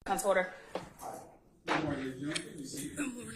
Counsel order. Good morning, Judge. Good to see you. Good morning.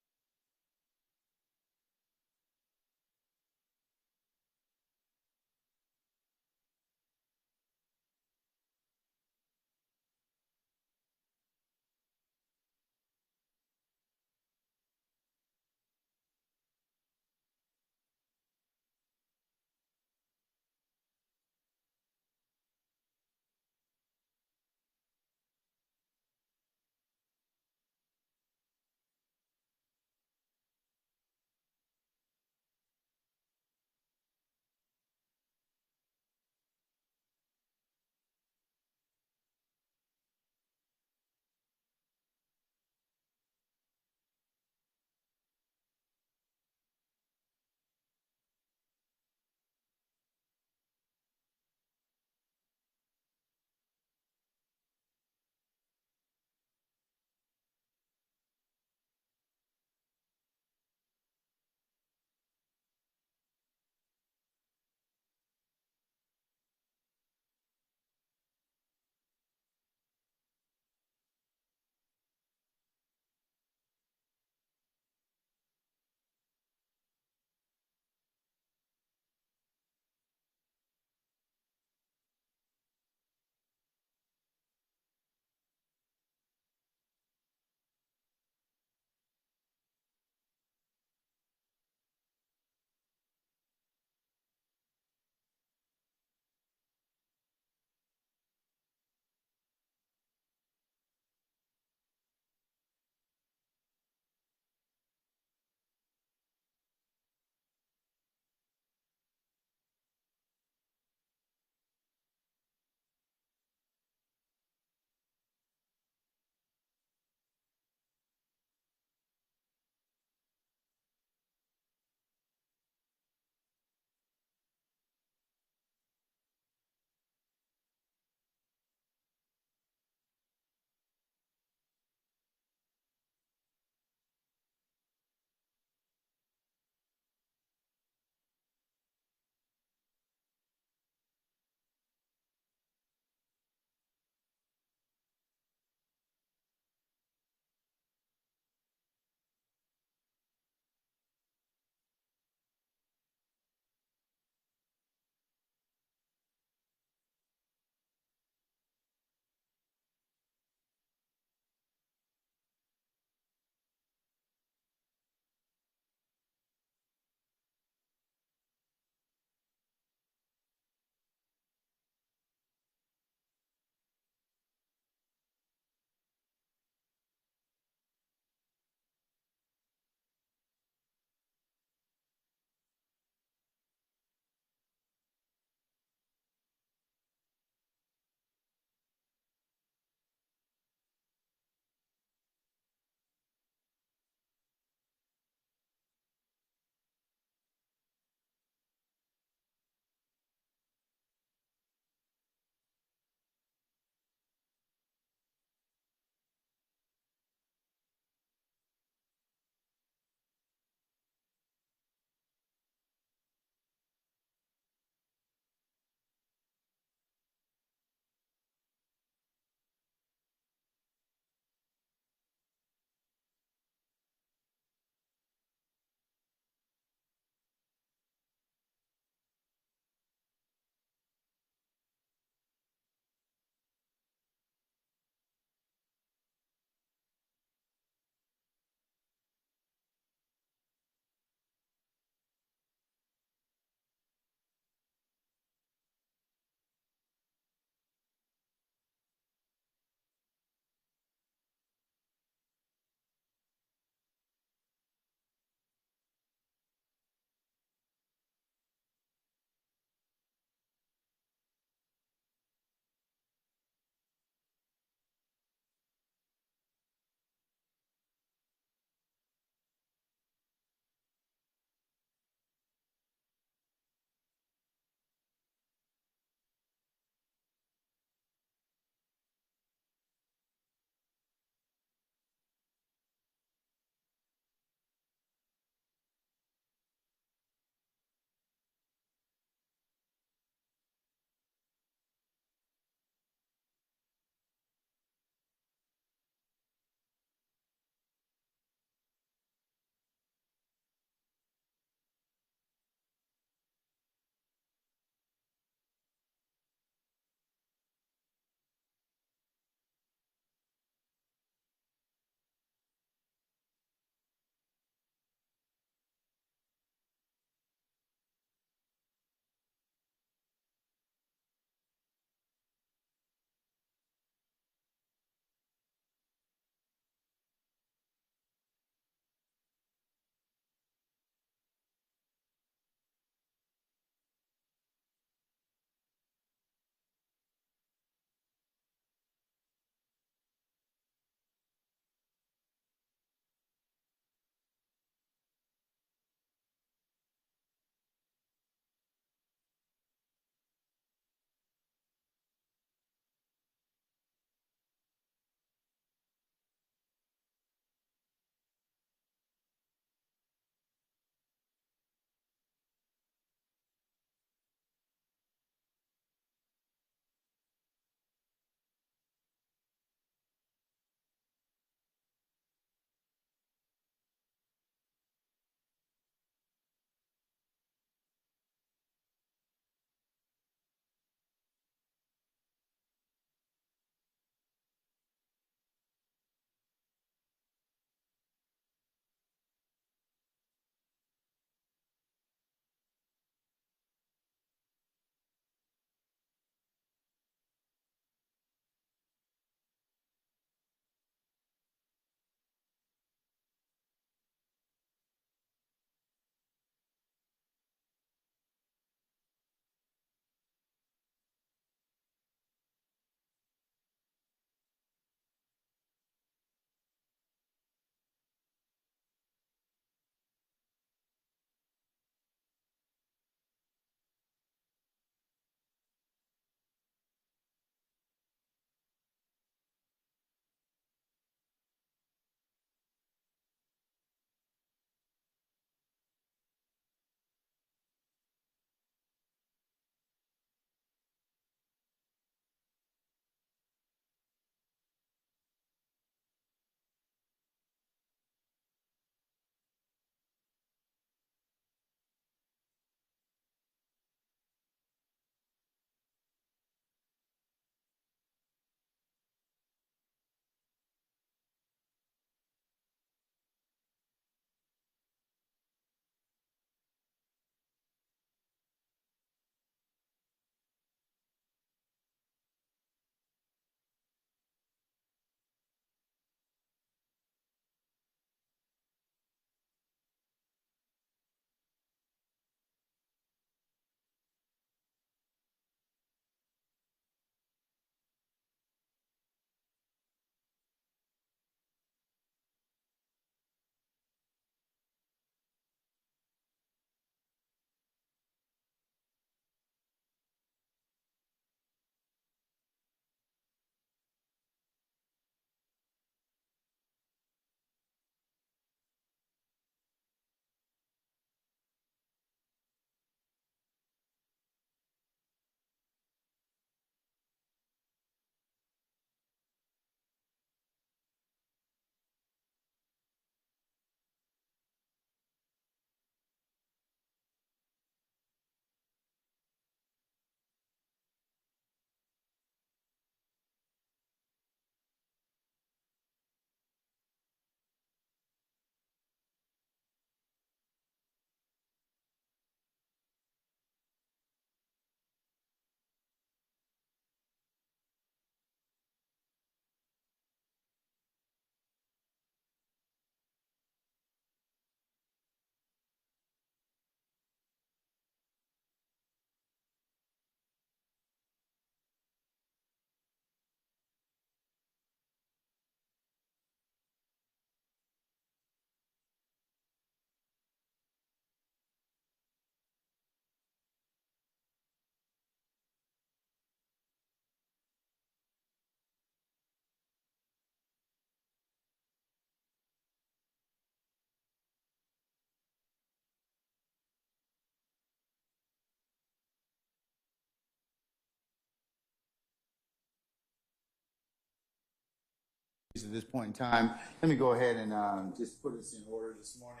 At this point in time, let me go ahead and just put this in order this morning.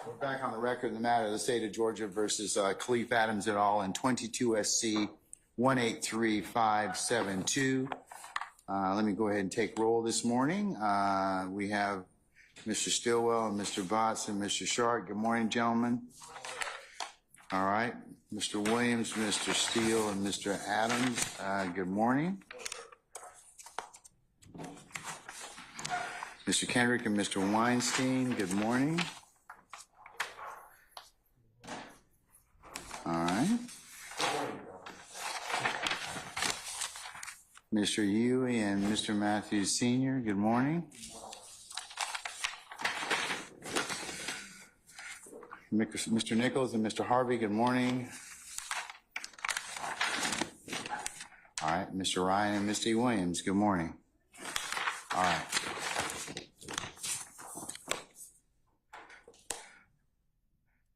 We're back on the record in the matter of the state of Georgia versus Khalif Adams et al. In 22 SC 183572. Let me go ahead and take roll this morning. We have Mr. Stillwell and Mr. Botts and Mr. Sharp. Good morning, gentlemen. All right. Mr. Williams, Mr. Steele, and Mr. Adams, good morning. Mr. Kendrick and Mr. Weinstein, good morning. All right. Mr. Huey and Mr. Matthews Sr., good morning. Mr. Nichols and Mr. Harvey, good morning. All right, Mr. Ryan and Misty Williams, good morning. All right.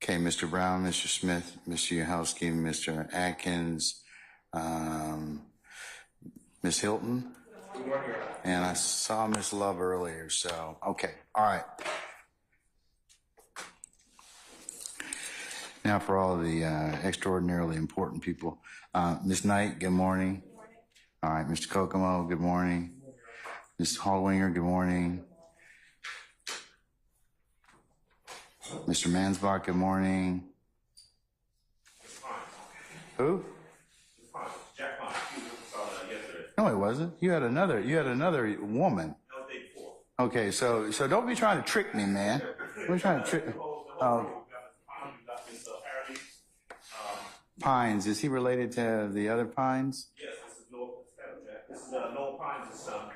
Okay, Mr. Brown, Mr. Smith, Mr. Yahelski, Mr. Atkins, Ms. Hilton. Good morning. And I saw Ms. Love earlier, so, okay, all right. Now for all the extraordinarily important people. Ms. Knight, good morning. Good morning. All right, Mr. Kokomo, good morning. Ms. Hallwinger, good morning. Mr. Mansbach, good morning. Who? Jack Pine. He was yesterday. No, it wasn't. You had another woman. That was day 4. Okay, so don't be trying to trick me, man. We're trying to trick. Pines. Is he related to the other Pines? Yes, this is Noel Pines' son.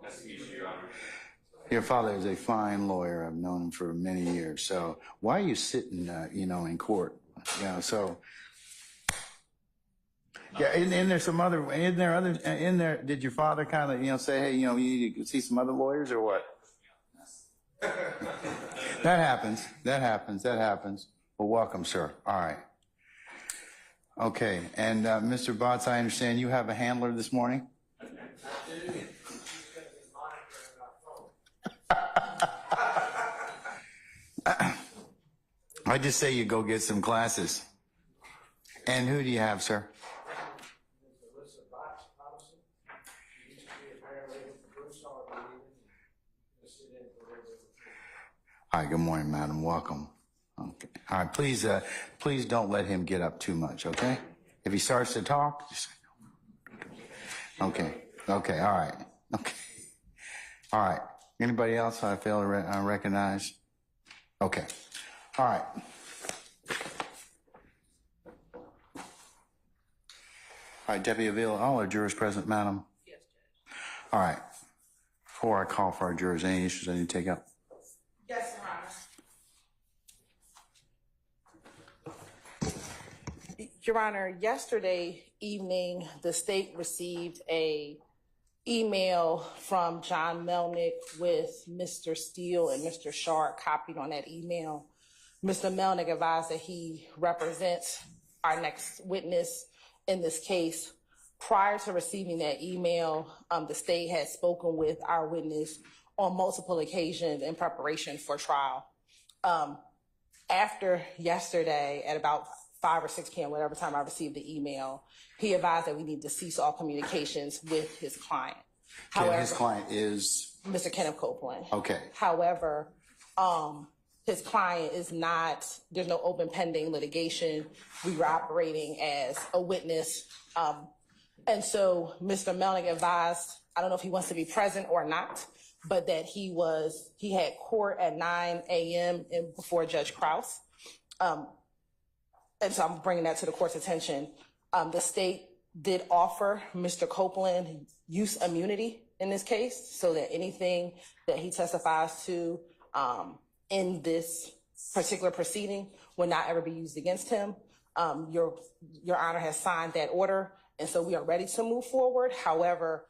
Nice to meet you, Your Honor. Your father is a fine lawyer. I've known him for many years. So why are you sitting, in court? So. Yeah, and there's some other, did your father kind of, say, hey, you need to see some other lawyers or what? That happens. Well, welcome, sir. All right. Okay, and Mr. Botts, I understand you have a handler this morning? I just say you go get some classes. And who do you have, sir? All right, good morning, madam. Welcome. Okay. All right, please don't let him get up too much, okay? If he starts to talk, just... Okay, all right. Okay. All right. Anybody else I fail to recognize? Okay. All right. All right, Deputy Avila, all our jurors present, madam? Yes, Judge. All right. Before I call for our jurors, any issues I need to take up? Yes, Your Honor. Your Honor, yesterday evening, the state received a email from John Melnick with Mr. Steele and Mr. Sharp copied on that email. Mr. Melnick advised that he represents our next witness in this case. Prior to receiving that email, the state had spoken with our witness on multiple occasions in preparation for trial. After yesterday at about 5 or 6 p.m., whatever time I received the email, he advised that we need to cease all communications with his client. However, his client is? Mr. Kenneth Copeland. Okay. However, his client is not, there's no open pending litigation. We were operating as a witness. And so Mr. Melnick advised, I don't know if he wants to be present or not, but that he had court at 9 a.m. before Judge Krause. And so I'm bringing that to the court's attention. The state did offer Mr. Copeland use immunity in this case so that anything that he testifies to in this particular proceeding will not ever be used against him. Your Honor has signed that order, and so we are ready to move forward. However,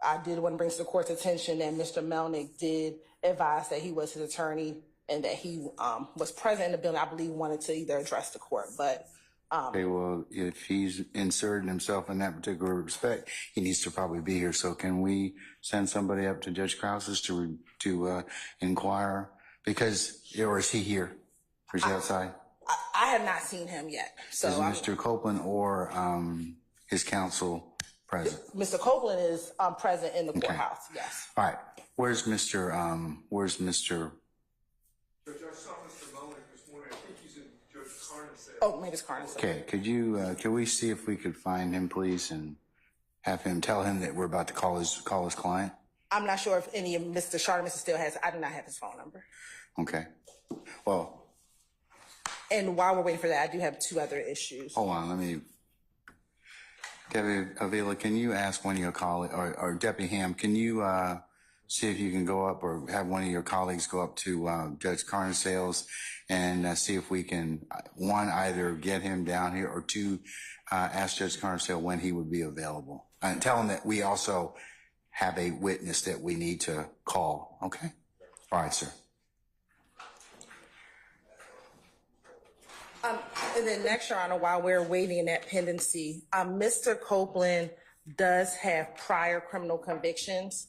I did want to bring to the court's attention that Mr. Melnick did advise that he was his attorney and that he was present in the building. I believe wanted to either address the court, but Okay, well, if he's inserted himself in that particular respect, he needs to probably be here. So can we send somebody up to Judge Krause's to inquire? Because, or is he here? Or is he outside? I have not seen him yet. So Is Mr. Copeland or his counsel present? Mr. Copeland is present in the courthouse, yes. All right. Where's Mr. Judge, I saw Mr. Melnick this morning. I think he's in Judge Carn's cell. Oh, maybe it's Carnes. Okay, could we see if we could find him, please, and have him tell him that we're about to call his client? I'm not sure if any of Mr. Chartemis still has, I do not have his phone number. Okay. Well, And while we're waiting for that, I do have two other issues. hold on, let me. Deputy Avila, can you ask one of your colleagues, or Deputy Ham, can you see if you can go up or have one of your colleagues go up to Judge Carnesales and see if we can, one, either get him down here, or two, ask Judge Carnesale when he would be available. And tell him that we also have a witness that we need to call, okay? All right, sir. And then next, Your Honor, while we're waiting in that pendency, Mr. Copeland does have prior criminal convictions.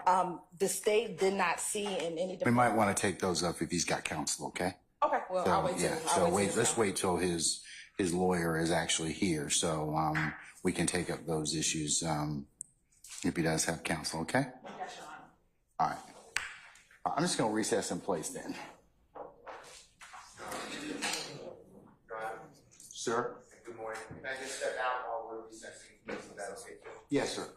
The state did not see in any. We might want to take those up if he's got counsel, okay? Okay, well, I'll wait till. Let's wait till his lawyer is actually here, so we can take up those issues if he does have counsel, okay? Yes, Your Honor. All right. I'm just going to recess in place then. Sir? Good morning. Can I just step out while we're recessing? Is that okay? Yes, sir.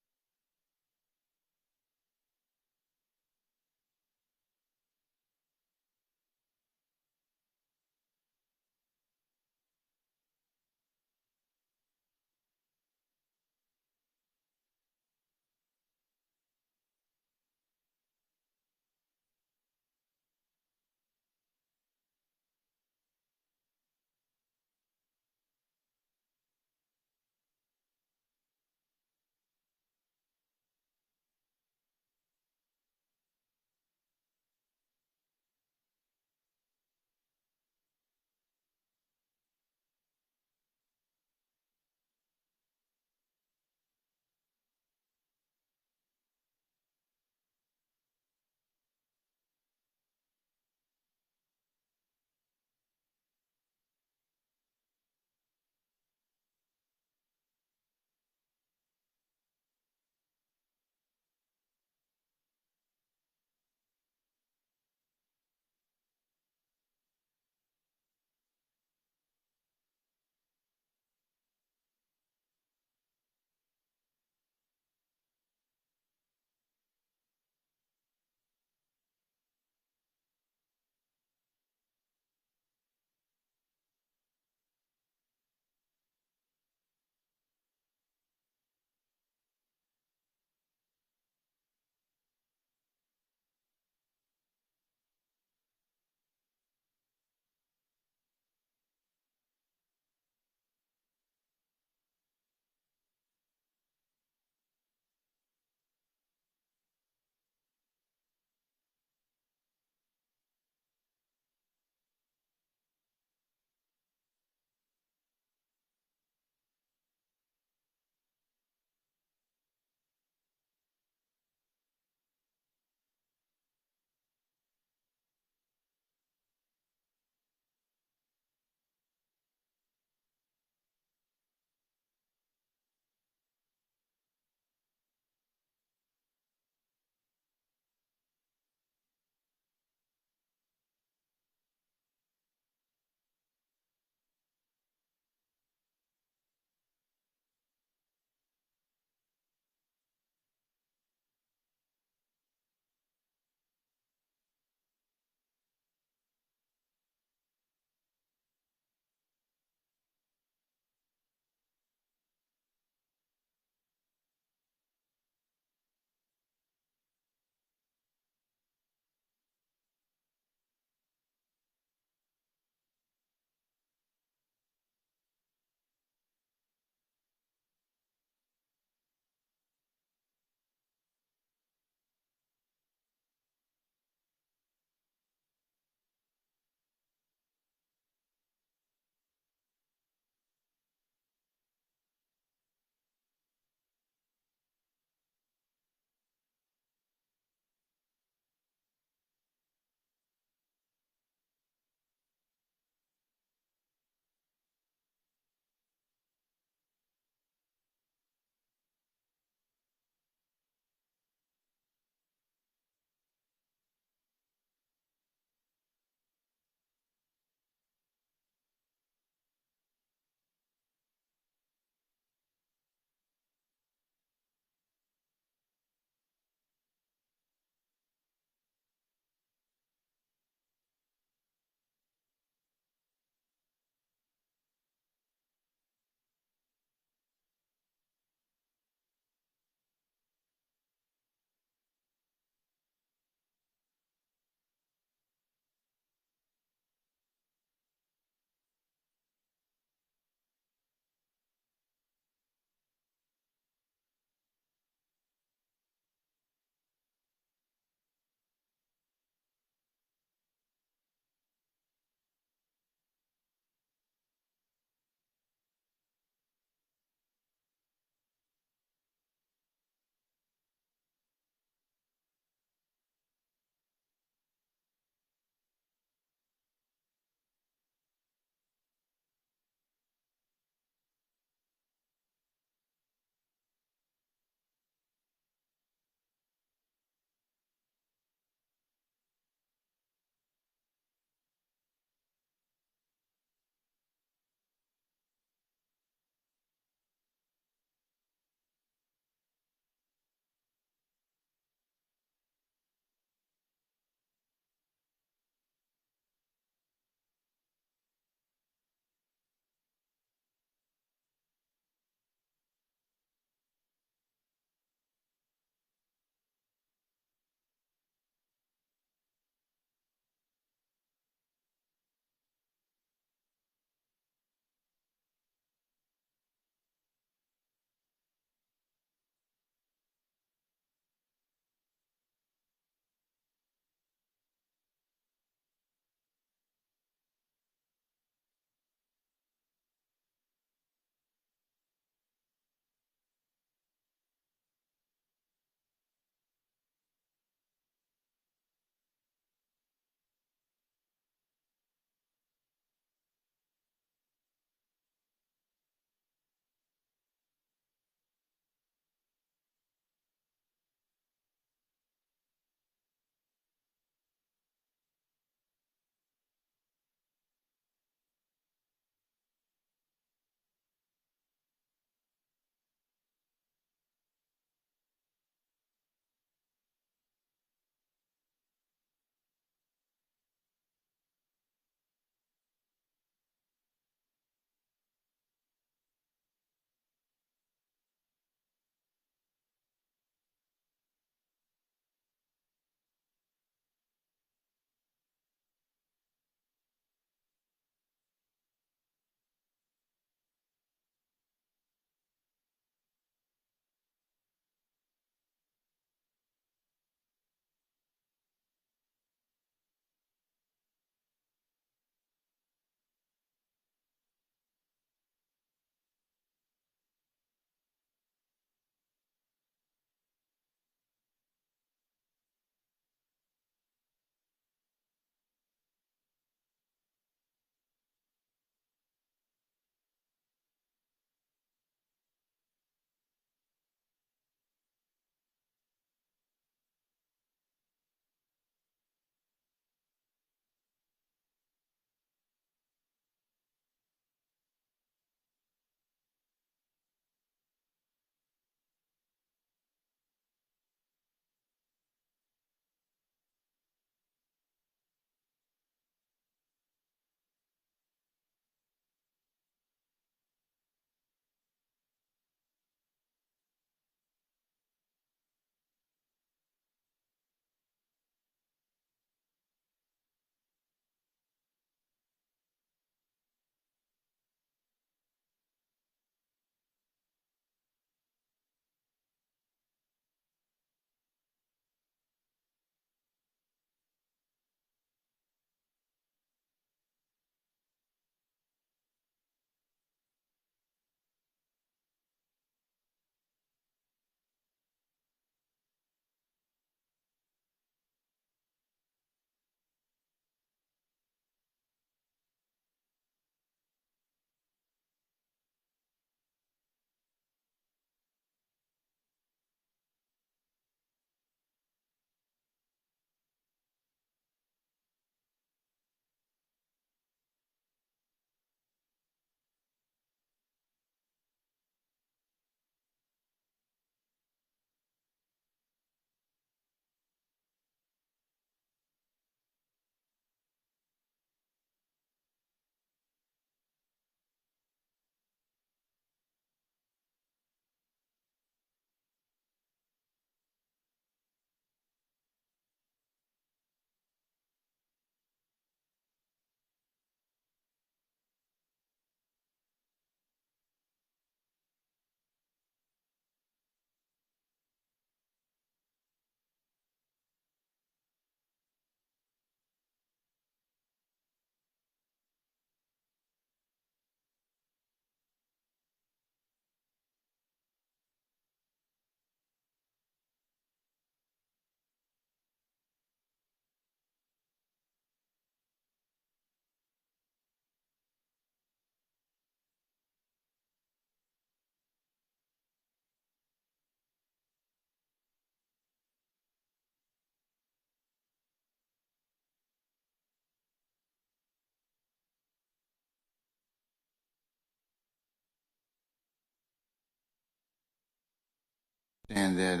And that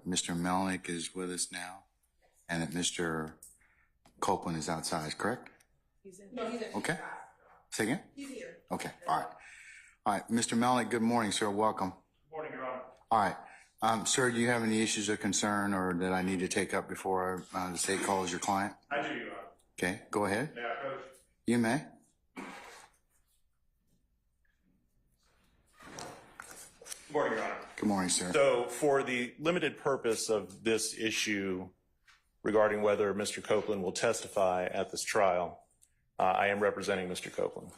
Mr. Melnick is with us now, and that Mr. Copeland is outside, correct? No, he's Okay. Say again? He's here. Okay, all right. All right, Mr. Melnick, good morning, sir. Welcome. Good morning, Your Honor. All right. Sir, do you have any issues of concern or that I need to take up before the state calls your client? I do, Your Honor. Okay, go ahead. May I approach? You may. Good morning, Your Honor. Good morning, sir. So for the limited purpose of this issue regarding whether Mr. Copeland will testify at this trial, I am representing Mr. Copeland.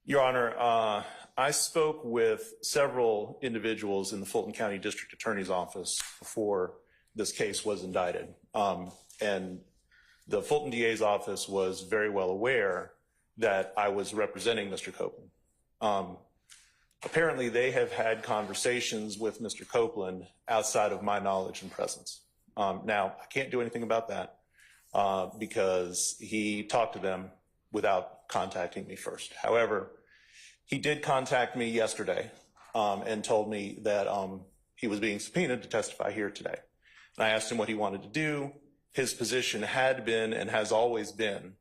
Your Honor, I spoke with several individuals in the Fulton County District Attorney's Office before this case was indicted. And the Fulton DA's office was very well aware that I was representing Mr. Copeland. Apparently, they have had conversations with Mr. Copeland outside of my knowledge and presence. Now, I can't do anything about that because he talked to them without contacting me first. However, he did contact me yesterday and told me that he was being subpoenaed to testify here today. And I asked him what he wanted to do. His position had been and has always been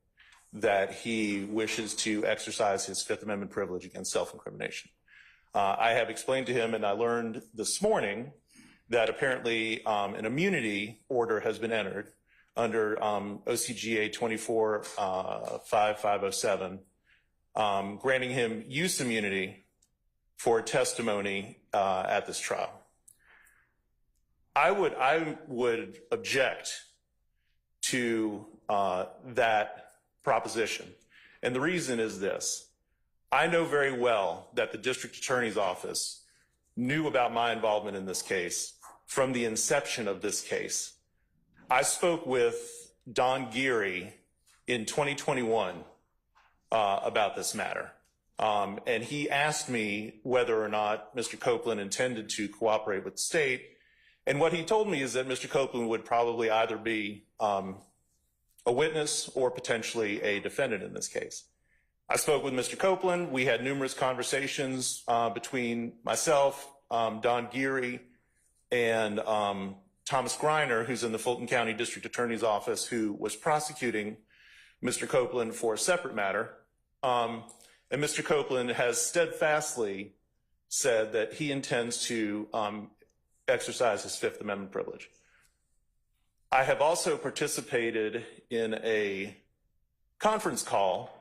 that he wishes to exercise his Fifth Amendment privilege against self-incrimination. I have explained to him, and I learned this morning that apparently an immunity order has been entered under OCGA 24-5507, granting him use immunity for testimony at this trial. I would object to that proposition, and the reason is this. I know very well that the district attorney's office knew about my involvement in this case from the inception of this case. I spoke with Don Geary in 2021 about this matter. And he asked me whether or not Mr. Copeland intended to cooperate with the state. And what he told me is that Mr. Copeland would probably either be a witness or potentially a defendant in this case. I spoke with Mr. Copeland. We had numerous conversations between myself, Don Geary, and Thomas Greiner, who's in the Fulton County District Attorney's Office, who was prosecuting Mr. Copeland for a separate matter. And Mr. Copeland has steadfastly said that he intends to exercise his Fifth Amendment privilege. I have also participated in a conference call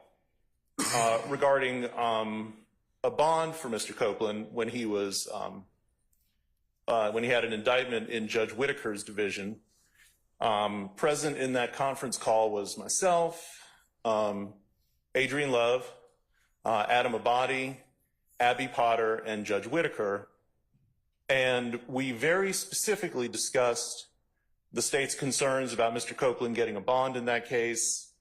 regarding a bond for Mr. Copeland when he was when he had an indictment in Judge Whitaker's division. Present in that conference call was myself, Adrian Love, Adam Abadi, Abby Potter, and Judge Whitaker. And we very specifically discussed the state's concerns about Mr. Copeland getting a bond in that case,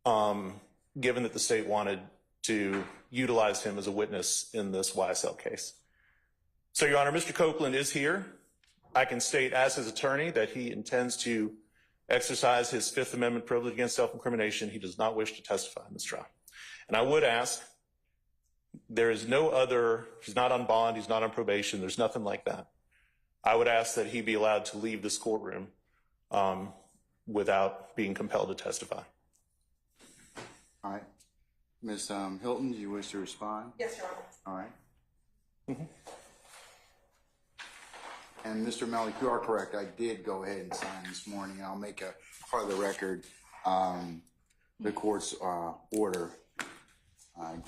given that the state wanted to utilize him as a witness in this YSL case. So, Your Honor, Mr. Copeland is here. I can state as his attorney that he intends to exercise his Fifth Amendment privilege against self-incrimination. He does not wish to testify in this trial. And I would ask, there is no other, he's not on bond, he's not on probation, there's nothing like that. I would ask that he be allowed to leave this courtroom without being compelled to testify. All right. Ms. Hilton, do you wish to respond? Yes, Your Honor. All right. And Mr. Malik, you are correct. I did go ahead and sign this morning. I'll make a part of the record the court's order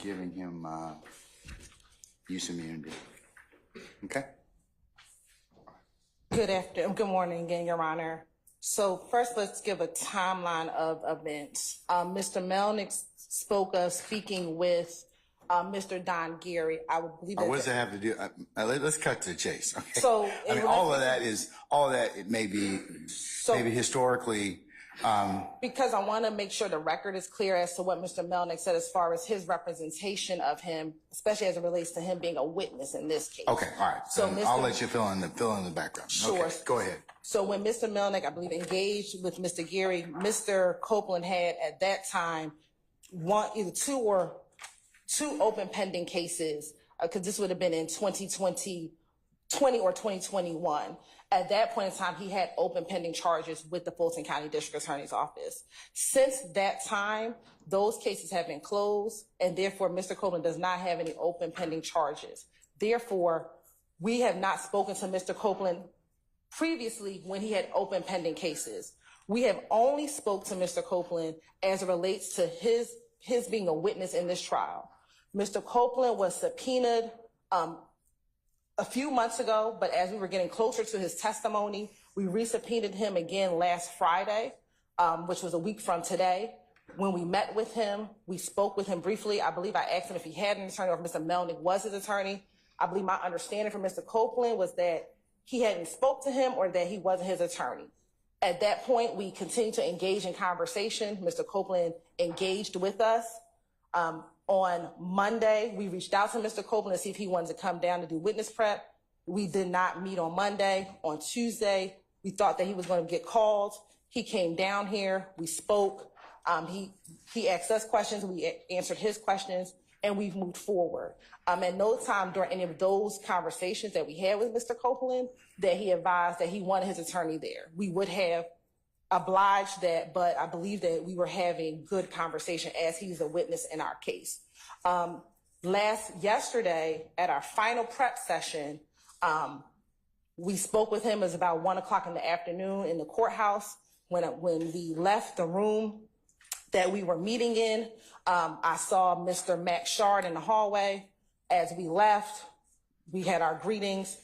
giving him use immunity. Okay? Good morning again, Your Honor. So first, let's give a timeline of events. Mr. Melnick spoke of speaking with Mr. Don Geary. I would believe What does that have to do? Let's cut to the chase. Okay? So I mean, all of that, it may be maybe historically. Because I want to make sure the record is clear as to what Mr. Melnick said as far as his representation of him, especially as it relates to him being a witness in this case. Okay, all right. So I'll let you fill in the background. Sure. Okay, go ahead. So when Mr. Melnick, I believe, engaged with Mr. Geary, Mr. Copeland had at that time either two open pending cases because this would have been in 2020 or 2021. At that point in time, he had open pending charges with the Fulton County District Attorney's Office. Since that time, those cases have been closed, and therefore Mr. Copeland does not have any open pending charges. Therefore, we have not spoken to Mr. Copeland previously when he had open pending cases. We have only spoke to Mr. Copeland as it relates to his being a witness in this trial. Mr. Copeland was subpoenaed a few months ago, but as we were getting closer to his testimony, we resubpoenaed him again last Friday, which was a week from today. When we met with him, we spoke with him briefly. I believe I asked him if he had an attorney or if Mr. Melnick was his attorney. I believe my understanding from Mr. Copeland was that he hadn't spoke to him or that he wasn't his attorney. At that point, we continued to engage in conversation. Mr. Copeland engaged with us. On Monday, we reached out to Mr. Copeland to see if he wanted to come down to do witness prep. We did not meet on Monday. On Tuesday, we thought that he was going to get called. He came down here. We spoke. He asked us questions. We answered his questions, and we've moved forward. At no time during any of those conversations that we had with Mr. Copeland that he advised that he wanted his attorney there. We would have obliged that, but I believe that we were having good conversation as he's a witness in our case. Yesterday at our final prep session, we spoke with him. It was about 1 o'clock in the afternoon in the courthouse. When we left the room that we were meeting in, I saw Mr. Max Shard in the hallway. As we left, we had our greetings.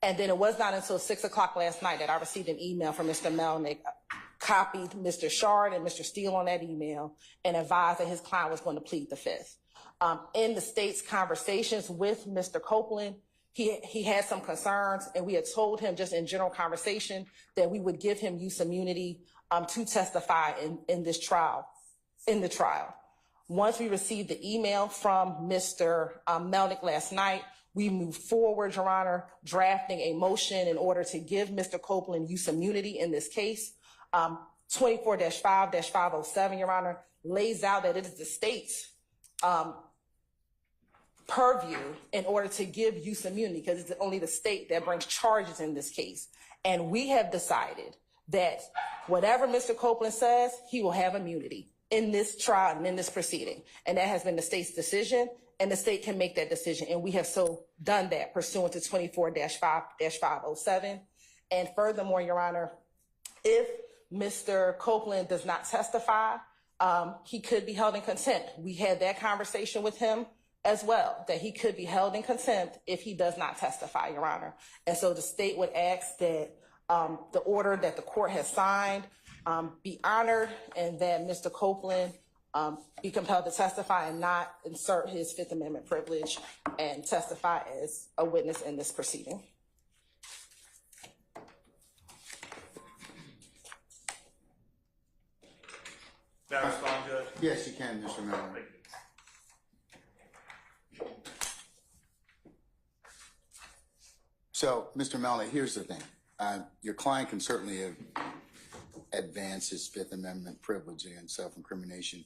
And then it was not until 6 o'clock last night that I received an email from Mr. Melnick, copied Mr. Shard and Mr. Steele on that email, and advised that his client was going to plead the fifth. In the state's conversations with Mr. Copeland, he had some concerns, and we had told him just in general conversation that we would give him use immunity to testify in the trial. Once we received the email from Mr. Melnick last night, we moved forward, Your Honor, drafting a motion in order to give Mr. Copeland use immunity in this case. 24-5-507, Your Honor, lays out that it is the state's purview in order to give use immunity, because it's only the state that brings charges in this case. And we have decided that whatever Mr. Copeland says, he will have immunity in this trial and in this proceeding. And that has been the state's decision, and the state can make that decision. And we have so done that pursuant to 24-5-507. And furthermore, Your Honor, if Mr. Copeland does not testify, he could be held in contempt. We had that conversation with him as well, that he could be held in contempt if he does not testify, Your Honor. And so the state would ask that the order that the court has signed be honored, and that Mr. Copeland be compelled to testify and not insert his Fifth Amendment privilege and testify as a witness in this proceeding. May I respond, Judge? Yes, you can, Mr. Melnick. So, Mr. Melnick, here's the thing. Your client can certainly advance his Fifth Amendment privilege against self-incrimination.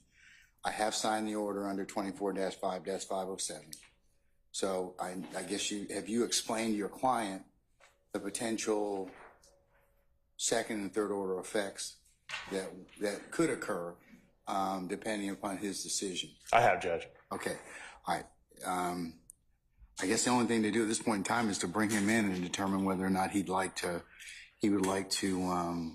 I have signed the order under 24-5-507. So I guess have you explained to your client the potential second and third order effects that could occur depending upon his decision? I have, Judge. Okay. All right. I guess the only thing to do at this point in time is to bring him in and determine whether or not he would like to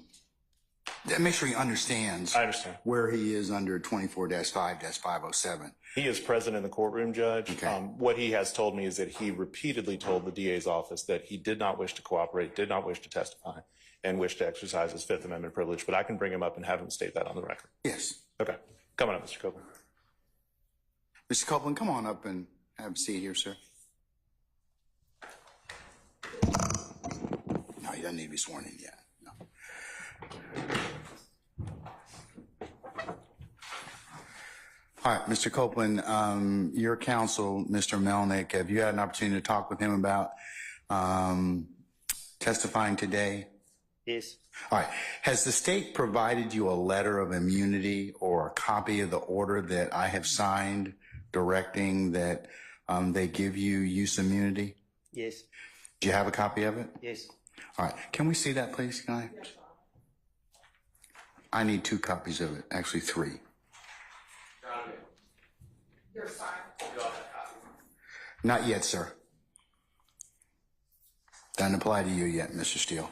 make sure he understands where he is under 24-5-507. He is present in the courtroom, Judge. Okay. What he has told me is that he repeatedly told the DA's office that he did not wish to cooperate, did not wish to testify, and wished to exercise his Fifth Amendment privilege. But I can bring him up and have him state that on the record. Yes. Okay. Come on up, Mr. Copeland. Mr. Copeland, come on up and have a seat here, sir. No, he doesn't need to be sworn in yet. No. All right, Mr. Copeland, your counsel, Mr. Melnick, have you had an opportunity to talk with him about testifying today? Yes. All right. Has the state provided you a letter of immunity or a copy of the order that I have signed directing that they give you use immunity? Yes. Do you have a copy of it? Yes. All right. Can we see that, please? Can I need 2 copies of it. Actually, 3. Your sign. Not yet, sir. Doesn't apply to you yet, Mr. Steele.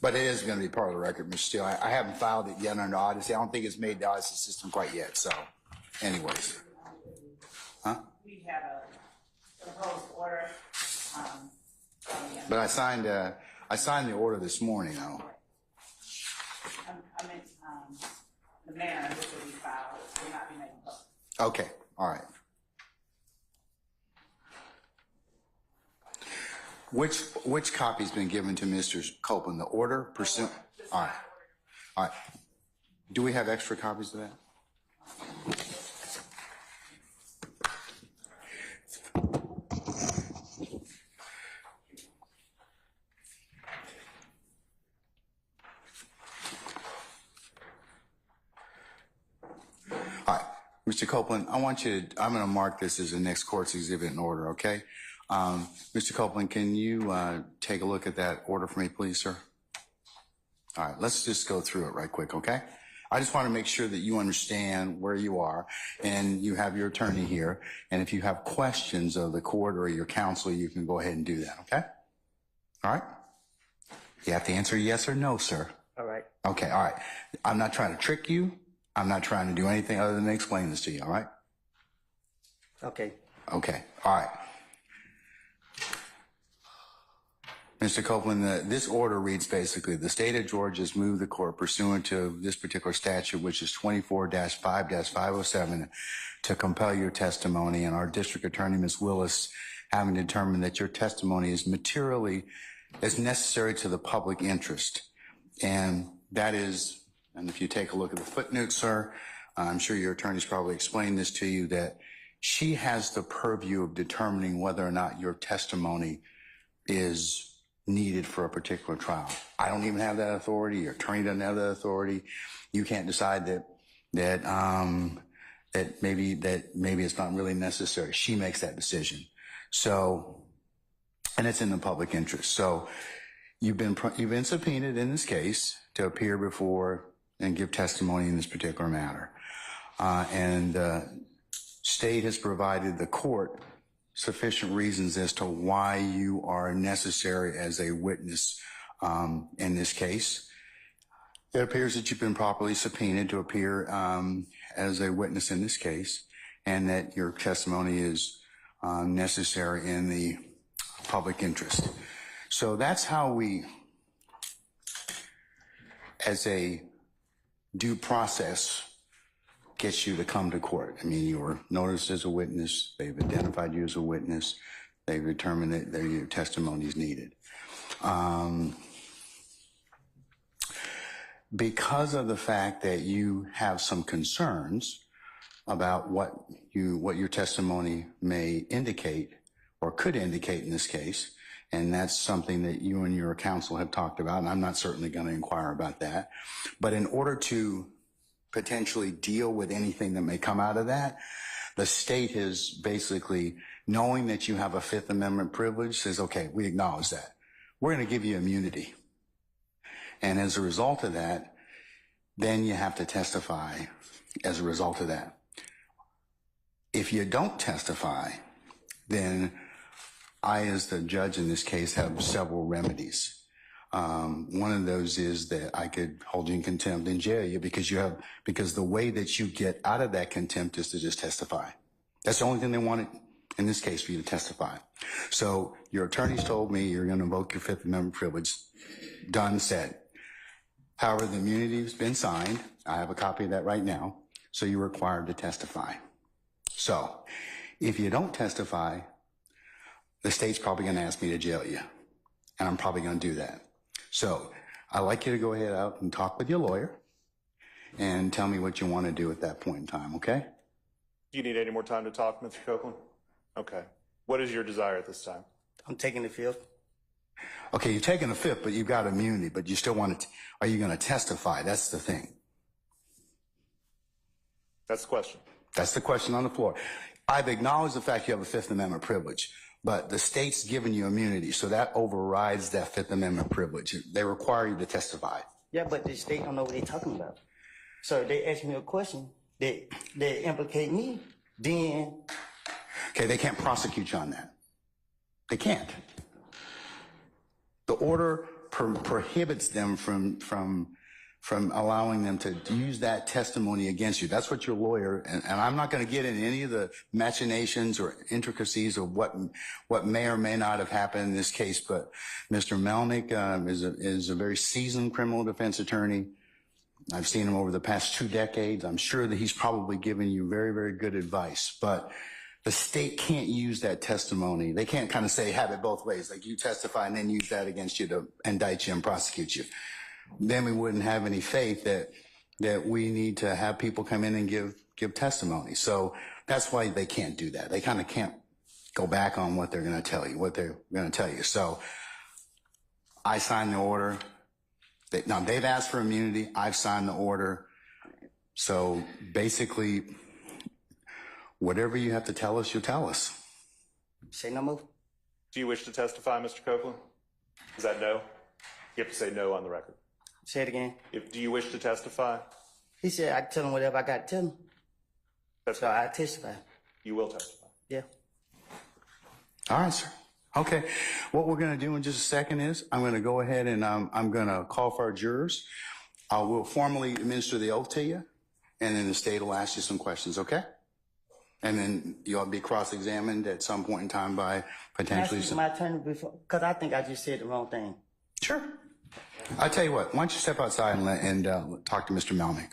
But it is going to be part of the record, Mr. Steele. I haven't filed it yet under Odyssey. I don't think it's made the Odyssey system quite yet. So, anyways. Huh? We have a proposed order. But I signed the order this morning, though. I meant the manner in which it will be filed will not be made public. Okay. All right. Which copy's been given to Mr. Copeland? The order pursuant? All right. All right. Do we have extra copies of that? All right. Mr. Copeland, I'm going to mark this as the next court's exhibit in order, okay? Mr. Copeland, can you take a look at that order for me, please, sir? All right, let's just go through it right quick, okay? I just want to make sure that you understand where you are, and you have your attorney here, and if you have questions of the court or your counsel, you can go ahead and do that, okay? All right? You have to answer yes or no, sir. All right. Okay, all right. I'm not trying to trick you. I'm not trying to do anything other than explain this to you, all right? Okay. Okay, all right. Mr. Copeland, this order reads basically, the state of Georgia has moved the court pursuant to this particular statute, which is 24-5-507, to compel your testimony, and our district attorney, Ms. Willis, having determined that your testimony is materially as necessary to the public interest. And that is, and if you take a look at the footnote, sir, I'm sure your attorney's probably explained this to you, that she has the purview of determining whether or not your testimony is needed for a particular trial. I don't even have that authority. Your attorney doesn't have that authority. You can't decide that maybe it's not really necessary. She makes that decision. So, and it's in the public interest. So, you've been subpoenaed in this case to appear before and give testimony in this particular matter, and state has provided the court sufficient reasons as to why you are necessary as a witness in this case. It appears that you've been properly subpoenaed to appear as a witness in this case, and that your testimony is necessary in the public interest. So that's how we, as a due process, gets you to come to court. I mean, you were noticed as a witness. They've identified you as a witness. They've determined that your testimony is needed. Because of the fact that you have some concerns about what your testimony may indicate or could indicate in this case, and that's something that you and your counsel have talked about, and I'm not certainly going to inquire about that. But in order to potentially deal with anything that may come out of that, the state is basically, knowing that you have a Fifth Amendment privilege, says, okay, we acknowledge that. We're going to give you immunity. And as a result of that, then you have to testify as a result of that. If you don't testify, then I, as the judge in this case, have several remedies. One of those is that I could hold you in contempt and jail you because the way that you get out of that contempt is to just testify. That's the only thing they wanted in this case for you to testify. So your attorneys told me you're going to invoke your Fifth Amendment privilege. Done, said. However, the immunity has been signed. I have a copy of that right now. So you're required to testify. So if you don't testify, the state's probably going to ask me to jail you. And I'm probably going to do that. So I'd like you to go ahead out and talk with your lawyer and tell me what you want to do at that point in time, okay? Do you need any more time to talk, Mr. Copeland? Okay. What is your desire at this time? I'm taking the field. Okay, you're taking the Fifth, but you've got immunity, but you still want to, are you going to testify? That's the thing. That's the question. That's the question on the floor. I've acknowledged the fact you have a Fifth Amendment privilege, but the state's given you immunity, so that overrides that Fifth Amendment privilege. They require you to testify. Yeah, but the state don't know what they're talking about. So if they ask me a question that implicate me, then Okay, they can't prosecute you on that. They can't. The order prohibits them from allowing them to use that testimony against you. That's what your lawyer, and I'm not going to get into any of the machinations or intricacies of what may or may not have happened in this case, but Mr. Melnick is a very seasoned criminal defense attorney. I've seen him over the past 2 decades. I'm sure that he's probably given you very, very good advice, but the state can't use that testimony. They can't kind of say, have it both ways, like you testify and then use that against you to indict you and prosecute you. Then we wouldn't have any faith that we need to have people come in and give testimony. So that's why they can't do that. They kind of can't go back on what they're going to tell you, So I signed the order. Now they've asked for immunity. I've signed the order. So basically, whatever you have to tell us, you'll tell us. say no more. Do you wish to testify, Mr. Copeland? Is that no? You have to say no on the record. Say it again. Do you wish to testify? He said I can tell him whatever I got to tell him. That's So right. I testify. You will testify. Yeah. All right, sir. Okay. What we're going to do in just a second is I'm going to go ahead and I'm going to call for our jurors. I will formally administer the oath to you, and then the state will ask you some questions, okay? And then you'll be cross-examined at some point in time by potentially Can I speak to my attorney before? Because I think I just said the wrong thing. Sure. I'll tell you what, why don't you step outside and talk to Mr. Melnick.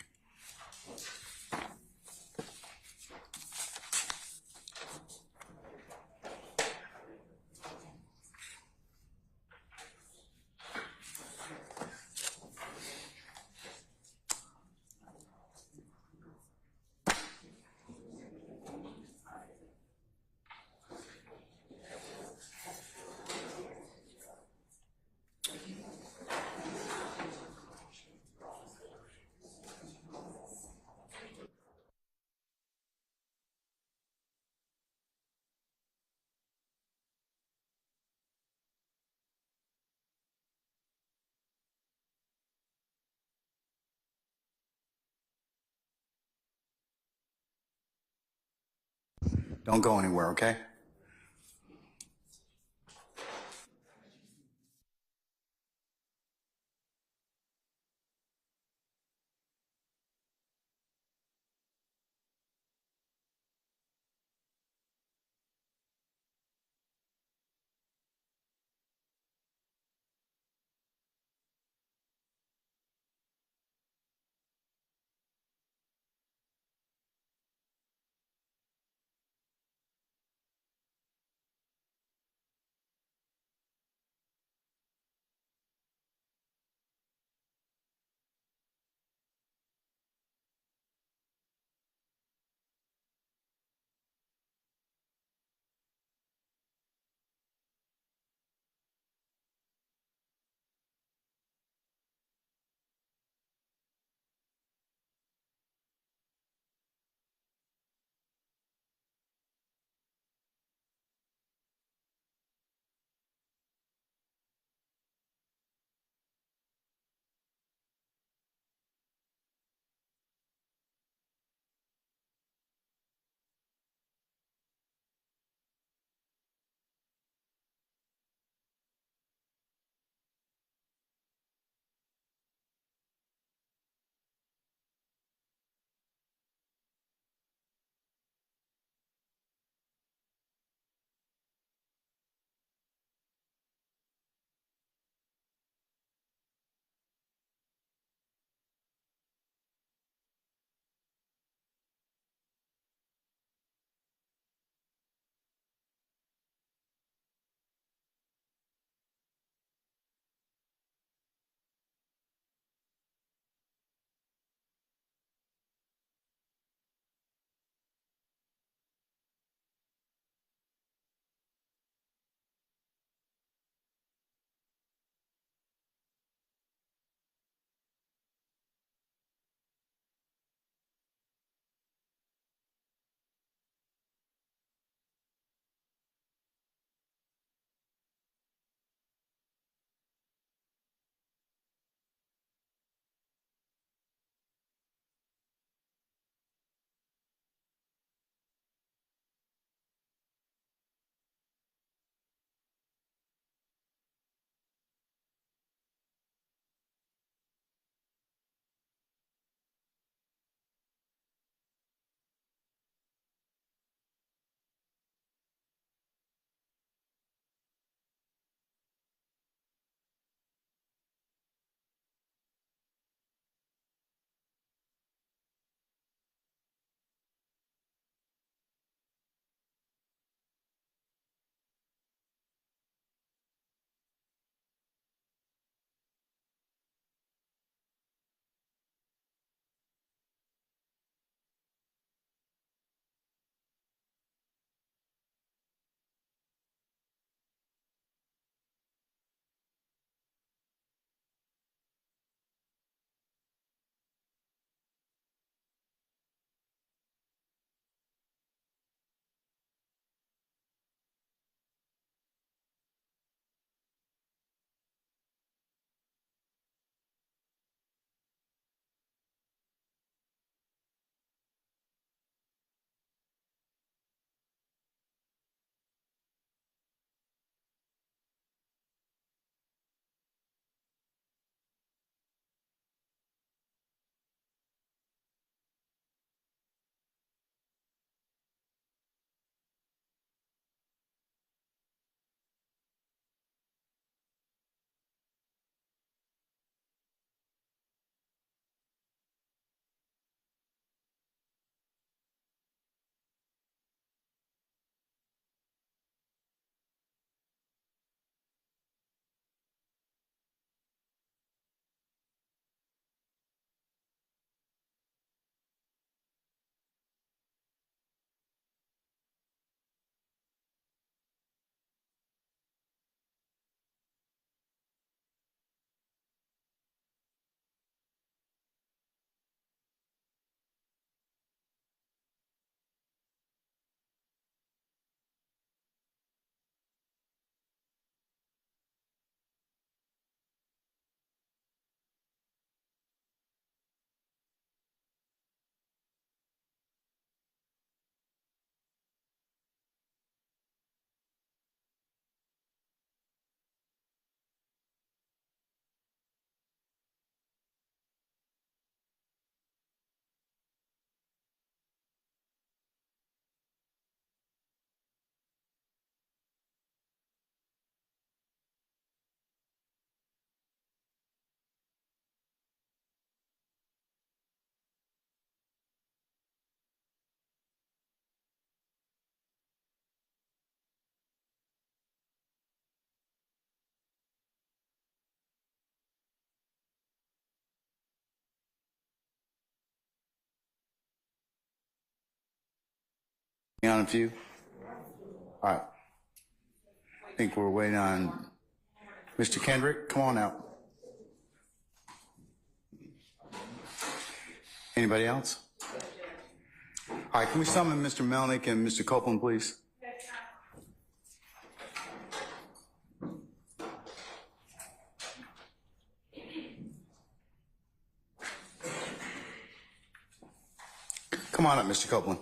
Don't go anywhere, okay? On a few? All right. I think we're waiting on Mr. Kendrick. Come on out. Anybody else? All right, can we summon Mr. Melnick and Mr. Copeland, please? Come on up, Mr. Copeland.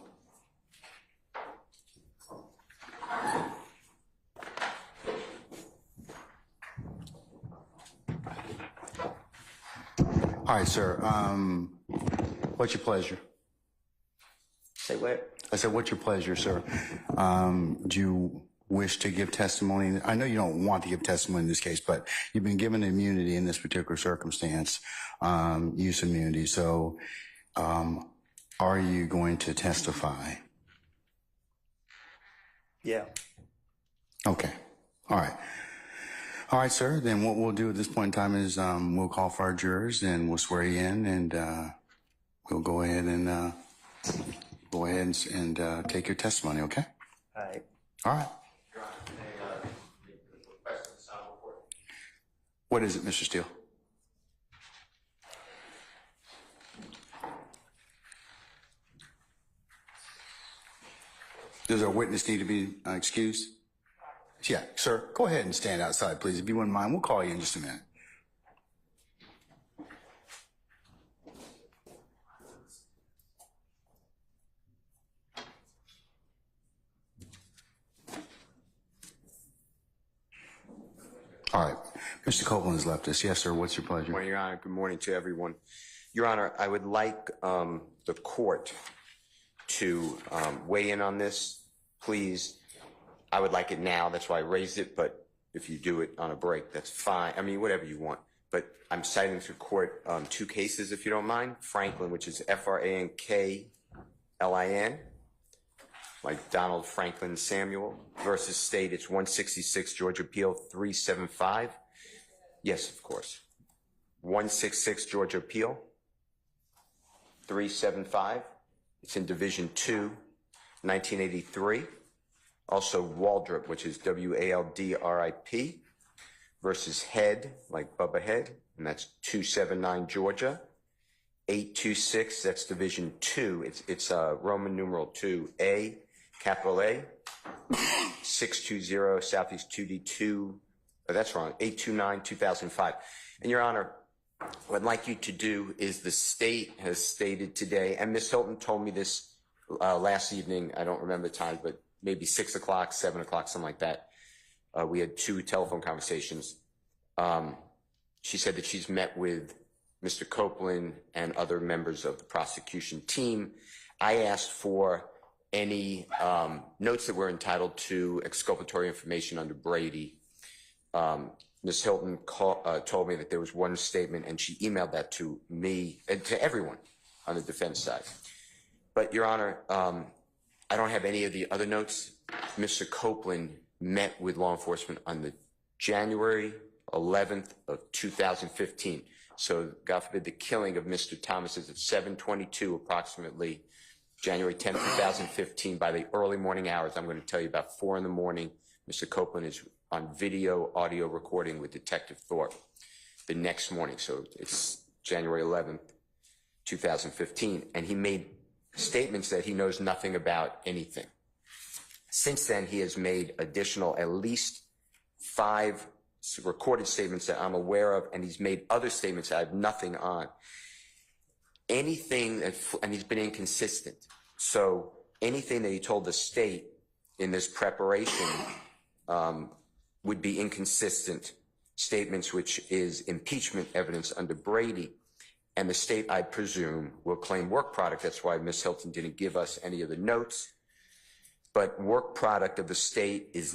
All right, sir. What's your pleasure? Say what? I said, what's your pleasure, sir? Do you wish to give testimony? I know you don't want to give testimony in this case, but you've been given immunity in this particular circumstance, use immunity. So, are you going to testify? Yeah. Okay. All right. All right, sir. Then what we'll do at this point in time is we'll call for our jurors and we'll swear you in, and we'll go ahead and take your testimony. Okay. All right. All right. What is it, Mr. Steele? Does our witness need to be excused? Yeah, sir. Go ahead and stand outside, please, if you wouldn't mind. We'll call you in just a minute. All right. Mr. Copeland has left us. Yes, sir. What's your pleasure? Well, Your Honor, good morning to everyone. Your Honor, I would like the court to weigh in on this, please. I would like it now. That's why I raised it. But if you do it on a break, that's fine. I mean, whatever you want. But I'm citing to court two cases, if you don't mind. Franklin, which is Franklin, like Donald Franklin Samuel, versus State. It's 166 Georgia Appeal 375. Yes, of course. 166 Georgia Appeal 375. It's in Division 2, 1983. Also Waldrop, which is Waldrip, versus Head, like Bubba Head, and that's 279 Georgia. 826, that's Division 2. It's Roman numeral 2A, capital A. 620 Southeast 2D2. Oh, that's wrong. 829 2005. And Your Honor, what I'd like you to do is the state has stated today, and Ms. Hilton told me this last evening. I don't remember the time, but maybe 6 o'clock, 7 o'clock, something like that. We had 2 telephone conversations. She said that she's met with Mr. Copeland and other members of the prosecution team. I asked for any notes that were entitled to exculpatory information under Brady. Ms. Hilton told me that there was one statement, and she emailed that to me and to everyone on the defense side. But, Your Honor, I don't have any of the other notes. Mr. Copeland met with law enforcement on the January 11th of 2015. So, God forbid, the killing of Mr. Thomas is at 7:22 approximately, January 10th, 2015. By the early morning hours, I'm going to tell you about 4 in the morning, Mr. Copeland is on video, audio recording with Detective Thorpe the next morning. So it's January 11th, 2015. And he made statements that he knows nothing about anything. Since then, he has made additional at least 5 recorded statements that I'm aware of, and he's made other statements that I have nothing on. Anything that, and he's been inconsistent. So anything that he told the state in this preparation would be inconsistent statements, which is impeachment evidence under Brady. And the state, I presume, will claim work product. That's why Ms. Hilton didn't give us any of the notes. But work product of the state is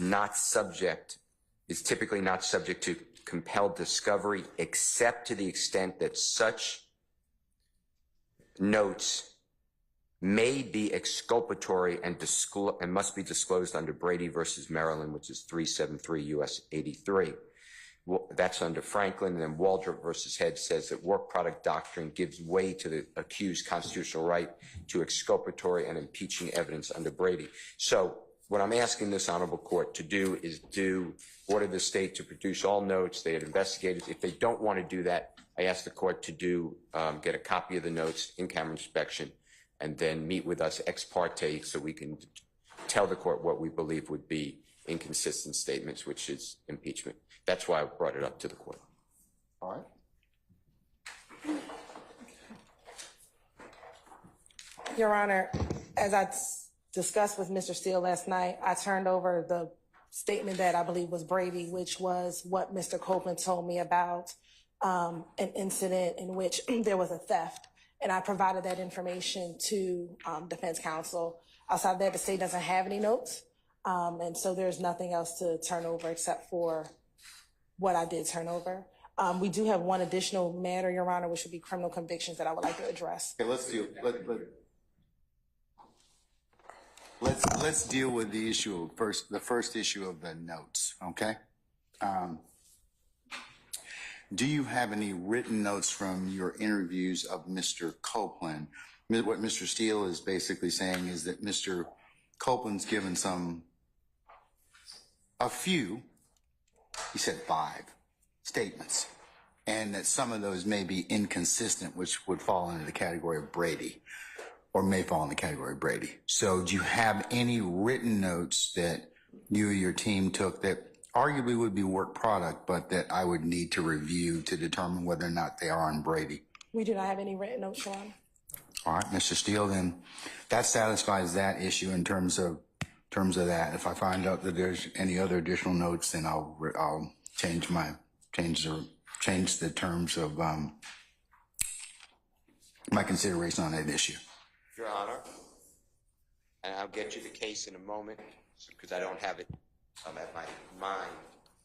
typically not subject to compelled discovery, except to the extent that such notes may be exculpatory and must be disclosed under Brady versus Maryland, which is 373 U.S. 83. That's under Franklin. And then Waldrop versus Head says that work product doctrine gives way to the accused constitutional right to exculpatory and impeaching evidence under Brady. So what I'm asking this honorable court to do is order the state to produce all notes. They had investigated. If they don't want to do that, I ask the court to get a copy of the notes in camera inspection and then meet with us ex parte so we can tell the court what we believe would be inconsistent statements, which is impeachment. That's why I brought it up to the court. All right. Your Honor, as I discussed with Mr. Steele last night, I turned over the statement that I believe was Brady, which was what Mr. Copeland told me about an incident in which there was a theft. And I provided that information to defense counsel. Outside of that, the state doesn't have any notes. And so there's nothing else to turn over except for what I did turn over. We do have one additional matter, Your Honor, which would be criminal convictions that I would like to address. Okay, let's deal with the issue first. The first issue of the notes. Okay. Do you have any written notes from your interviews of Mr. Copeland? What Mr. Steele is basically saying is that Mr. Copeland's given a few, he said 5 statements, and that some of those may be inconsistent, which would fall into the category of Brady, or may fall in the category of Brady. So do you have any written notes that you or your team took that arguably would be work product, but that I would need to review to determine whether or not they are on Brady? We do not have any written notes, Your Honor. All right, Mr. Steele, then that satisfies that issue in terms of that. If I find out that there's any other additional notes, then I'll change the terms of my consideration on that issue. Your Honor, and I'll get you the case in a moment because I don't have it at my mind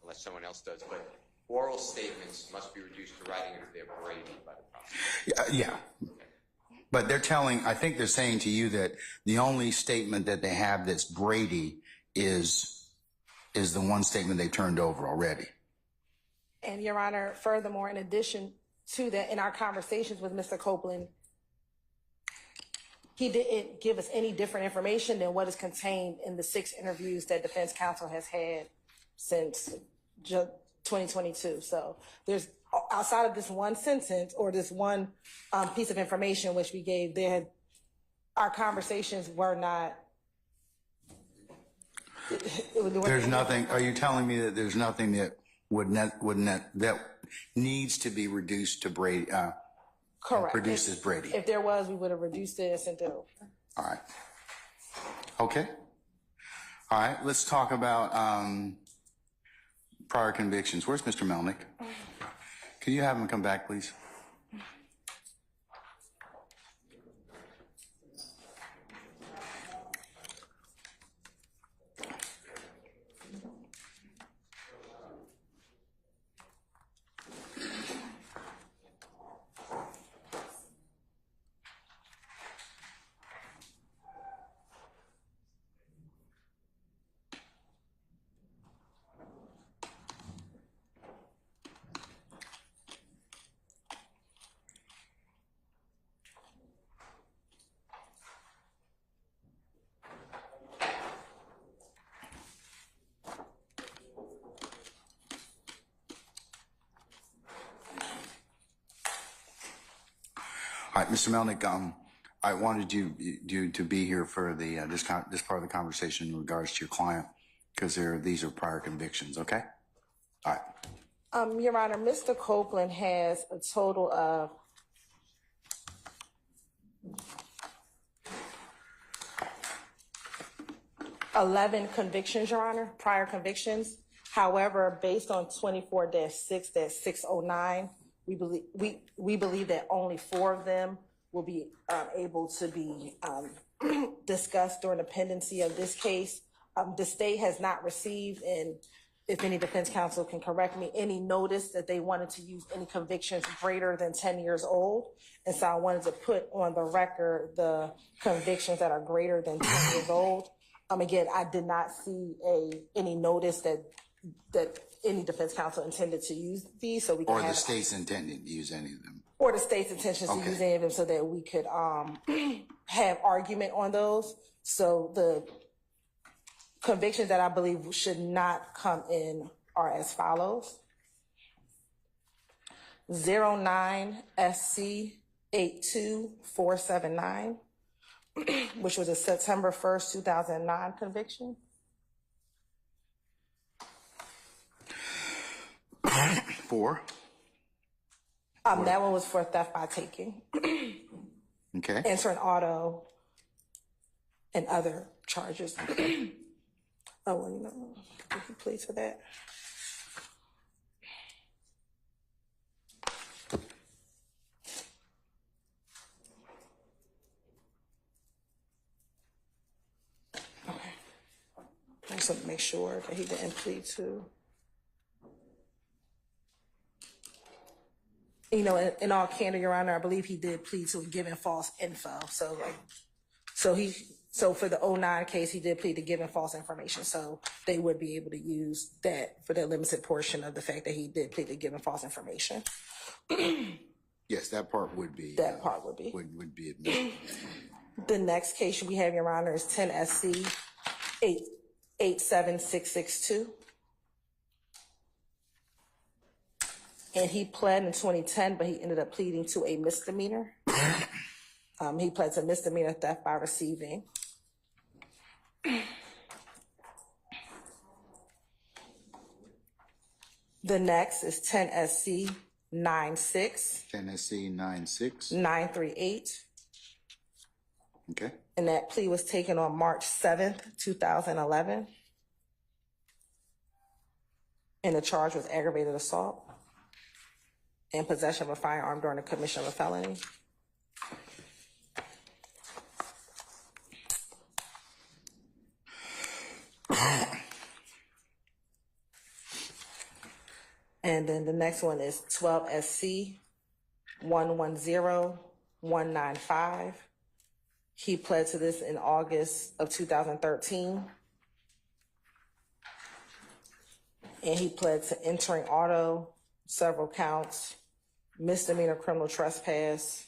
unless someone else does, but oral statements must be reduced to writing if they're Brady by the prosecutor. Yeah. But I think they're saying to you that the only statement that they have that's Brady is the one statement they turned over already. And Your Honor, furthermore, in addition to that, in our conversations with Mr. Copeland, he didn't give us any different information than what is contained in the 6 interviews that defense counsel has had since 2022. So there's, outside of this one sentence or this one piece of information which we gave, our conversations were not. There's nothing. Are you telling me that there's nothing that that needs to be reduced to Brady? Correct. Produced as Brady. If there was, we would have reduced it and sent it over. All right. Okay. All right. Let's talk about prior convictions. Where's Mr. Melnick? Can you have him come back, please? All right, Mr. Melnick, I wanted you to be here for the this part of the conversation in regards to your client, because these are prior convictions. Okay. All right. Your Honor, Mr. Copeland has a total of 11 convictions, Your Honor, prior convictions. However, based on 24-6-609, we believe that only 4 of them will be able to be discussed during the pendency of this case. The state has not received, and if any defense counsel can correct me, any notice that they wanted to use any convictions greater than 10 years old. And so I wanted to put on the record the convictions that are greater than 10 years old. Again, I did not see any notice that any defense counsel intended to use these, so we can Or the have state's intending to use any of them. or the state's intentions to Okay. use any of them, so that we could have argument on those. So the convictions that I believe should not come in are as follows: 09 SC 82479, which was a September 1st, 2009 conviction. 4. That one was for theft by taking, Okay. entering auto, and other charges. Oh, well, you know, did he plead for that? Okay. I just want to make sure that he didn't plead to. You know, in all candor, Your Honor, I believe he did plead to giving false info. So for the 09 case, he did plead to giving false information. So they would be able to use that for the limited portion of the fact that he did plead to giving false information. Yes, that part would be. That part would be. Would be admitted. The next case we have, Your Honor, is 10 SC 87662. And he pled in 2010, but he ended up pleading to a misdemeanor. He pled to misdemeanor theft by receiving. The next is 10 SC 96 Tennessee 96. 938. Okay. And that plea was taken on March 7th, 2011. And the charge was aggravated assault and possession of a firearm during the commission of a felony. And then the next one is 12 SC 110195. He pled to this in August of 2013. And he pled to entering auto, several counts, misdemeanor criminal trespass,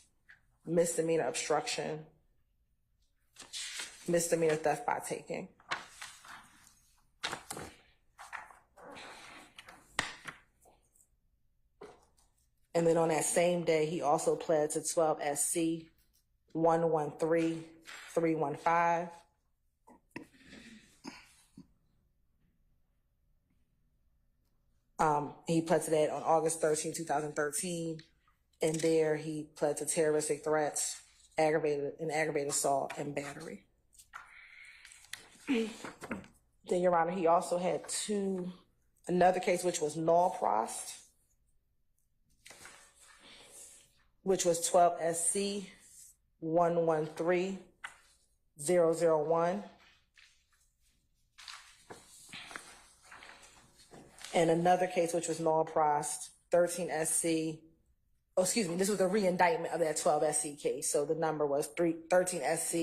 misdemeanor obstruction, misdemeanor theft by taking. And then on that same day, he also pled to 12 SC 113315. He pled to that on August 13, 2013. And there he pled to terroristic threats, aggravated assault, and battery. Then, Your Honor, he also had another case, which was null prost, which was 12 SC 113001. And another case, which was null prost, 13 SC, this was a re-indictment of that 12 SC case. So the number was 13 SC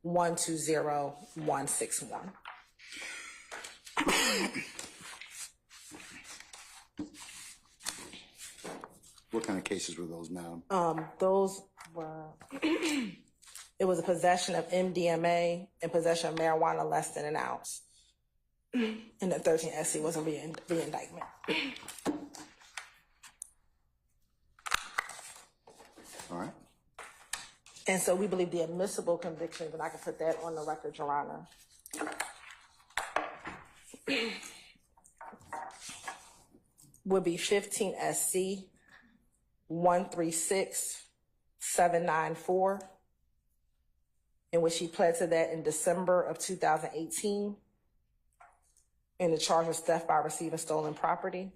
120161. What kind of cases were those, madam? Those were, it was a possession of MDMA and possession of marijuana less than an ounce. And the 13 SC was a re-indictment. All right. And so we believe the admissible convictions, and I can put that on the record, Your Honor, would be 15 SC 136794, in which he pled to that in December of 2018. And the charge was theft by receiving stolen property.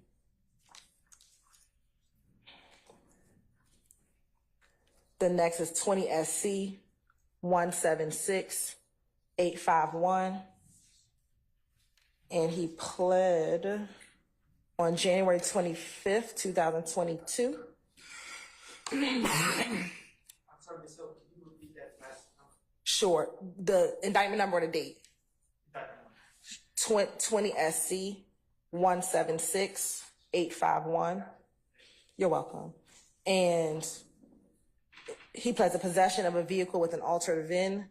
The next is 20 SC 176851. And he pled on January 25th, 2022. I'm sorry, Ms. Hill, can you repeat that last number? Sure. The indictment number or the date? Indictment number. 20 SC 176851. You're welcome. And he pled to possession of a vehicle with an altered VIN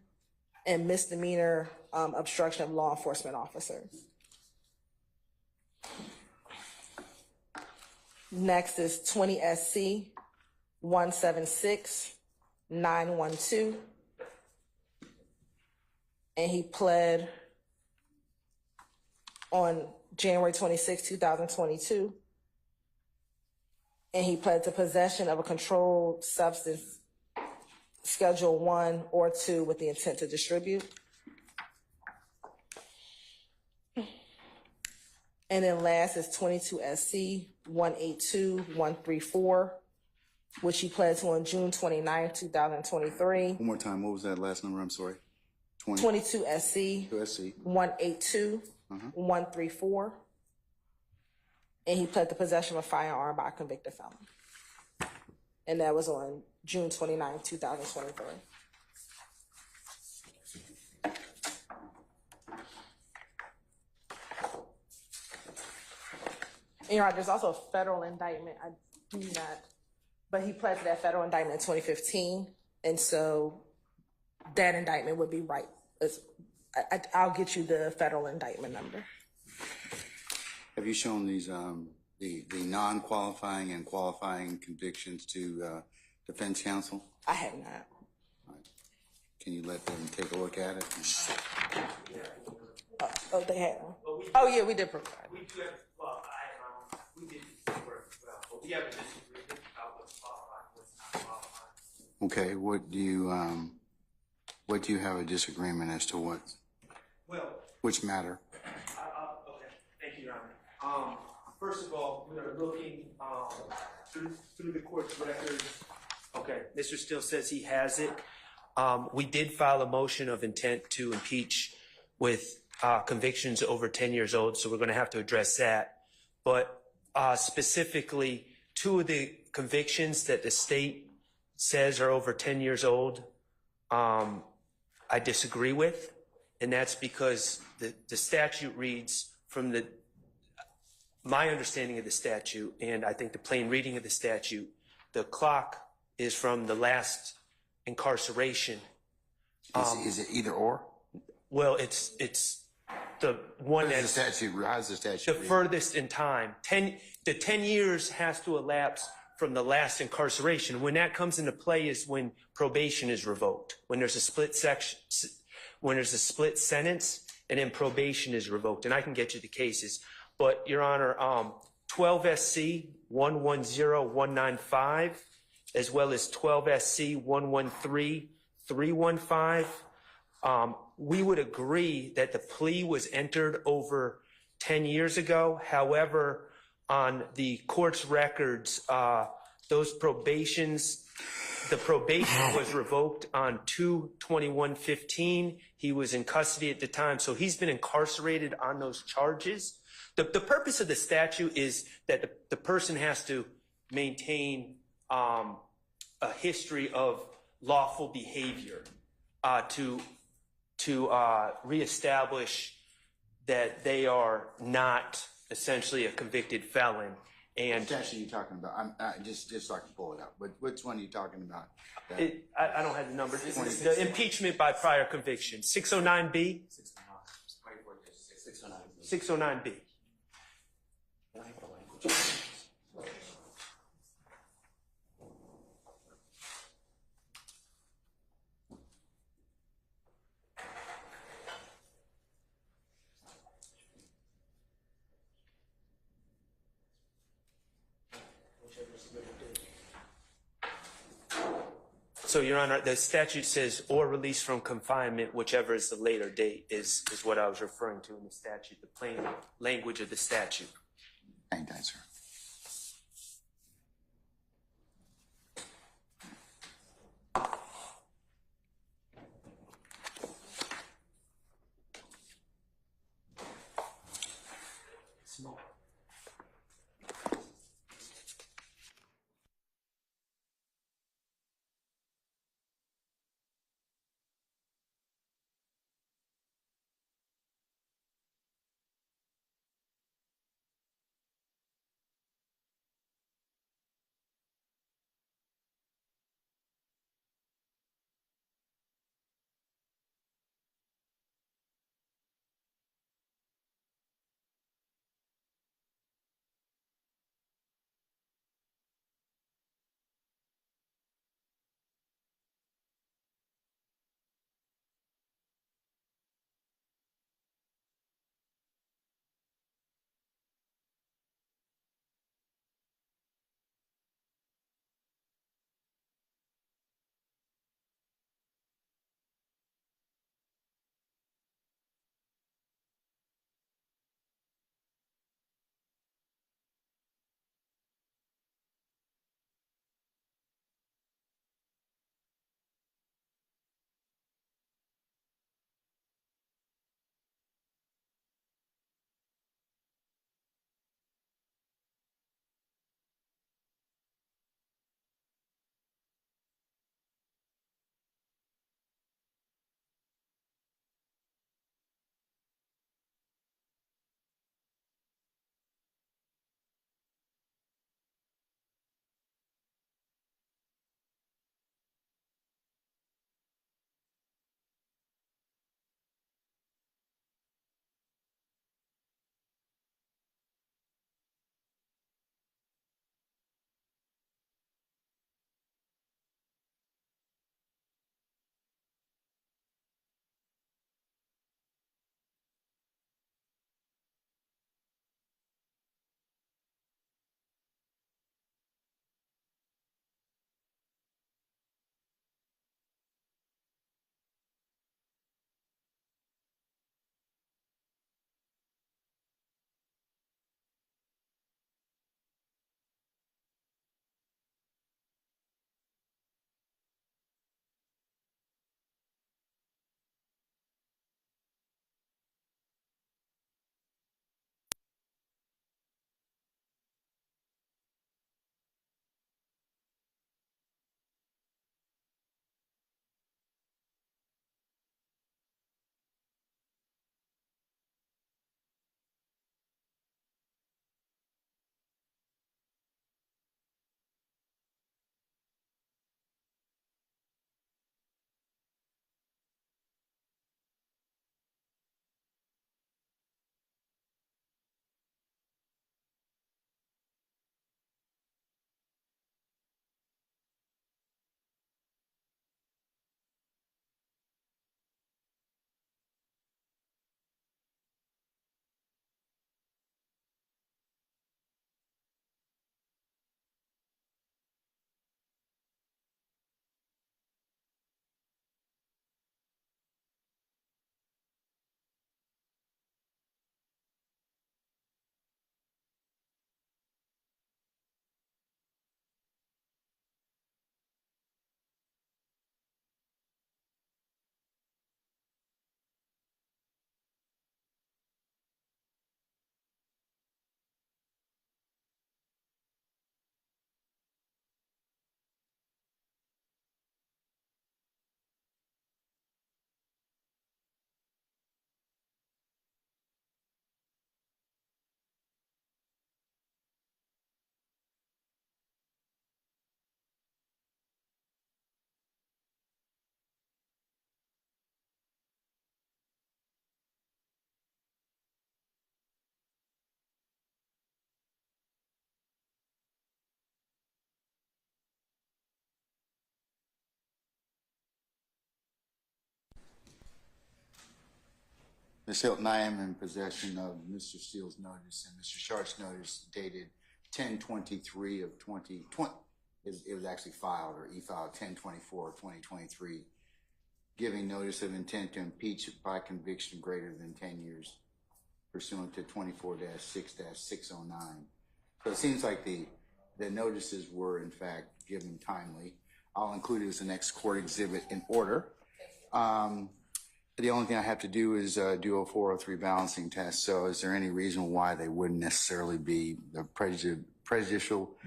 and misdemeanor obstruction of law enforcement officers. Next is 20 SC 176912. And he pled on January 26, 2022. And he pled to possession of a controlled substance, Schedule 1 or 2, with the intent to distribute. And then last is 22 SC 182134, which he pled to on June 29, 2023. One more time. What was that last number? I'm sorry. 22 SC 182134. And he pled the possession of a firearm by a convicted felon. And that was on June 29, 2023. And Your Honor, there's also a federal indictment. I do not, but he pled to that federal indictment in 2015. And so that indictment would be right. I'll get you the federal indictment number. Have you shown these the non-qualifying and qualifying convictions to defense counsel? I have not. Can you let them take a look at it? Oh, they have. Oh, yeah, we did provide. We do have, well, we did work well, but we have a disagreement about what's qualified, what's not qualified. Okay, what do you have a disagreement as to what? Well, Which matter? okay, thank you, Your Honor. First of all, we are looking through the court's records. Okay, Mr. Still says he has it. We did file a motion of intent to impeach with convictions over 10 years old, so we're going to have to address that. But specifically, two of the convictions that the state says are over 10 years old, I disagree with, and that's because the statute reads from my understanding of the statute, and I think the plain reading of the statute, the clock is from the last incarceration. Is it either or? Well, it's the one How's that's the statute the read? furthest in time. The 10 years has to elapse from the last incarceration. When that comes into play is when probation is revoked. When there's a split sentence, and then probation is revoked. And I can get you the cases. But, Your Honor, 12 SC 110195, as well as 12 SC 113315, we would agree that the plea was entered over 10 years ago. However, on the court's records, the probation was revoked on 2/21/15. He was in custody at the time, so he's been incarcerated on those charges. The purpose of the statute is that the person has to maintain a history of lawful behavior to reestablish that they are not essentially a convicted felon. And Which statute are you talking about? Just so I can pull it up. But which one are you talking about? I don't have the number. The impeachment by prior conviction, 609B. 609B. So, Your Honor, the statute says or release from confinement, whichever is the later date, is what I was referring to in the statute, the plain language of the statute. Hang tight, sir. Ms. Hilton, I am in possession of Mr. Steele's notice and Mr. Sharp's notice dated 10/23 of 2020. It was actually filed, or e-filed 10/24 of 2023, giving notice of intent to impeach by conviction greater than 10 years pursuant to 24-6-609. So it seems like the notices were in fact given timely. I'll include it as the next court exhibit in order. The only thing I have to do is do a 403 balancing test. So is there any reason why they wouldn't necessarily be prejudicial?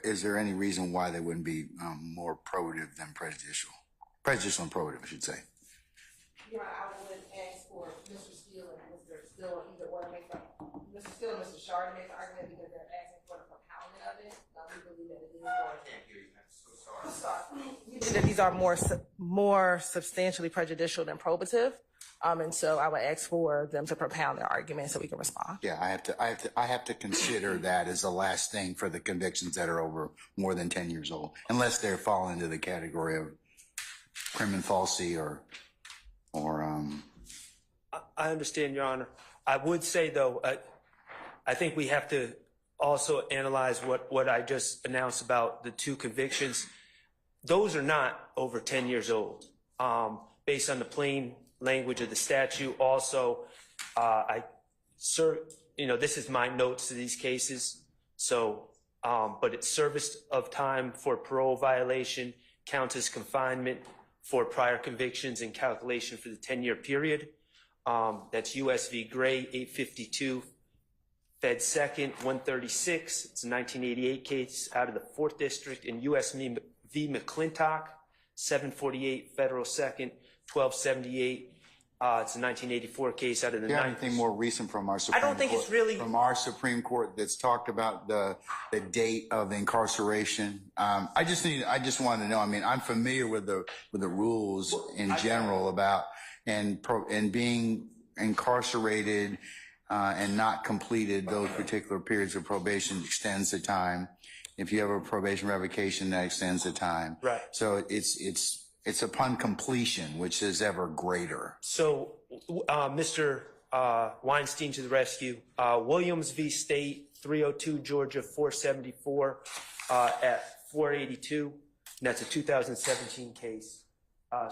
Is there any reason why they wouldn't be more probative than prejudicial? Prejudicial and probative, I should say. Your Honor, I would ask for Mr. Steele and Mr. Steele either or to make Mr. Steele and Mr. Sharp to make the argument because they're asking for the propounding of it. We believe that it is we believe that these are more substantially prejudicial than probative. And so I would ask for them to propound their argument so we can respond. Yeah, I have to consider that as the last thing for the convictions that are over more than 10 years old, unless they fall into the category of criminal falsity or I understand, Your Honor. I would say, though, I think we have to also analyze what I just announced about the two convictions. Those are not over 10 years old. Based on the plain language of the statute, also, this is my notes to these cases. So, but it's service of time for parole violation counts as confinement for prior convictions and calculation for the 10-year period. That's US v. Gray, 852, Fed 2nd, 136. It's a 1988 case out of the 4th District. In US v. McClintock, 748, Federal 2nd, 1278. It's a 1984 case out of the 9th. Do you have anything more recent from our Supreme Court? I don't think it's really from our Supreme Court that's talked about the date of incarceration. I just want to know. I mean, I'm familiar with the rules in general about and being incarcerated and not completed those particular periods of probation extends the time. If you have a probation revocation, that extends the time. Right. So it's upon completion, which is ever greater. So, Mr. Weinstein to the rescue. Williams v. State, 302 Georgia, 474 at 482. And that's a 2017 case.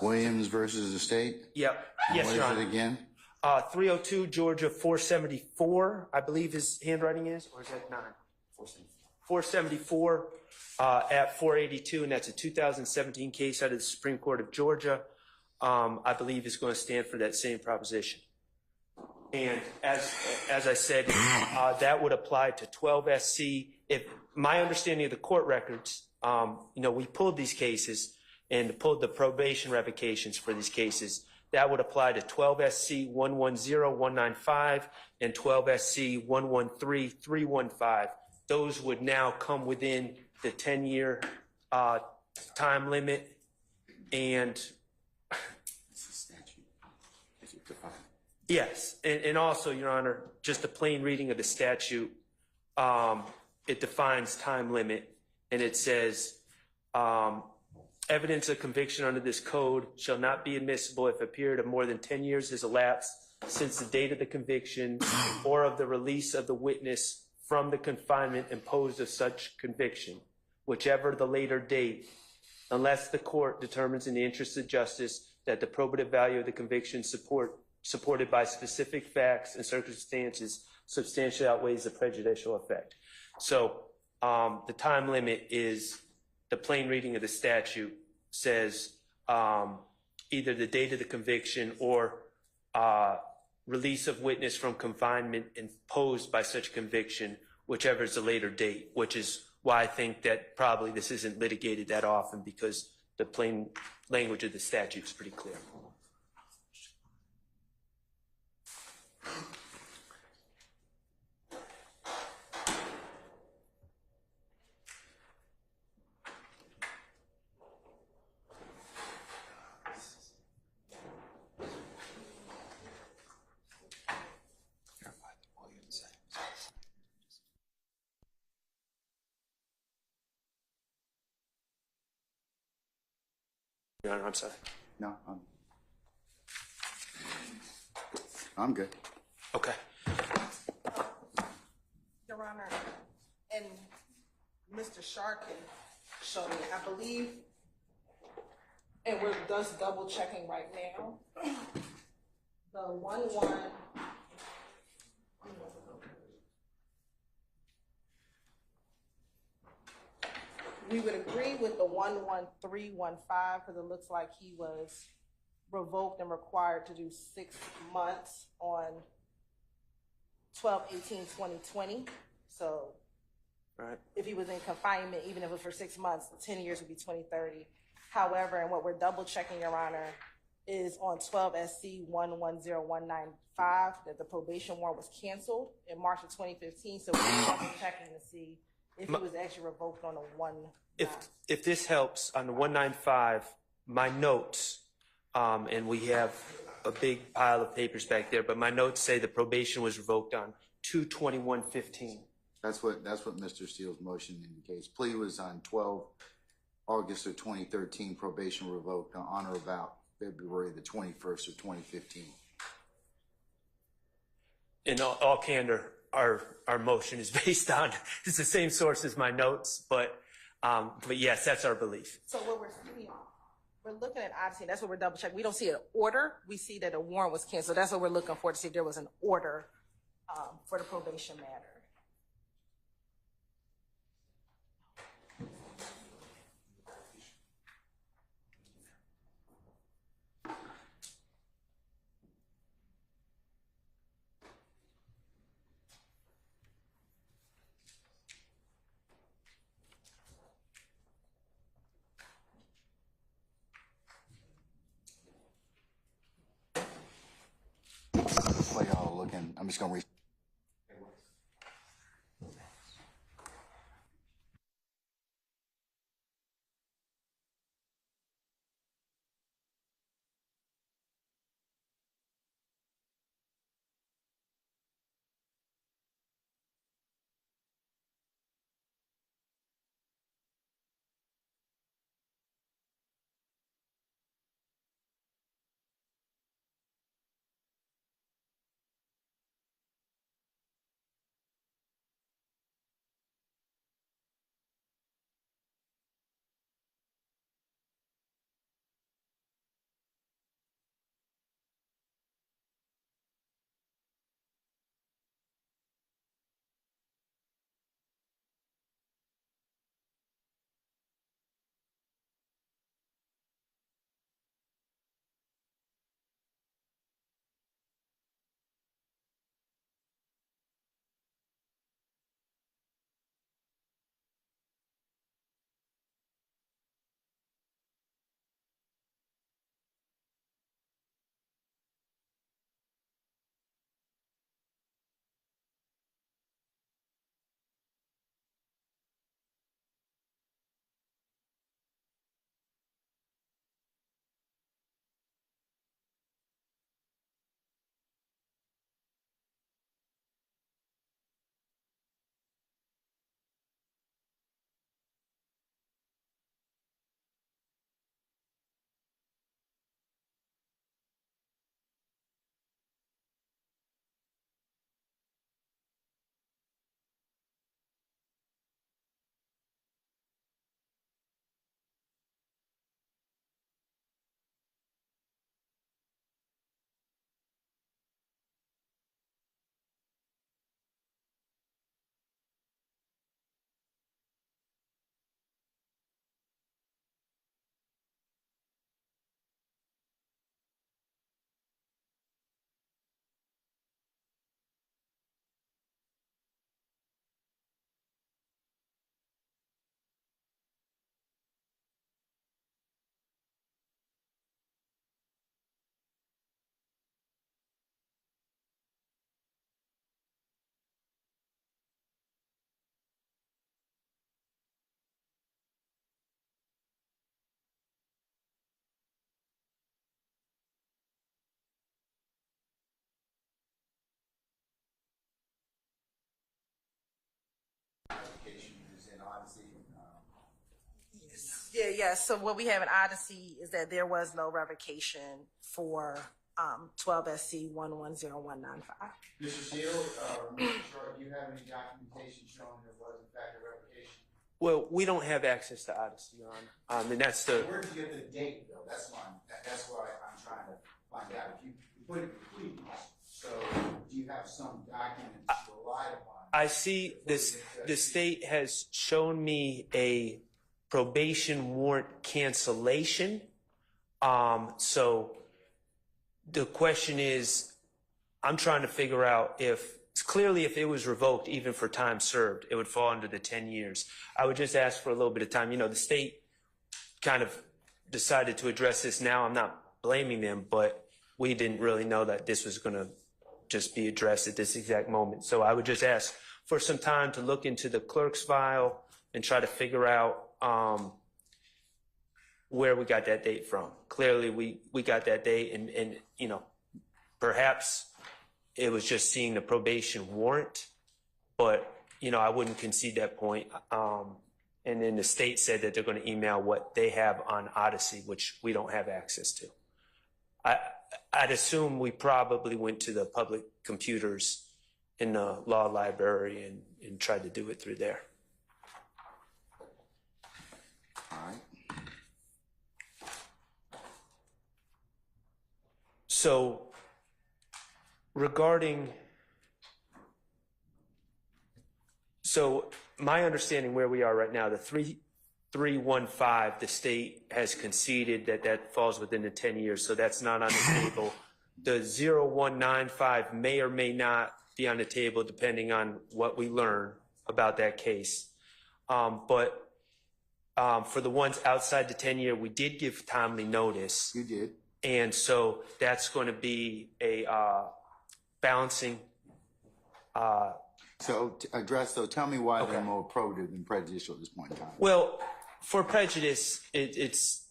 Williams versus the state? Yep. Yes, Your Honor. What is it again? 302 Georgia, 474, I believe his handwriting is, or is that 9? 474 at 482, and that's a 2017 case out of the Supreme Court of Georgia. I believe is going to stand for that same proposition. And as I said, that would apply to 12 SC. If my understanding of the court records, we pulled these cases and pulled the probation revocations for these cases. That would apply to 12 SC 110195 and 12 SC 113315. Those would now come within the 10-year time limit. And yes, and also, Your Honor, just a plain reading of the statute, it defines time limit, and it says, evidence of conviction under this code shall not be admissible if a period of more than 10 years has elapsed since the date of the conviction or of the release of the witness from the confinement imposed of such conviction, whichever the later date, unless the court determines in the interest of justice that the probative value of the conviction supported by specific facts and circumstances substantially outweighs the prejudicial effect. So the time limit is, the plain reading of the statute says either the date of the conviction or release of witness from confinement imposed by such conviction, whichever is the later date, which is why I think that probably this isn't litigated that often, because the plain language of the statute is pretty clear. Your Honor, I'm sorry. No, I'm good. Okay. Your Honor, and Mr. Shark can show me, I believe, and we're just double checking right now. The 1-1. We would agree with the 11315 because it looks like he was revoked and required to do 6 months on 12/18/2020. So Right. if he was in confinement, even if it was for 6 months, 10 years would be 2030. However, and what we're double checking, Your Honor, is on 12 SC 110195 that the probation warrant was canceled in March of 2015. So we're double checking to see if he was actually revoked on a 1. If this helps, on the 195, my notes, and we have a big pile of papers back there, but my notes say the probation was revoked on 2/21/15. That's what Mr. Steele's motion indicates. Plea was on 12 August of 2013, probation revoked on or about February the 21st of 2015. In all candor, our motion is based on, it's the same source as my notes, but yes, that's our belief. So what we're looking at, obviously, that's what we're double checking. We don't see an order. We see that a warrant was canceled. That's what we're looking for, to see if there was an order for the probation matter. While y'all are looking, I'm just going to Yeah. So what we have in Odyssey is that there was no revocation for 12 SC 110195. Mr. Seal, Mr. Short, do you have any documentation showing there was in fact a revocation? Well, we don't have access to Odyssey, Your Honor. And that's the. Where did you get the date, though? That's what I'm trying to find out. If you put it in please, so do you have some document to rely upon? I see this. The state has shown me a probation warrant cancellation. So the question is, I'm trying to figure out if it was revoked, even for time served, it would fall under the 10 years. I would just ask for a little bit of time. You know, the state kind of decided to address this now. I'm not blaming them, but we didn't really know that this was going to just be addressed at this exact moment. So I would just ask for some time to look into the clerk's file and try to figure out where we got that date from. Clearly, we got that date, and you know, perhaps it was just seeing the probation warrant, but you know, I wouldn't concede that point. And then the state said that they're going to email what they have on Odyssey, which we don't have access to. I'd assume we probably went to the public computers in the law library and tried to do it through there. All right. So my understanding where we are right now, the 3315, the state has conceded that falls within the 10 years, so that's not on the table. The 0195 may or may not be on the table depending on what we learn about that case. But for the ones outside the 10-year, we did give timely notice. You did. And so that's going to be a balancing. So to address those, tell me why they're more probative than prejudicial at this point in time. Well, for prejudice, it's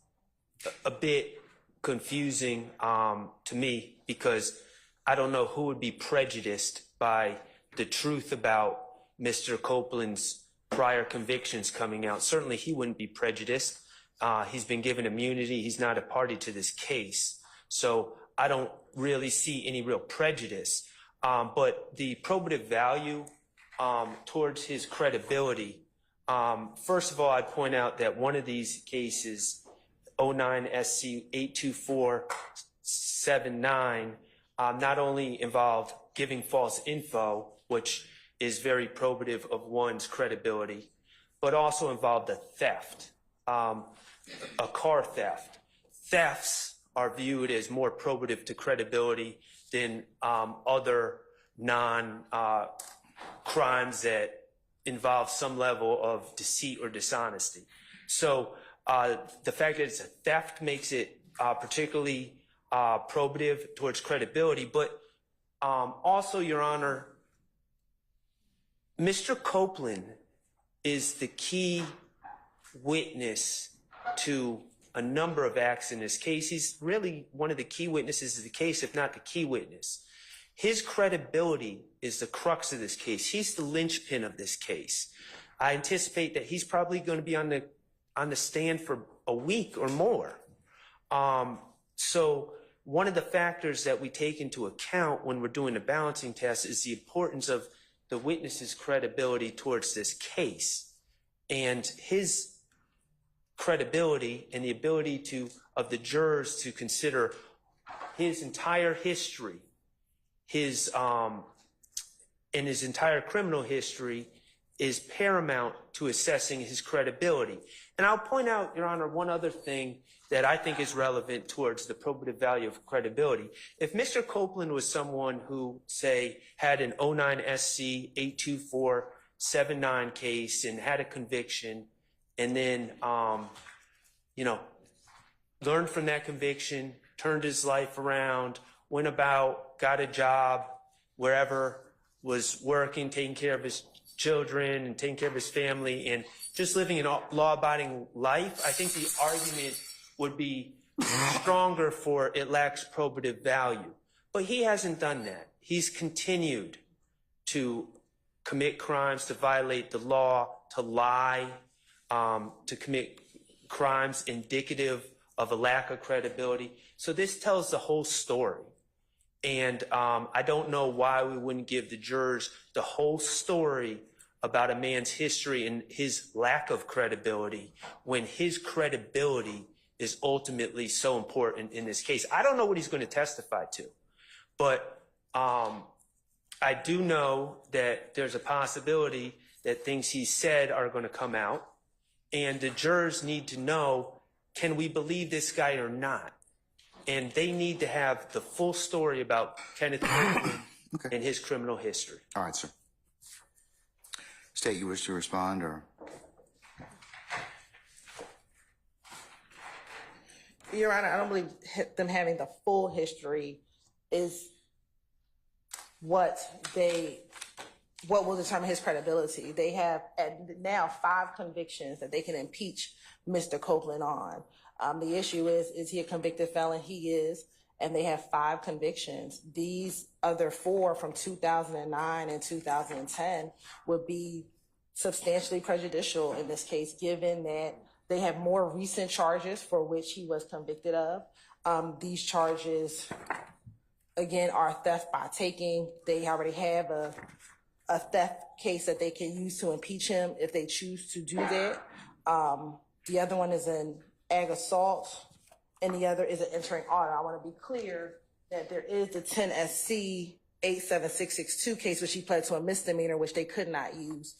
a bit confusing to me because I don't know who would be prejudiced by the truth about Mr. Copeland's prior convictions coming out. Certainly he wouldn't be prejudiced. He's been given immunity. He's not a party to this case. So I don't really see any real prejudice. But the probative value towards his credibility, first of all, I'd point out that one of these cases, 09 SC 82479, not only involved giving false info, which is very probative of one's credibility, but also involved a theft. A car theft. Thefts are viewed as more probative to credibility than other non-crimes that involve some level of deceit or dishonesty. So the fact that it's a theft makes it particularly probative towards credibility. But also, Your Honor, Mr. Copeland is the key witness to a number of acts in this case. He's really one of the key witnesses of the case, if not the key witness. His credibility is the crux of this case. He's the linchpin of this case. I anticipate that he's probably going to be on the stand for a week or more. So one of the factors that we take into account when we're doing the balancing test is the importance of the witness's credibility towards this case. And his credibility and the ability of the jurors to consider his entire history, his entire criminal history is paramount to assessing his credibility. And I'll point out, Your Honor, one other thing that I think is relevant towards the probative value of credibility. If Mr. Copeland was someone who, say, had an 09 SC 82479 case and had a conviction, and then, learned from that conviction, turned his life around, went about, got a job wherever, was working, taking care of his children and taking care of his family, and just living a law-abiding life, I think the argument would be stronger for it lacks probative value. But he hasn't done that. He's continued to commit crimes, to violate the law, to lie, to commit crimes indicative of a lack of credibility. So this tells the whole story. And I don't know why we wouldn't give the jurors the whole story about a man's history and his lack of credibility when his credibility is ultimately so important in this case. I don't know what he's going to testify to, but I do know that there's a possibility that things he said are going to come out, and the jurors need to know, can we believe this guy or not? And they need to have the full story about Kenneth Copeland and his criminal history. All right, sir. State, you wish to respond, or? Your Honor, I don't believe them having the full history is what will determine his credibility. They have now 5 convictions that they can impeach Mr. Copeland on. The issue is he a convicted felon? He is, and they have 5 convictions. These other 4 from 2009 and 2010 would be substantially prejudicial in this case, given that they have more recent charges for which he was convicted of. These charges, again, are theft by taking. They already have a theft case that they can use to impeach him if they choose to do that. The other one is an ag assault, and the other is an entering order. I want to be clear that there is the 10 SC 87662 case, which he pled to a misdemeanor, which they could not use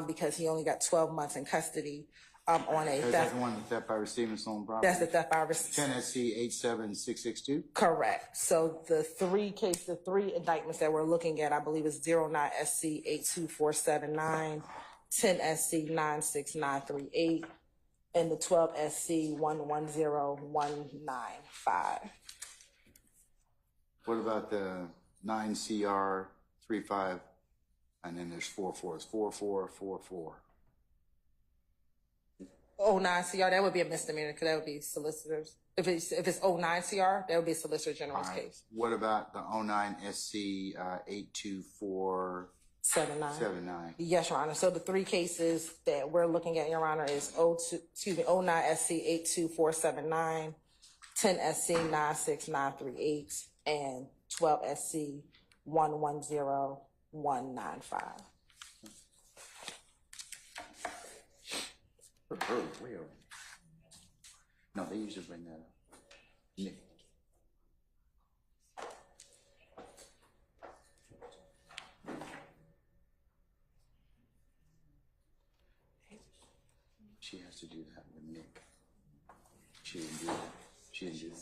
because he only got 12 months in custody on a Is that theft. the one, the theft by receiving stolen property? That's the theft by receiving. 10 SC 87662? Correct. So the 3 indictments that we're looking at, I believe, is 09 SC 82479, 10 SC 96938, and the 12 SC 110195. What about the 9 CR 35, and then there's 44, it's 4444. 09 CR, that would be a misdemeanor because that would be solicitors. If it's 09 CR, that would be a solicitor general's case. What about the 09 SC 82479? 79. Yes, Your Honor. So the 3 cases that we're looking at, Your Honor, is 09 SC 82479, 10 SC 96938, and 12 SC 110195. Way over. No, they usually bring that up. Nick. She has to do that with Nick. She didn't do that. She didn't do that.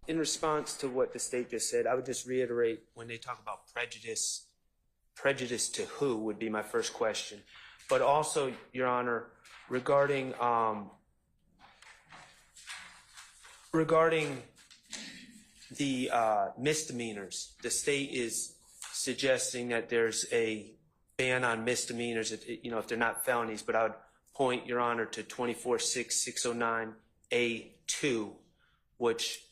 In response to what the state just said, I would just reiterate, when they talk about prejudice to who would be my first question. But also, Your Honor, regarding the misdemeanors, the state is suggesting that there's a ban on misdemeanors if they're not felonies, but I would point, Your Honor, to 246609A2, which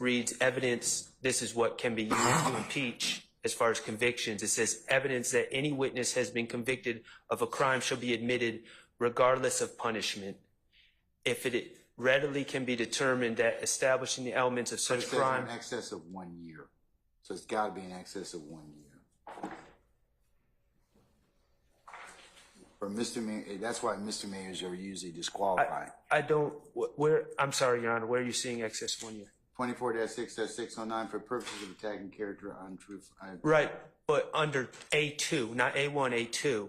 reads evidence. This is what can be used to impeach as far as convictions. It says evidence that any witness has been convicted of a crime shall be admitted regardless of punishment. If it readily can be determined that establishing the elements of It such says crime. in excess of 1 year. So it's got to be in excess of 1 year. For misdemeanor, that's why misdemeanors are usually disqualified. I don't, where, I'm sorry, Your Honor, where are you seeing excess 1 year? 24-6-609 for purposes of attacking character, untruth. Right, but under A2, not A1, A2,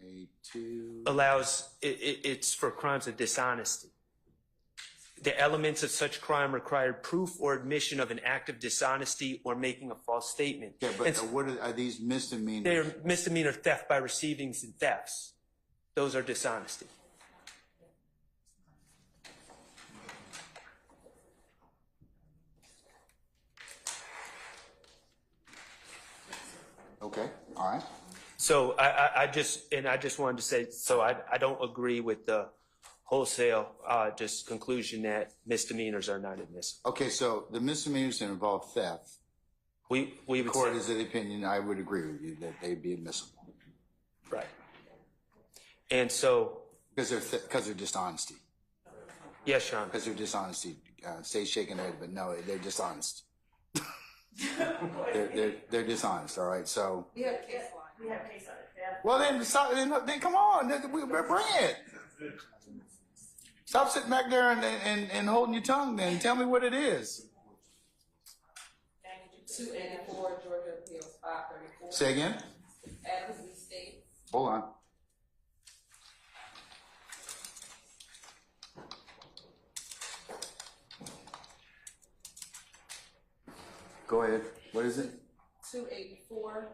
A2. allows, it's for crimes of dishonesty. The elements of such crime required proof or admission of an act of dishonesty or making a false statement. Yeah, but And what are these misdemeanors? they're misdemeanor theft by receivings and thefts. Those are dishonesty. Okay, all right. So I just wanted to say, so I don't agree with the wholesale just conclusion that misdemeanors are not admissible. Okay, so the misdemeanors that involve theft, We the would court say, is of the opinion, I would agree with you, that they'd be admissible. right. And so, Because they're dishonesty. yes, Your Honor. Because they're dishonesty. Say shaking their head, but no, they're dishonest. they're dishonest, all right? So. We have a case line. We have a case on it. Well, then come on, bring it. Stop sitting back there and holding your tongue then. Tell me what it is. 284 Georgia Appeals 534. Say again? Adams v. State. Hold on. Go ahead. What is it? 284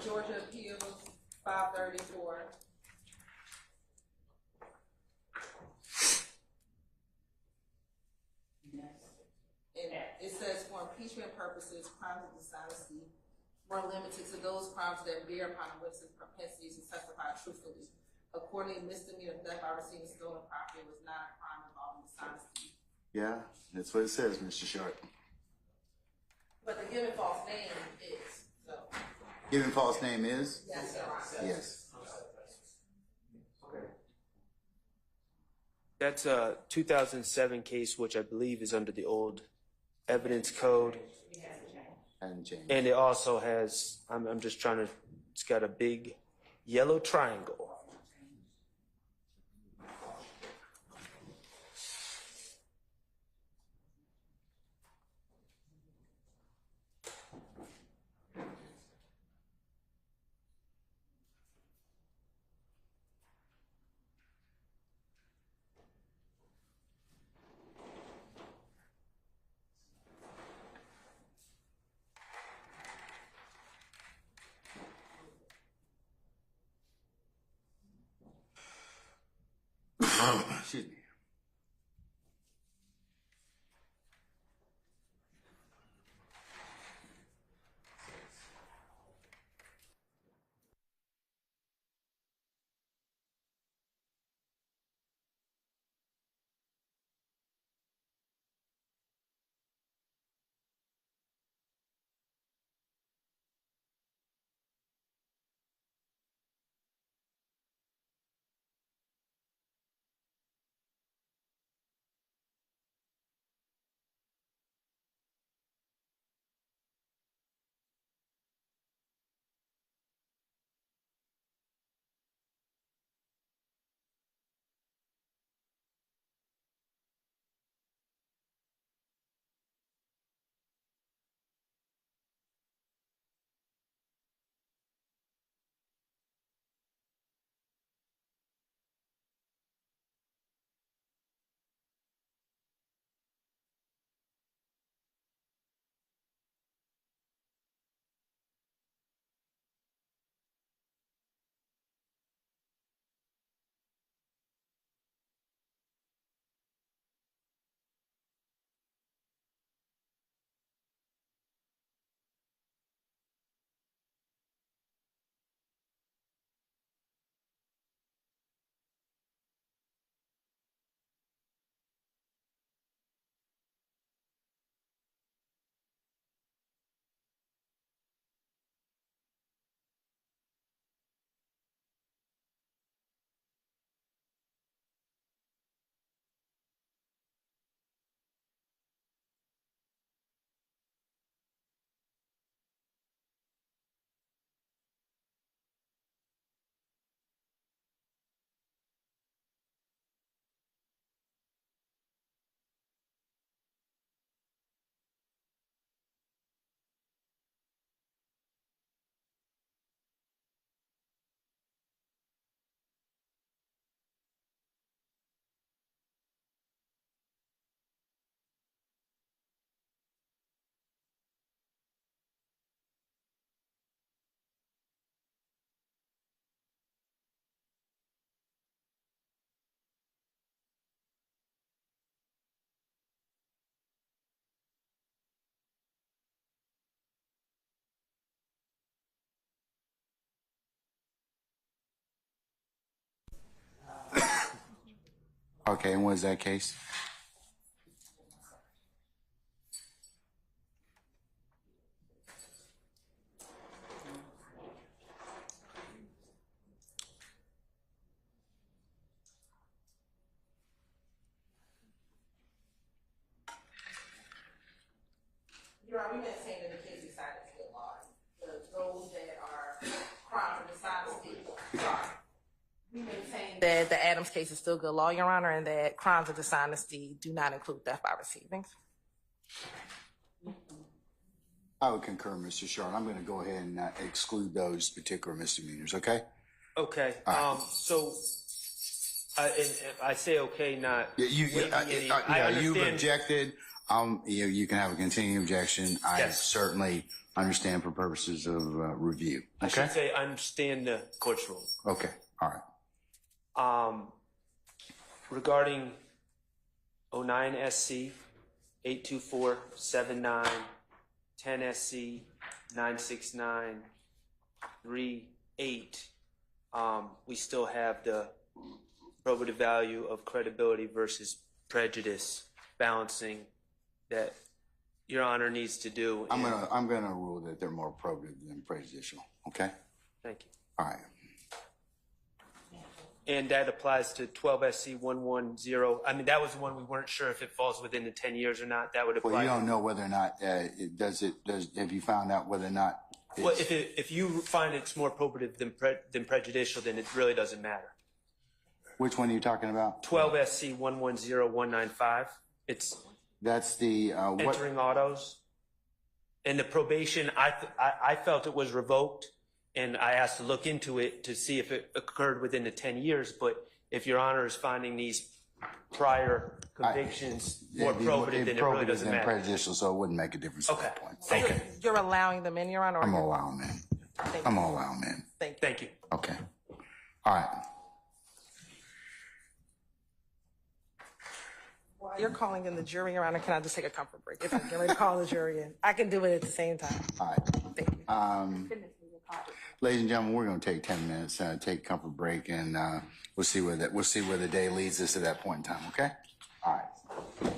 Georgia Appeals 534. And it says for impeachment purposes, crimes of dishonesty were limited to those crimes that bear upon a witness's propensity to testify truthfully. Accordingly, misdemeanor theft by receiving stolen property was not a crime involving dishonesty. Yeah, that's what it says, Mr. Sharp. But the given false name is, so. Given false name is? Yes, Your Honor. Yes. That's a 2007 case, which I believe is under the old evidence code. Hasn't changed. And it also has, I'm just trying to, it's got a big yellow triangle. Excuse me. Okay, and what is that case? Your Honor, we maintain that the case is cited as good law. Those that are crimes of dishonesty. Sorry. We maintain that the Adams case is still good law, Your Honor, and that crimes of dishonesty do not include theft by receivings. I would concur, Mr. Sharp. I'm going to go ahead and exclude those particular misdemeanors, okay? Okay, right. so, and I say okay, not. Yeah, you've understand- objected. You can have a continuing objection. I Yes. certainly understand for purposes of review. I Okay? should say I understand the court's rule. Okay, all right. Regarding 09 SC 82479, 10 SC 96938, we still have the probative value of credibility versus prejudice balancing that Your Honor needs to do. I'm gonna rule that they're more probative than prejudicial. Okay? Thank you. All right. And that applies to 12 SC 110. I mean, that was the one we weren't sure if it falls within the 10 years or not. That would apply. Well, you don't know whether or not have you found out whether or not Well, if you find it's more probative than prejudicial, then it really doesn't matter. which one are you talking about? 12 SC 110195. It's That's the what? entering autos. And the probation, I felt it was revoked, and I asked to look into it to see if it occurred within the 10 years. But if Your Honor is finding these prior convictions more probative, then it really doesn't than matter. prejudicial, so it wouldn't make a difference at that Okay. point. Thank Okay. you. You're allowing them in, Your Honor? I'm gonna allow them in. Thank I'm you. gonna allow them in. Thank you. Thank you. Okay. All right. While you're calling in the jury, Your Honor, can I just take a comfort break? If I'm getting ready to call the jury in, I can do it at the same time. All right. Thank you. Ladies and gentlemen, we're going to take 10 minutes, take a comfort break, and we'll see where the day leads us at that point in time. Okay? All right.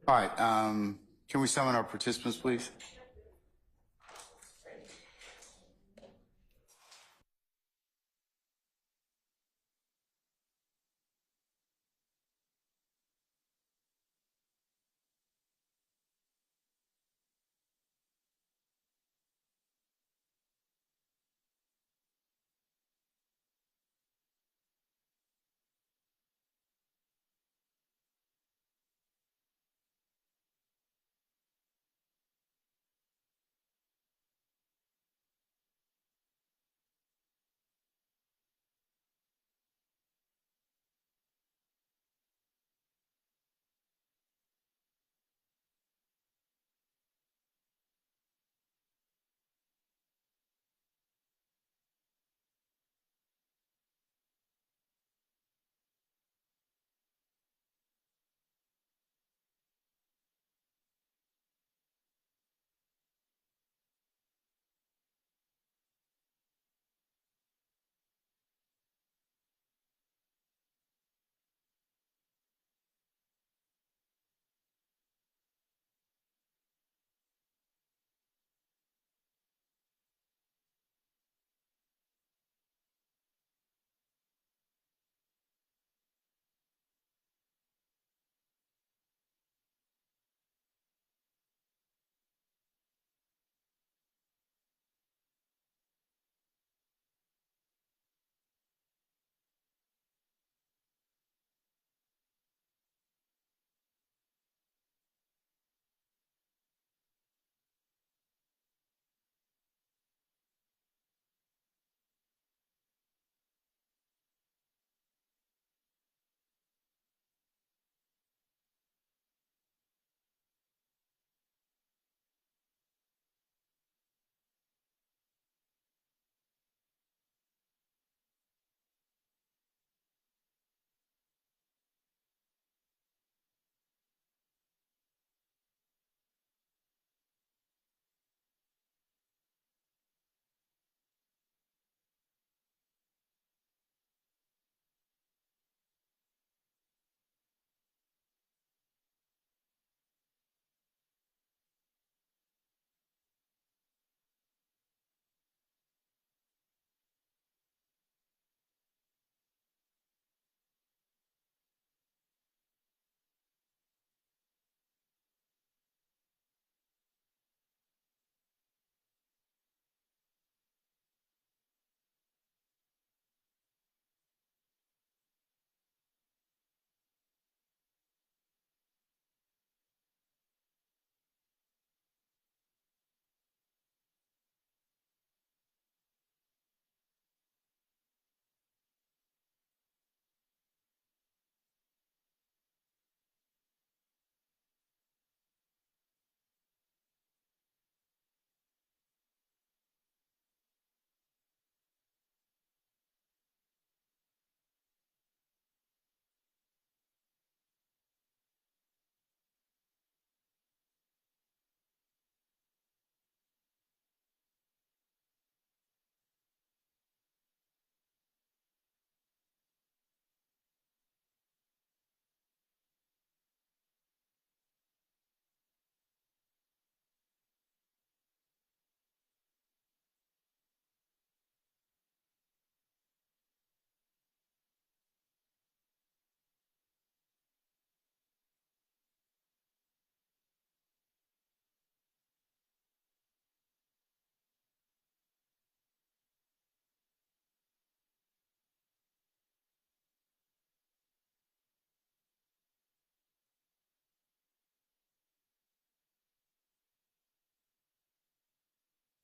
All right, can we summon our participants, please?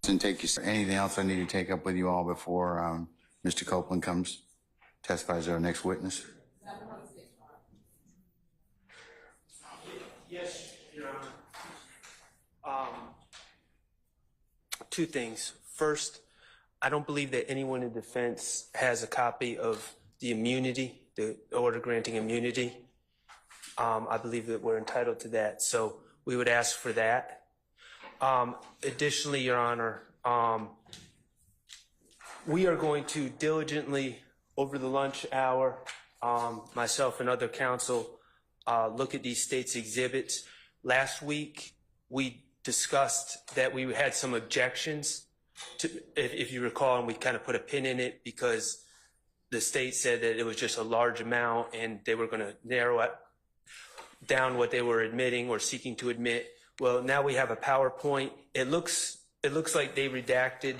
And take you. Anything else I need to take up with you all before Mr. Copeland comes, testifies as our next witness? Yes, Your Honor. Two things. First, I don't believe that anyone in defense has a copy of the immunity, the order granting immunity. I believe that we're entitled to that, so we would ask for that. Additionally, Your Honor, we are going to diligently, over the lunch hour, myself and other counsel, look at these state's exhibits. last week we discussed that we had some objections to, if you recall, and we kind of put a pin in it because the state said that it was just a large amount and they were going to narrow it down what they were admitting or seeking to admit. Well, now we have a PowerPoint. It looks like they redacted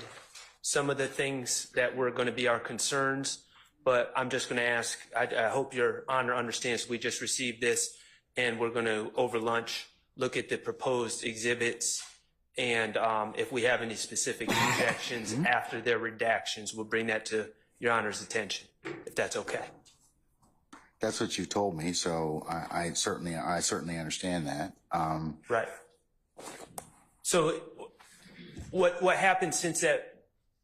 some of the things that were going to be our concerns, but I'm just going to ask, I hope Your Honor understands, we just received this and we're going to, over lunch, look at the proposed exhibits, and if we have any specific objections after their redactions, we'll bring that to Your Honor's attention, if that's okay. That's what you told me, so I certainly understand that. Right. So what happened since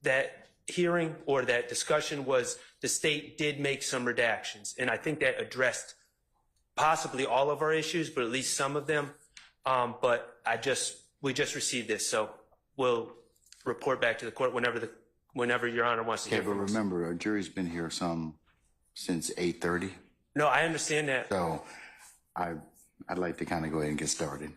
that hearing or that discussion was the state did make some redactions, and I think that addressed possibly all of our issues, but at least some of them. But we just received this, so we'll report back to the court whenever Your Honor wants to hear Okay, but from us. remember, our jury's been here since 8:30, No, I understand that. so I'd like to kind of go ahead and get started.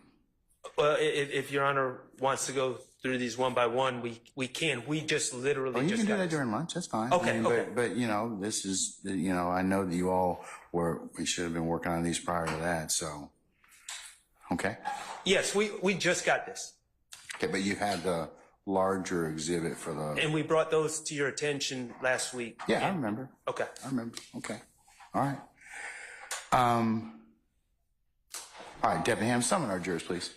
Well, if Your Honor wants to go through these one by one, we can. We just literally Oh, you just can do got that this. during lunch. That's fine. Okay, okay. But you know, this is, you know, I know that you all we should have been working on these prior to that. So, okay. Yes, we just got this. Okay, but you had the larger exhibit for the. And we brought those to your attention last week. Yeah, I remember. Okay. I remember. Okay. All right. All right, Deputy Ham, summon our jurors, please.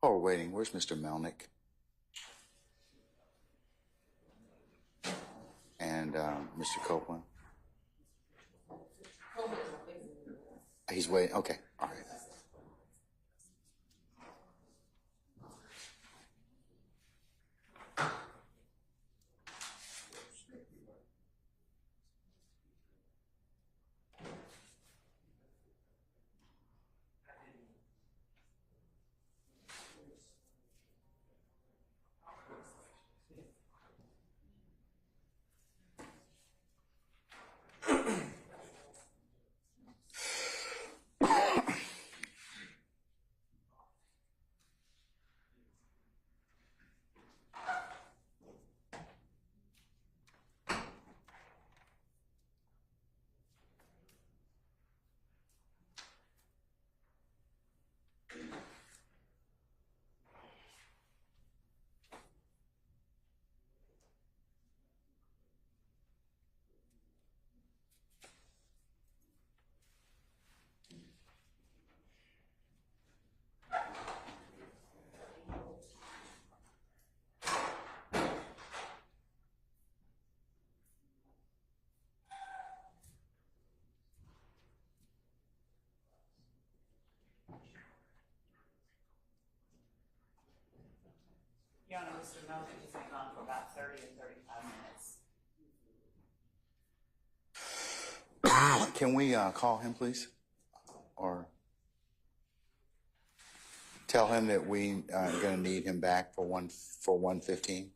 Oh, we're waiting. Where's Mr. Melnick? And Mr. Copeland? He's waiting. Okay. All right. Your Honor, Mr. Melvin has been gone for about 30 or 35 minutes. Can we call him, please? Or tell him that we are going to need him back for 1:15?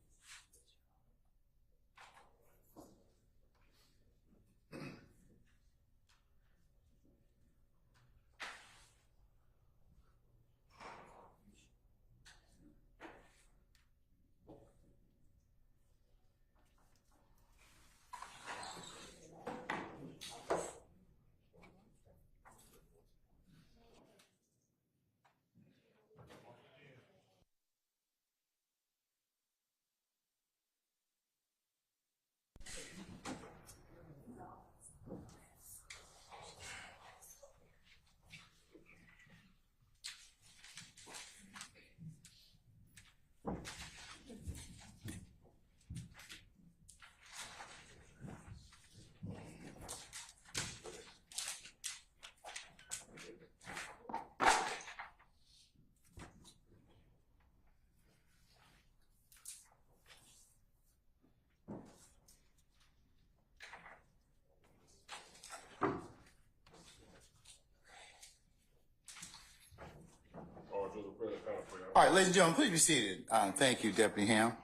All right, ladies and gentlemen, please be seated. Thank you, Deputy Ham.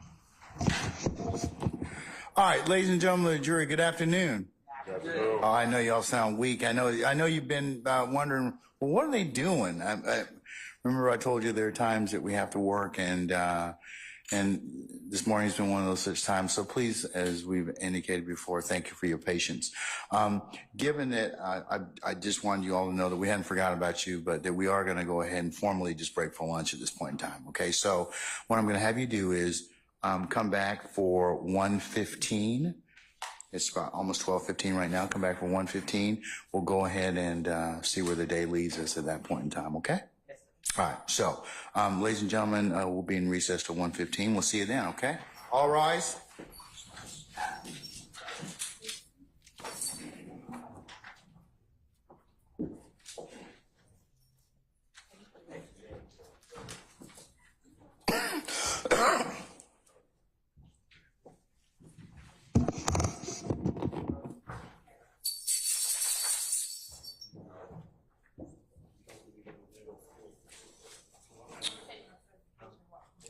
All right, ladies and gentlemen of the jury, good afternoon. Oh, I know y'all sound weak. I know you've been wondering, well, what are they doing? I remember I told you there are times that we have to work, and this morning's been one of those such times. So please, as we've indicated before, thank you for your patience. Given that I just wanted you all to know that we hadn't forgotten about you, but that we are going to go ahead and formally just break for lunch at this point in time. Okay, so what I'm going to have you do is come back for 1:15. It's about almost 12:15 right now. Come back for 1:15. We'll go ahead and see where the day leads us at that point in time, okay? Yes, sir. All right, so, ladies and gentlemen, we'll be in recess till 1:15. We'll see you then, okay? All rise.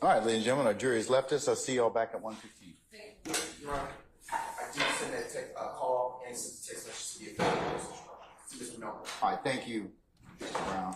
All right, ladies and gentlemen, our jury has left us. I'll see y'all back at 1:15. Your Honor, I did send that call and sent the text message to the offender. To Mr. Melvin. All right, thank you, Mr. Brown.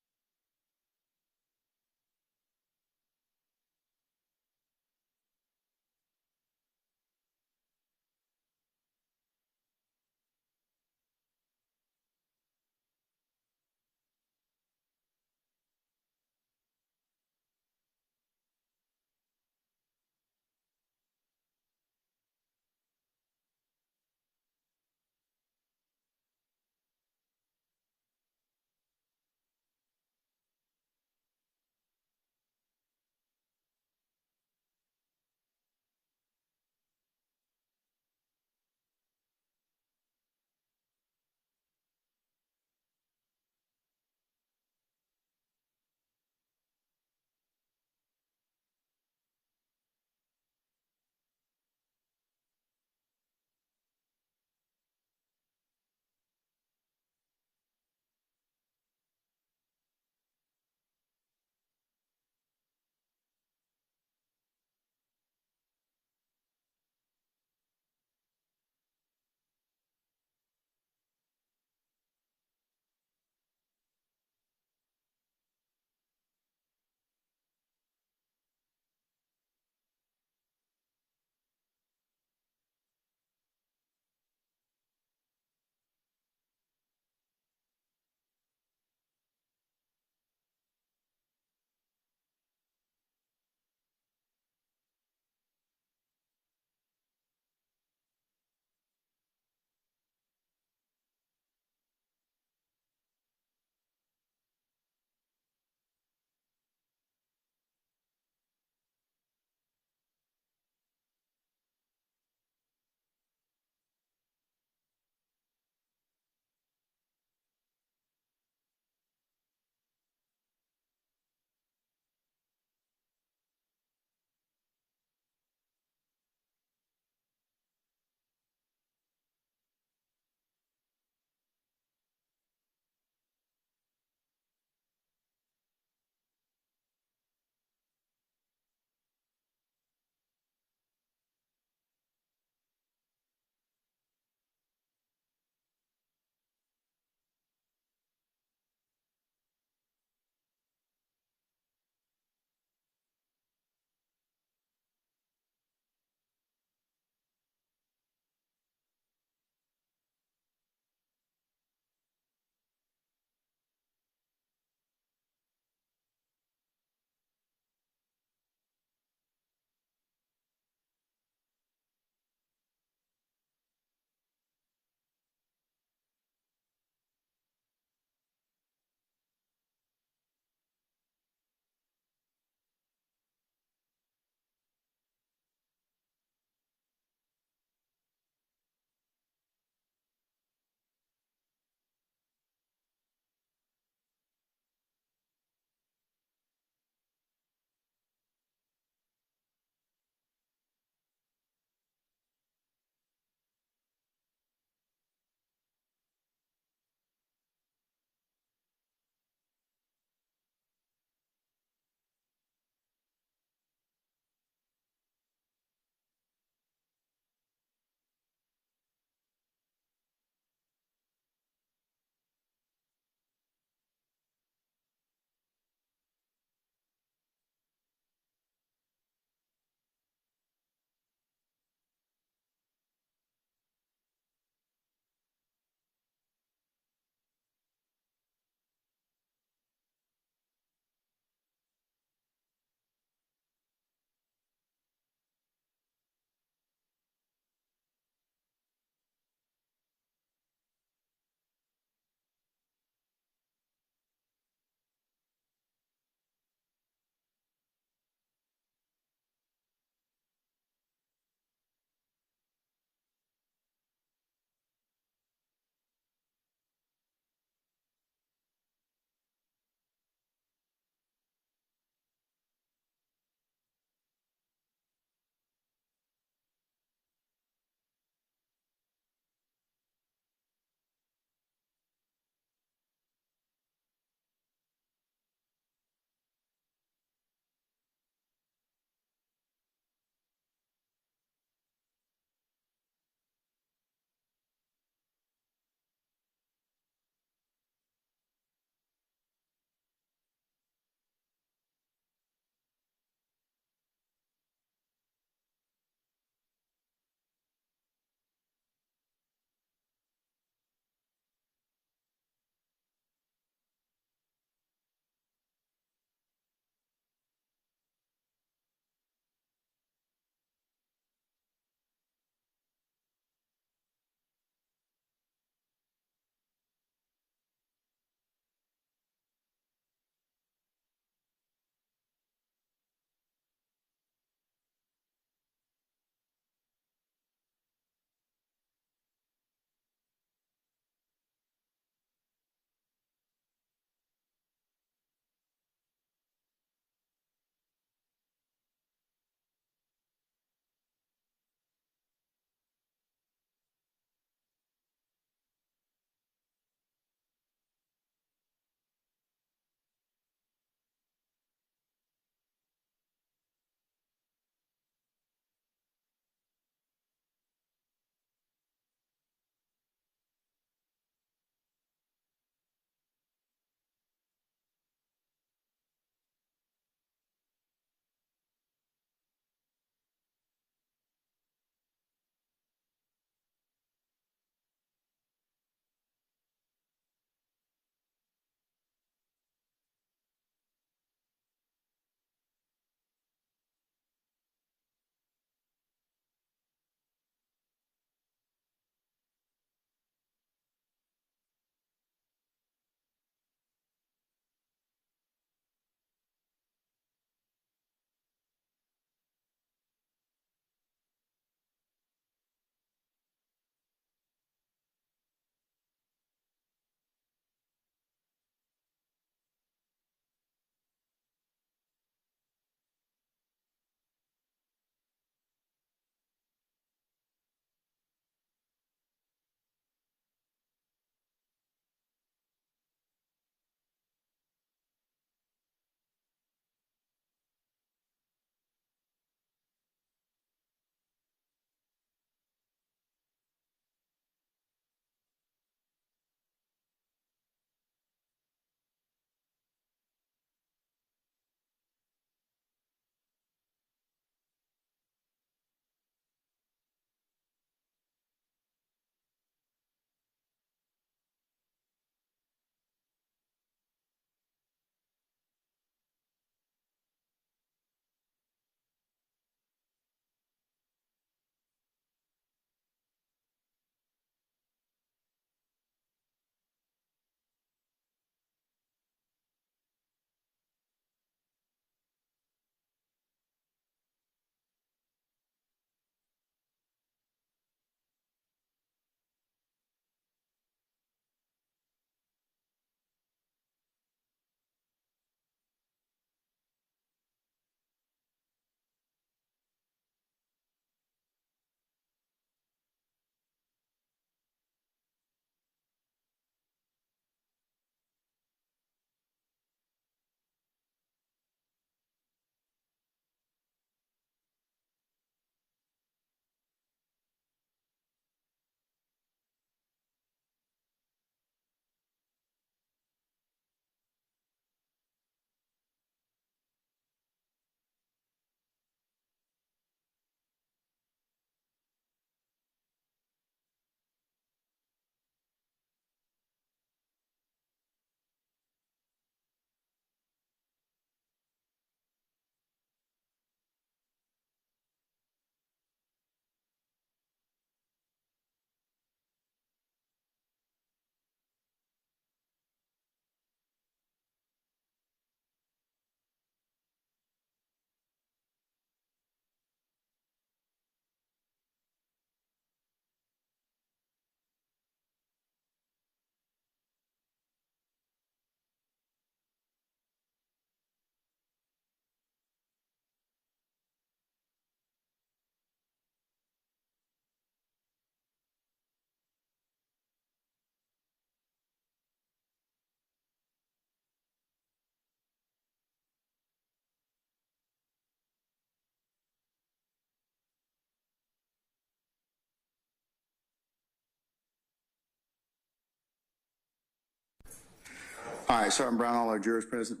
All right, Sergeant Brown, all our jurors present?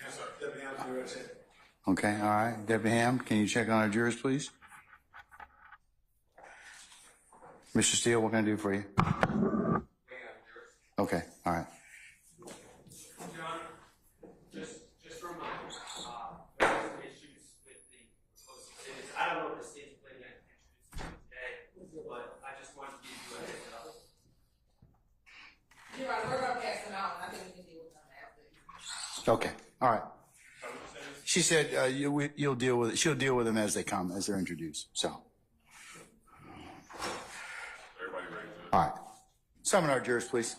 Yes, sir. Deputy Ham's here, that's it. Okay, all right. Deputy Ham, can you check on our jurors, please? Mr. Steele, what can I do for you? Okay, all right. Your Honor, just for a moment, there are some issues with the proposed exhibits. I don't know if the state's planning on introducing them today, but I just wanted to give you a heads up. You're right, we're gonna pass them out, and I think we can deal with them after. Okay, all right. She said you'll deal with it. She'll deal with them as they come, as they're introduced. So, all right. Summon our jurors, please.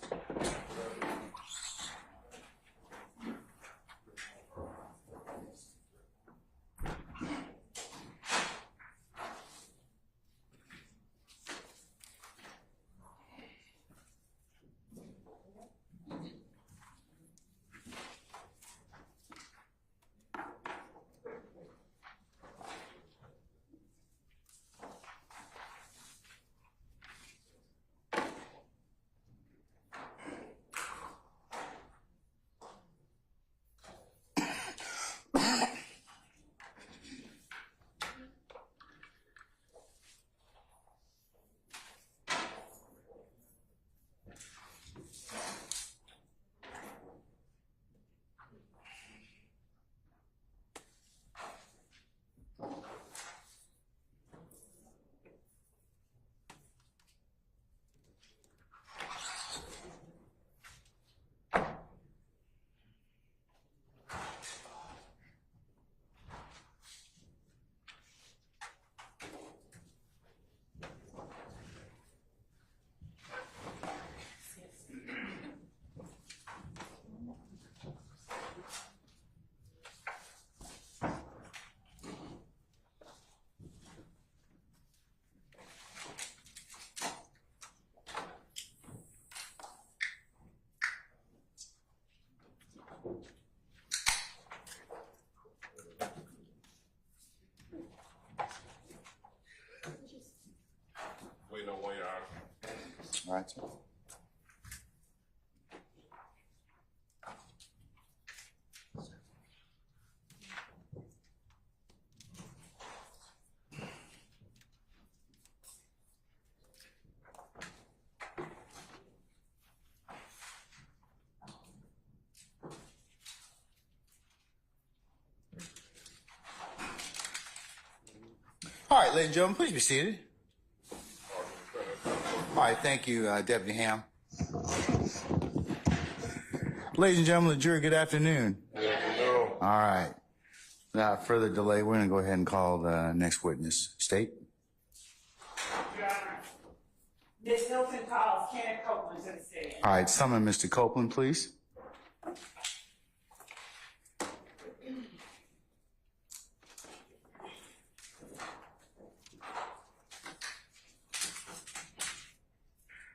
Wait, no, 1 year. All right, sir. All right, ladies and gentlemen, please be seated. All right, thank you, Deputy Ham. Ladies and gentlemen of the jury, good afternoon. All right. Without further delay, we're going to go ahead and call the next witness. State. Your Honor, Ms. Hilton calls Kenneth Copeland to the stand. All right, summon Mr. Copeland, please.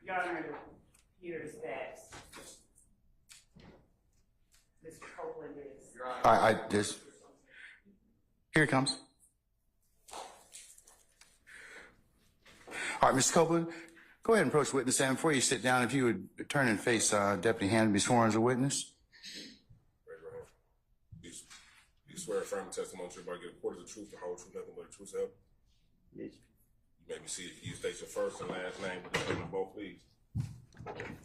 Your Honor, here's that. Mr. Copeland is. Here it comes. All right, Mr. Copeland, go ahead and approach the witness stand. Before you sit down, if you would turn and face Deputy Hand and be sworn as a witness. Raise your hand. You swear affirm the testimony to everybody get a quarter of the truth, the whole truth, nothing but the truth, help? Yes. You may be seated. You state your first and last name with the spelling of both, please.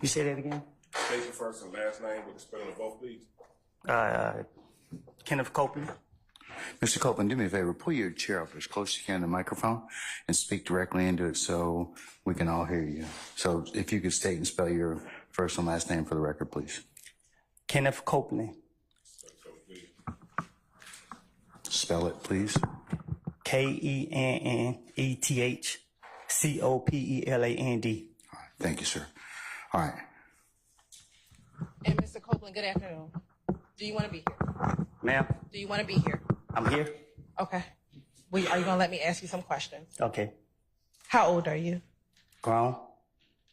You say that again? State your first and last name with the spelling of both, please. Kenneth Copeland. Mr. Copeland, do me a favor. Pull your chair up as close as you can to the microphone and speak directly into it so we can all hear you. So if you could state and spell your first and last name for the record, please. Kenneth Copeland. Spell it, please. KennethCopeland. All right, thank you, sir. All right. And Mr. Copeland, good afternoon. Do you want to be here? Ma'am, Do you want to be here? I'm here. Okay. Are you going to let me ask you some questions? Okay. How old are you? Grown.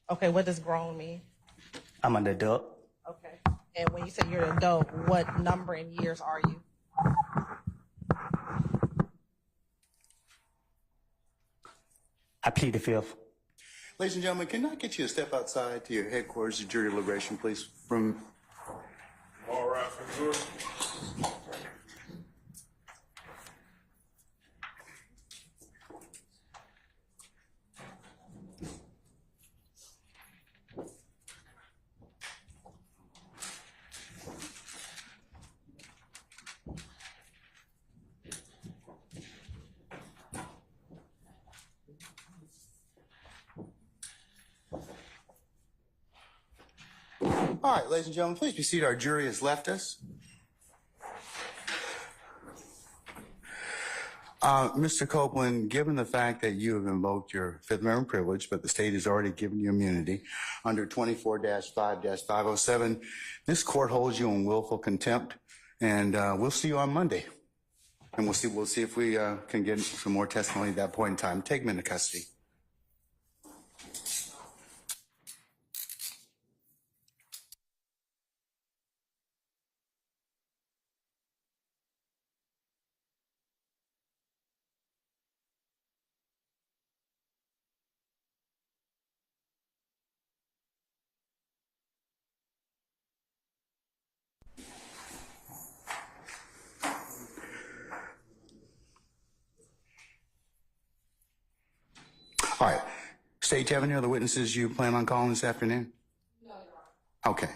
Okay, what does grown mean? I'm an adult. Okay. And when you say you're an adult, what number in years are you? I plead the fifth. Ladies and gentlemen, can I get you to step outside to your headquarters of jury deliberation, please? Prosecutor. All right, ladies and gentlemen, please be seated. Our jury has left us. Mr. Copeland, given the fact that you have invoked your Fifth Amendment privilege, but the state has already given you immunity under 24-5-507, this court holds you in willful contempt, and we'll see you on Monday. And we'll see if we can get some more testimony at that point in time. Take him into custody. All right. State, do you have any other witnesses you plan on calling this afternoon? No, Your Honor. Okay.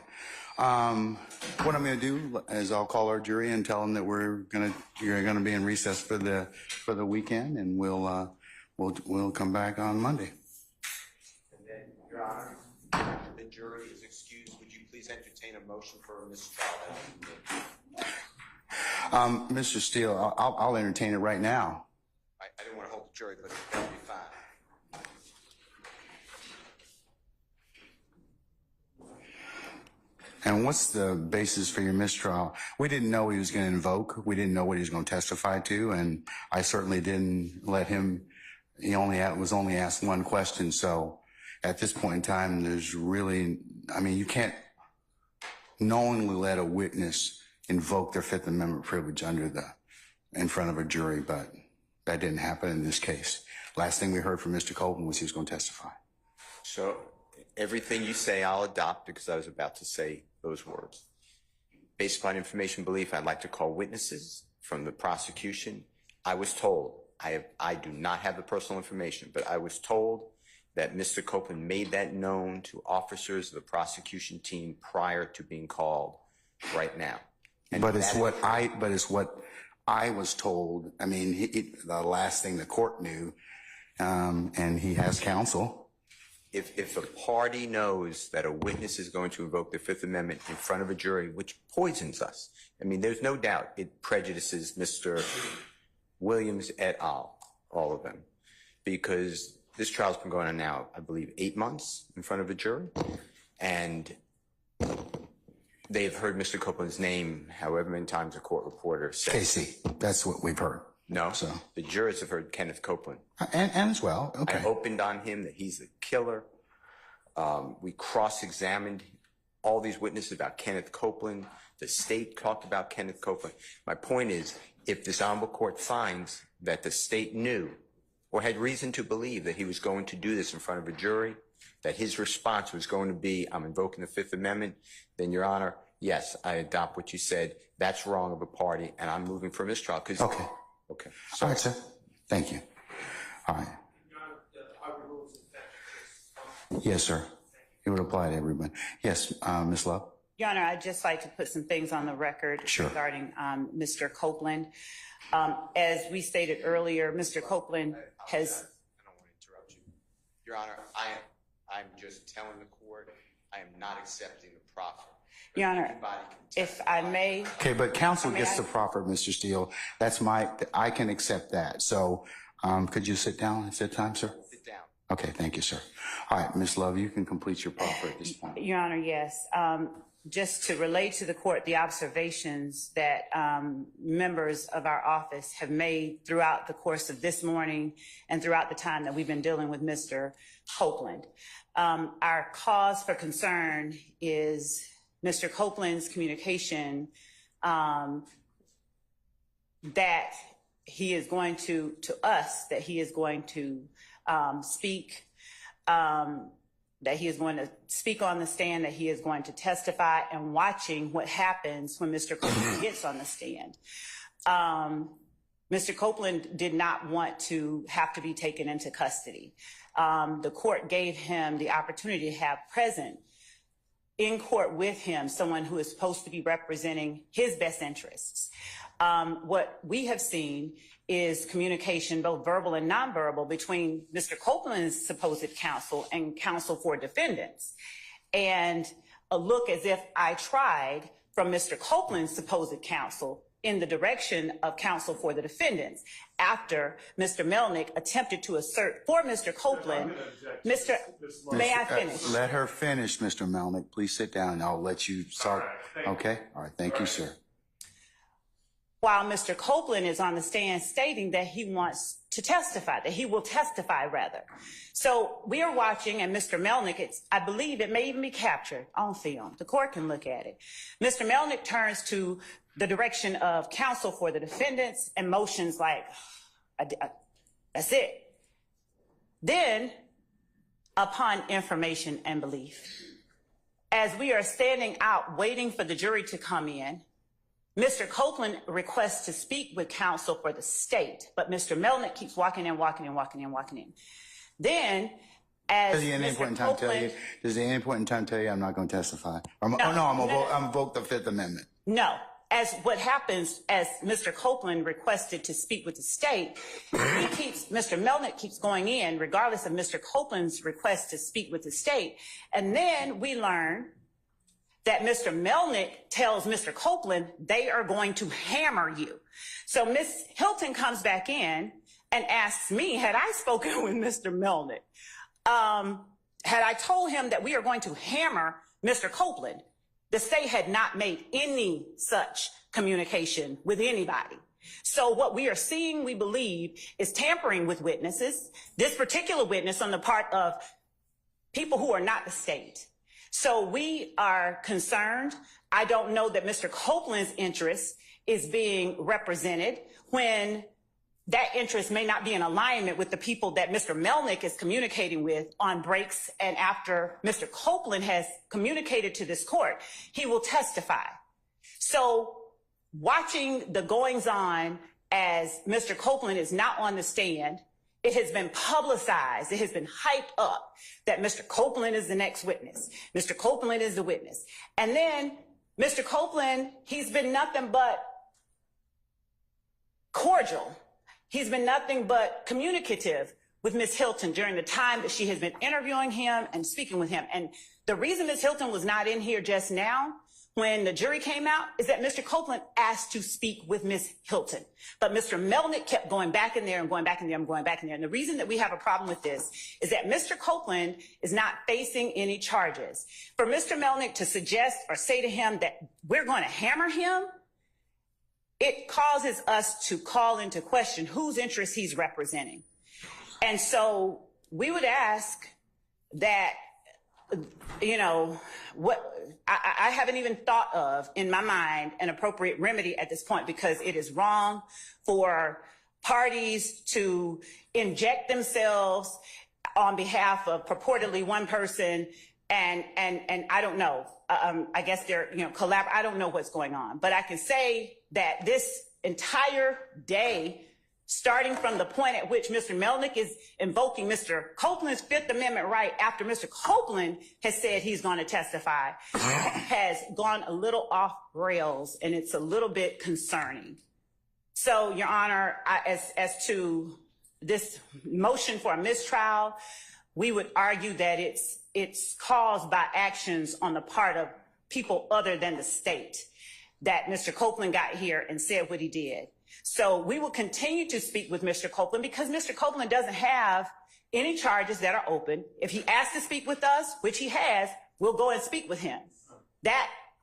What I'm going to do is I'll call our jury and tell them that you're going to be in recess for the weekend, and we'll come back on Monday. And then, Your Honor, the jury is excused. Would you please entertain a motion for a mistrial? Mr. Steele, I'll entertain it right now. I didn't want to hold the jury, but that'll be fine. And what's the basis for your mistrial? We didn't know he was going to invoke. We didn't know what he was going to testify to, and I certainly didn't let him. He was only asked one question. So at this point in time, there's really, you can't knowingly let a witness invoke their Fifth Amendment privilege in front of a jury, but that didn't happen in this case. Last thing we heard from Mr. Copeland was he was going to testify. So everything you say, I'll adopt, because I was about to say those words. Based upon information belief, I'd like to call witnesses from the prosecution. I was told, I do not have the personal information, but I was told that Mr. Copeland made that known to officers of the prosecution team prior to being called right now. But it's what I was told. The last thing the court knew, and he has counsel. If a party knows that a witness is going to invoke the Fifth Amendment in front of a jury, which poisons us, there's no doubt it prejudices Mr. Williams et al., all of them, because this trial's been going on now, I believe, 8 months in front of a jury, and they've heard Mr. Copeland's name however many times a court reporter says. Casey, that's what we've heard. No, so the jurors have heard Kenneth Copeland. And as well, okay. I opened on him that he's the killer. We cross-examined all these witnesses about Kenneth Copeland. The state talked about Kenneth Copeland. My point is, if this honorable court finds that the state knew or had reason to believe that he was going to do this in front of a jury, that his response was going to be, I'm invoking the Fifth Amendment, then, Your Honor, yes, I adopt what you said. That's wrong of a party, and I'm moving for mistrial. Okay. Okay. All right, sir. Thank you. All right. Yes, sir. It would apply to everyone. Yes, Ms. Love. Your Honor, I'd just like to put some things on the record regarding Mr. Copeland. As we stated earlier, Mr. Copeland has... I don't want to interrupt you. Your Honor, I'm just telling the court I am not accepting the proffer. Your Honor, if I may... Okay, but counsel gets the proffer, Mr. Steele. I can accept that. So could you sit down at that time, sir? Sit down. Okay, thank you, sir. All right, Ms. Love, you can complete your proffer at this point. Your Honor, yes. Just to relate to the court the observations that members of our office have made throughout the course of this morning and throughout the time that we've been dealing with Mr. Copeland. Our cause for concern is Mr. Copeland's communication that he is going to us, that he is going to speak that he is going to speak on the stand, that he is going to testify, and watching what happens when Mr. Copeland gets on the stand. Mr. Copeland did not want to have to be taken into custody. The court gave him the opportunity to have present in court with him someone who is supposed to be representing his best interests. What we have seen is communication, both verbal and nonverbal, between Mr. Copeland's supposed counsel and counsel for defendants. And a look as if I tried from Mr. Copeland's supposed counsel in the direction of counsel for the defendants after Mr. Melnick attempted to assert for Mr. Copeland. May I finish? Let her finish, Mr. Melnick. Please sit down and I'll let you start. Okay? All right. Thank you, sir. While Mr. Copeland is on the stand stating that he wants to testify, that he will testify rather. So we are watching, and Mr. Melnick, I believe it may even be captured on film. The court can look at it. Mr. Melnick turns to the direction of counsel for the defendants and motions like, that's it. Then, upon information and belief, as we are standing out waiting for the jury to come in, Mr. Copeland requests to speak with counsel for the state, but Mr. Melnick keeps walking in. Then, as Does he at any point in time tell you? Does he at any point in time tell you I'm not going to testify? I'm invoke the Fifth Amendment. No. As what happens, as Mr. Copeland requested to speak with the state, Mr. Melnick keeps going in regardless of Mr. Copeland's request to speak with the state. And then we learn that Mr. Melnick tells Mr. Copeland they are going to hammer you. So Ms. Hilton comes back in and asks me, had I spoken with Mr. Melnick? Had I told him that we are going to hammer Mr. Copeland? The state had not made any such communication with anybody. So what we are seeing, we believe, is tampering with witnesses, this particular witness on the part of people who are not the state. So we are concerned. I don't know that Mr. Copeland's interest is being represented when that interest may not be in alignment with the people that Mr. Melnick is communicating with on breaks. And after Mr. Copeland has communicated to this court, he will testify. So watching the goings on as Mr. Copeland is not on the stand, it has been publicized, it has been hyped up that Mr. Copeland is the next witness. Mr. Copeland is the witness. And then Mr. Copeland, he's been nothing but cordial. He's been nothing but communicative with Ms. Hilton during the time that she has been interviewing him and speaking with him. And the reason Ms. Hilton was not in here just now when the jury came out is that Mr. Copeland asked to speak with Ms. Hilton. But Mr. Melnick kept going back in there and going back in there and going back in there. And the reason that we have a problem with this is that Mr. Copeland is not facing any charges. For Mr. Melnick to suggest or say to him that we're going to hammer him, it causes us to call into question whose interests he's representing. And so we would ask that, you know, what I haven't even thought of in my mind an appropriate remedy at this point, because it is wrong for parties to inject themselves on behalf of purportedly one person. And I don't know. I guess they're, you know, I don't know what's going on, but I can say that this entire day, starting from the point at which Mr. Melnick is invoking Mr. Copeland's Fifth Amendment right after Mr. Copeland has said he's going to testify, has gone a little off rails, and it's a little bit concerning. So, Your Honor, as to this motion for a mistrial, we would argue that it's caused by actions on the part of people other than the state, that Mr. Copeland got here and said what he did. So we will continue to speak with Mr. Copeland because Mr. Copeland doesn't have any charges that are open. If he asks to speak with us, which he has, we'll go and speak with him.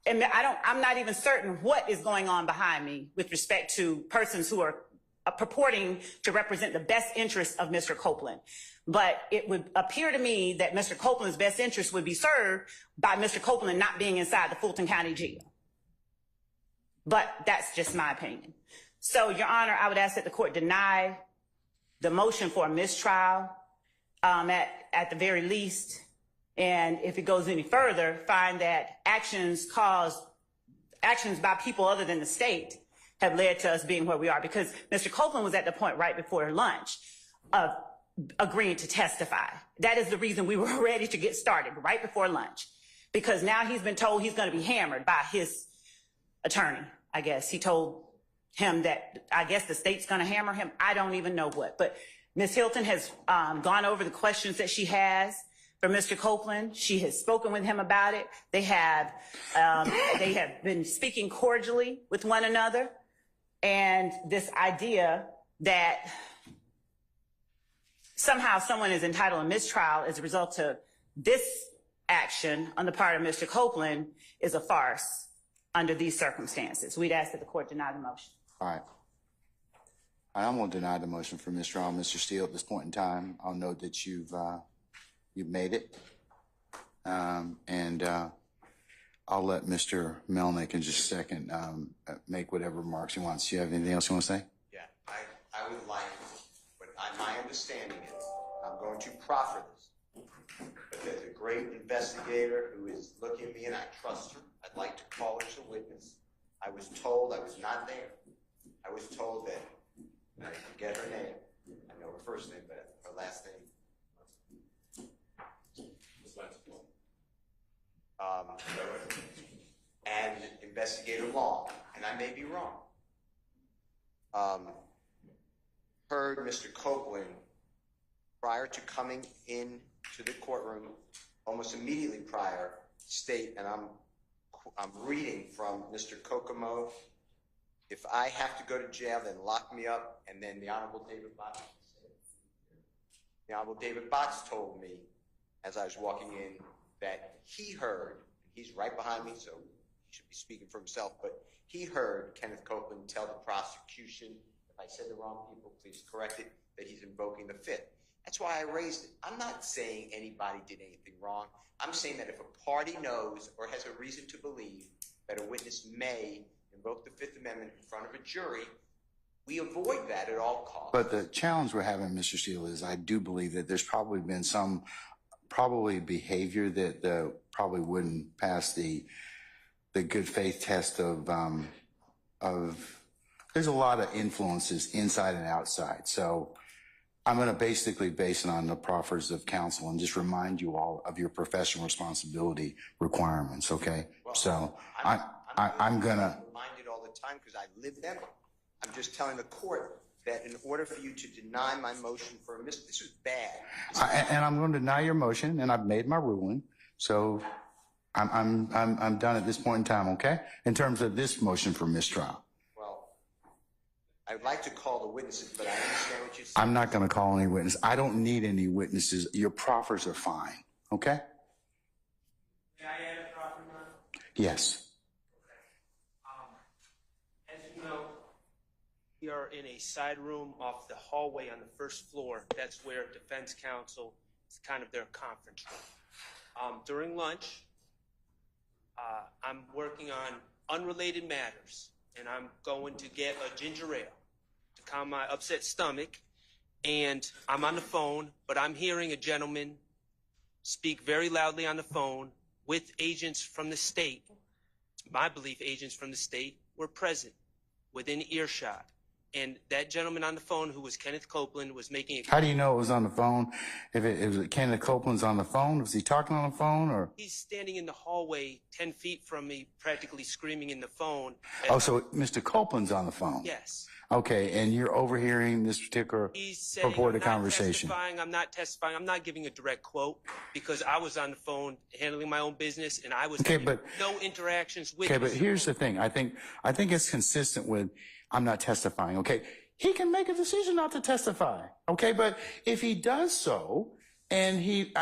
And I'm not even certain what is going on behind me with respect to persons who are purporting to represent the best interests of Mr. Copeland. But it would appear to me that Mr. Copeland's best interest would be served by Mr. Copeland not being inside the Fulton County Jail. But that's just my opinion. So, Your Honor, I would ask that the court deny the motion for a mistrial, at the very least, And if it goes any further, find that actions by people other than the state have led to us being where we are. Because Mr. Copeland was at the point right before lunch of agreeing to testify. That is the reason we were ready to get started right before lunch. Because now he's been told he's going to be hammered by his attorney, I guess. He told him that, I guess the state's going to hammer him. I don't even know what. But Ms. Hilton has gone over the questions that she has for Mr. Copeland. She has spoken with him about it. They have been speaking cordially with one another. And this idea that somehow someone is entitled to mistrial as a result of this action on the part of Mr. Copeland is a farce under these circumstances. We'd ask that the court deny the motion. All right. I'm going to deny the motion for Mistrial. Mr. Steele, at this point in time, I'll note that you've made it. I'll let Mr. Melnick in just a second make whatever remarks he wants. Do you have anything else you want to say? Yeah, I would like, but my understanding is, I'm going to proffer this, but there's a great investigator who is looking at me and I trust her. I'd like to call her as a witness. I was told I was not there. I was told that, I forget her name. I know her first name, but her last name. And Investigator Long, and I may be wrong, heard Mr. Copeland prior to coming in to the courtroom, almost immediately prior, state, and I'm reading from Mr. Kokomo, if I have to go to jail, then lock me up, and then the Honorable David Botts told me, as I was walking in, that he heard, he's right behind me, so he should be speaking for himself, but he heard Kenneth Copeland tell the prosecution, if I said the wrong people, please correct it, that he's invoking the Fifth. That's why I raised it. I'm not saying anybody did anything wrong. I'm saying that if a party knows or has a reason to believe that a witness may invoke the Fifth Amendment in front of a jury, we avoid that at all costs. But the challenge we're having, Mr. Steele, is I do believe that there's probably been some behavior that probably wouldn't pass the good faith test of there's a lot of influences inside and outside. So I'm going to basically base it on the proffers of counsel and just remind you all of your professional responsibility requirements. Okay. Well, so I'm going to remind it all the time because I live them. I'm just telling the court that in order for you to deny my motion for a this was bad. And I'm going to deny your motion, and I've made my ruling. So I'm done at this point in time. Okay. In terms of this motion for mistrial. Well, I'd like to call the witnesses, but I understand what you're saying. I'm not going to call any witness. I don't need any witnesses. Your proffers are fine. Okay. May I add a proffer now? Yes. As you know, we are in a side room off the hallway on the first floor. That's where defense counsel is kind of their conference room. During lunch, I'm working on unrelated matters, and I'm going to get a ginger ale to calm my upset stomach. And I'm on the phone, but I'm hearing a gentleman speak very loudly on the phone with agents from the state. My belief, agents from the state were present within earshot. And that gentleman on the phone, who was Kenneth Copeland, was making a... How do you know it was on the phone? If it was Kenneth Copeland's on the phone, was he talking on the phone or? He's standing in the hallway 10 feet from me, practically screaming in the phone. Oh, so Mr. Copeland's on the phone? Yes. Okay, and you're overhearing this particular He's saying, purported conversation. I'm not testifying. I'm not giving a direct quote because I was on the phone handling my own business and I was having no interactions with Okay, but here's the thing. I think it's consistent with I'm not testifying. Okay, he can make a decision not to testify. Okay, but if he does so, and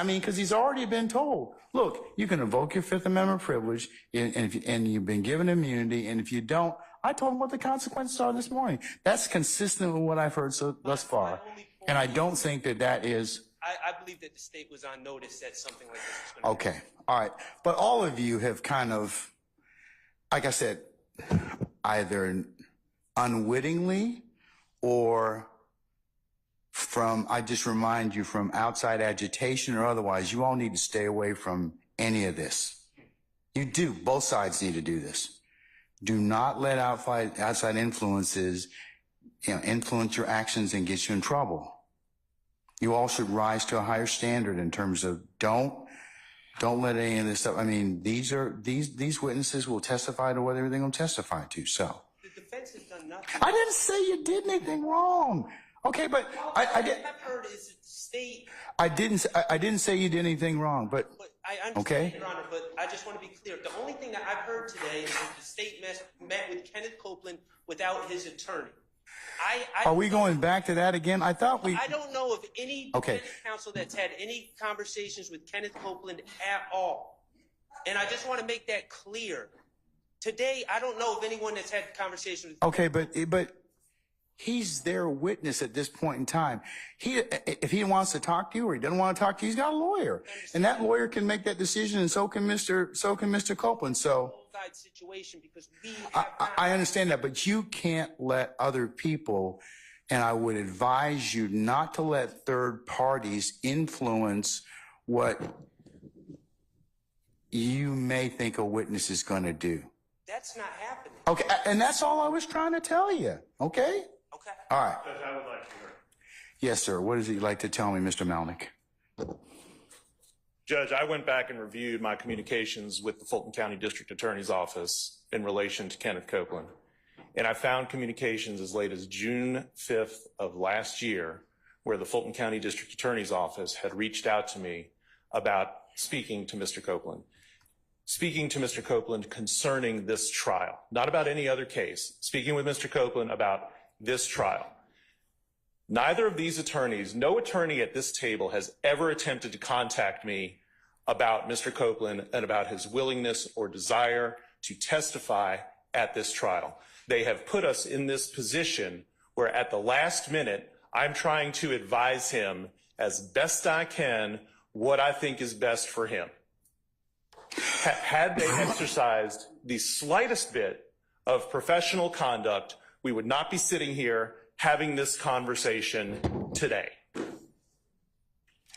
because he's already been told, look, you can invoke your Fifth Amendment privilege, and you've been given immunity, and if you don't, I told him what the consequences are this morning. That's consistent with what I've heard thus far, and I don't think that is. I believe that the state was on notice that something like this was going to happen. Okay, all right, but all of you have kind of, like I said, either unwittingly or I just remind you, from outside agitation or otherwise, you all need to stay away from any of this. You do. Both sides need to do this. Do not let outside influences, influence your actions and get you in trouble. You all should rise to a higher standard in terms of don't let any of this stuff. I mean, these witnesses will testify to whatever they're going to testify to. So The defense has done nothing. I didn't say you did anything wrong. Okay, but I did. I've heard is that the state. I didn't say you did anything wrong, but I understand, okay. Your Honor, but I just want to be clear. The only thing that I've heard today is that the state met with Kenneth Copeland without his attorney. Are we going back to that again? I thought we. I don't know of any Okay. defense counsel that's had any conversations with Kenneth Copeland at all. And I just want to make that clear. Today, I don't know of anyone that's had conversations with. Okay, but he's their witness at this point in time. If he wants to talk to you or he doesn't want to talk to you, he's got a lawyer, and that lawyer can make that decision, and so can Mr. Copeland. So Situation because we have I understand that, but you can't let other people, and I would advise you not to let third parties influence what you may think a witness is going to do. That's not happening. Okay, and that's all I was trying to tell you. Okay? Okay. All right. Judge, I would like to hear. Yes, sir. What does he like to tell me, Mr. Melnick? Judge, I went back and reviewed my communications with the Fulton County District Attorney's Office in relation to Kenneth Copeland, and I found communications as late as June 5th of last year where the Fulton County District Attorney's Office had reached out to me about speaking to Mr. Copeland. Speaking to Mr. Copeland concerning this trial, not about any other case, speaking with Mr. Copeland about this trial. Neither of these attorneys, no attorney at this table has ever attempted to contact me about Mr. Copeland and about his willingness or desire to testify at this trial. They have put us in this position where at the last minute, I'm trying to advise him as best I can what I think is best for him. Had they exercised the slightest bit of professional conduct, we would not be sitting here having this conversation today.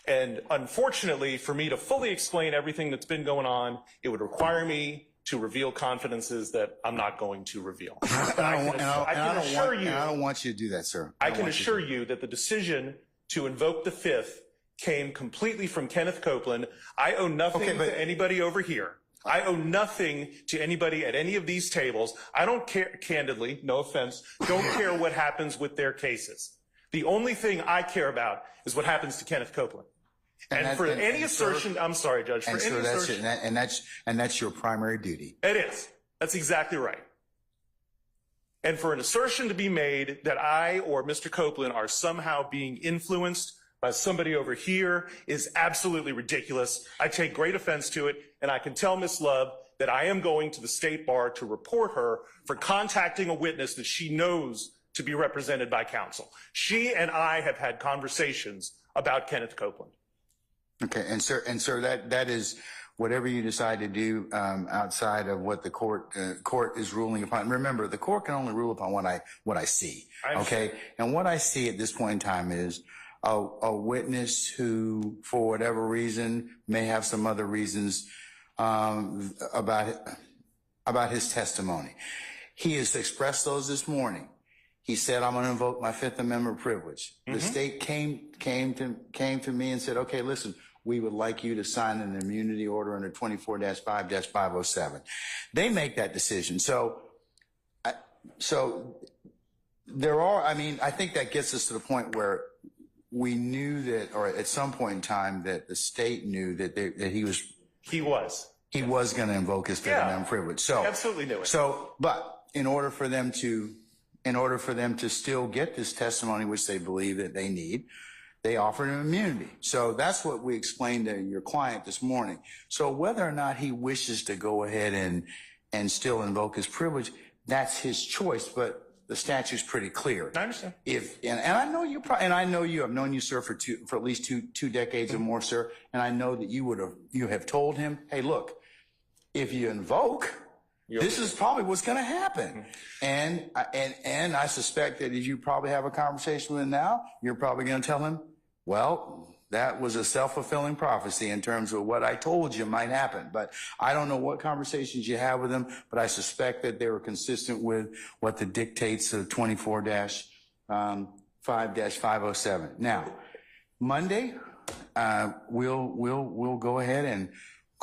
And unfortunately, for me to fully explain everything that's been going on, it would require me to reveal confidences that I'm not going to reveal. I don't want you to do that, sir. I can assure you that the decision to invoke the Fifth came completely from Kenneth Copeland. I owe nothing to anybody over here. I owe nothing to anybody at any of these tables. I don't care, candidly, no offense, don't care what happens with their cases. The only thing I care about is what happens to Kenneth Copeland. And for any assertion, I'm sorry, Judge, for any assertion. And that's your primary duty. It is. That's exactly right. And for an assertion to be made that I or Mr. Copeland are somehow being influenced by somebody over here is absolutely ridiculous. I take great offense to it, and I can tell Ms. Love that I am going to the State Bar to report her for contacting a witness that she knows to be represented by counsel. She and I have had conversations about Kenneth Copeland. Okay, and sir, that is whatever you decide to do outside of what the court is ruling upon. Remember, the court can only rule upon what I see. Okay, and what I see at this point in time is a witness who, for whatever reason, may have some other reasons about his testimony. He has expressed those this morning. He said, "I'm going to invoke my Fifth Amendment privilege." The state came to me and said, "Okay, listen, we would like you to sign an immunity order under 24-5-507. They make that decision. So there are. I mean, I think that gets us to the point where we knew that, or at some point in time, that the state knew that he was going to invoke his Fifth Amendment privilege. So absolutely knew it. So, but in order for them to still get this testimony, which they believe that they need, they offered him immunity. So that's what we explained to your client this morning. So whether or not he wishes to go ahead and still invoke his privilege, that's his choice. But the statute's pretty clear. I understand. And I know you. I know you. I've known you, sir, for at least two decades or more, sir. And I know that you have told him, "Hey, look, if you invoke, This is probably what's going to happen. And I suspect that as you probably have a conversation with him now, you're probably going to tell him, well, that was a self-fulfilling prophecy in terms of what I told you might happen. But I don't know what conversations you have with him, but I suspect that they were consistent with what the dictates of 24-5-507. Now, Monday, we'll go ahead and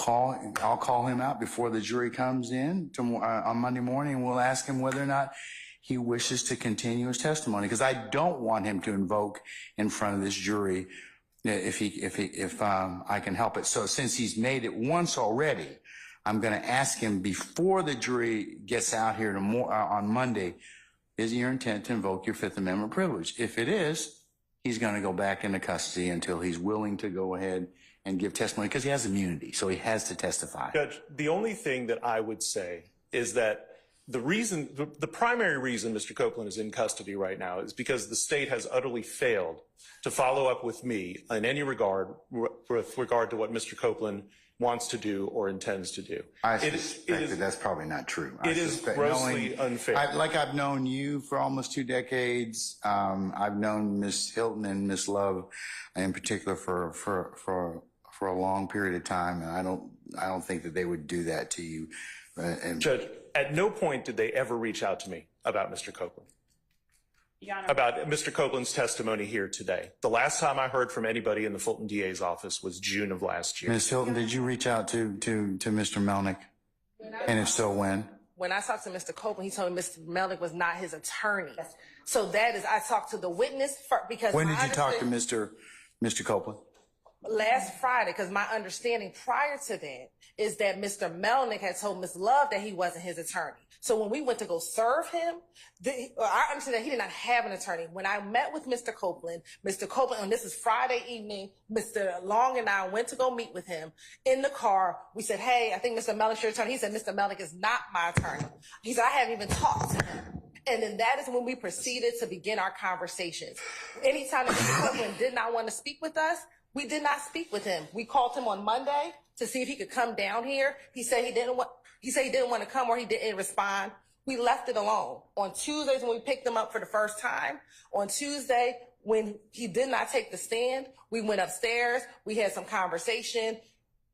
I'll call him out before the jury comes in on Monday morning, and we'll ask him whether or not he wishes to continue his testimony, because I don't want him to invoke in front of this jury if I can help it. So since he's made it once already, I'm going to ask him before the jury gets out here on Monday, is it your intent to invoke your Fifth Amendment privilege? If it is, he's going to go back into custody until he's willing to go ahead and give testimony, because he has immunity, so he has to testify. Judge, the only thing that I would say is that the primary reason Mr. Copeland is in custody right now is because the state has utterly failed to follow up with me in any regard with regard to what Mr. Copeland wants to do or intends to do. I suspect that that's probably not true. It is grossly unfair. I've known you for almost 2 decades. I've known Ms. Hilton and Ms. Love in particular for a long period of time, and I don't think that they would do that to you. Judge, at no point did they ever reach out to me about Mr. Copeland. Your Honor, About Mr. Copeland's testimony here today. The last time I heard from anybody in the Fulton DA's office was June of last year. Ms. Hilton, did you reach out to Mr. Melnick? And if so, when? When I talked to Mr. Copeland, he told me Mr. Melnick was not his attorney. So that is, I talked to the witness because When did you talk to Mr. Copeland? last Friday, because my understanding prior to that is that Mr. Melnick had told Ms. Love that he wasn't his attorney. So when we went to go serve him, I understand that he did not have an attorney. When I met with Mr. Copeland, and this is Friday evening, Mr. Long and I went to go meet with him in the car. We said, hey, I think Mr. Melnick's your attorney. He said, Mr. Melnick is not my attorney. He said, I haven't even talked to him. And then that is when we proceeded to begin our conversations. Anytime that Mr. Copeland did not want to speak with us, we did not speak with him. We called him on Monday to see if he could come down here. He said he didn't want to come, or he didn't respond. We left it alone. On Tuesdays when we picked him up for the first time, on Tuesday when he did not take the stand, we went upstairs. We had some conversation.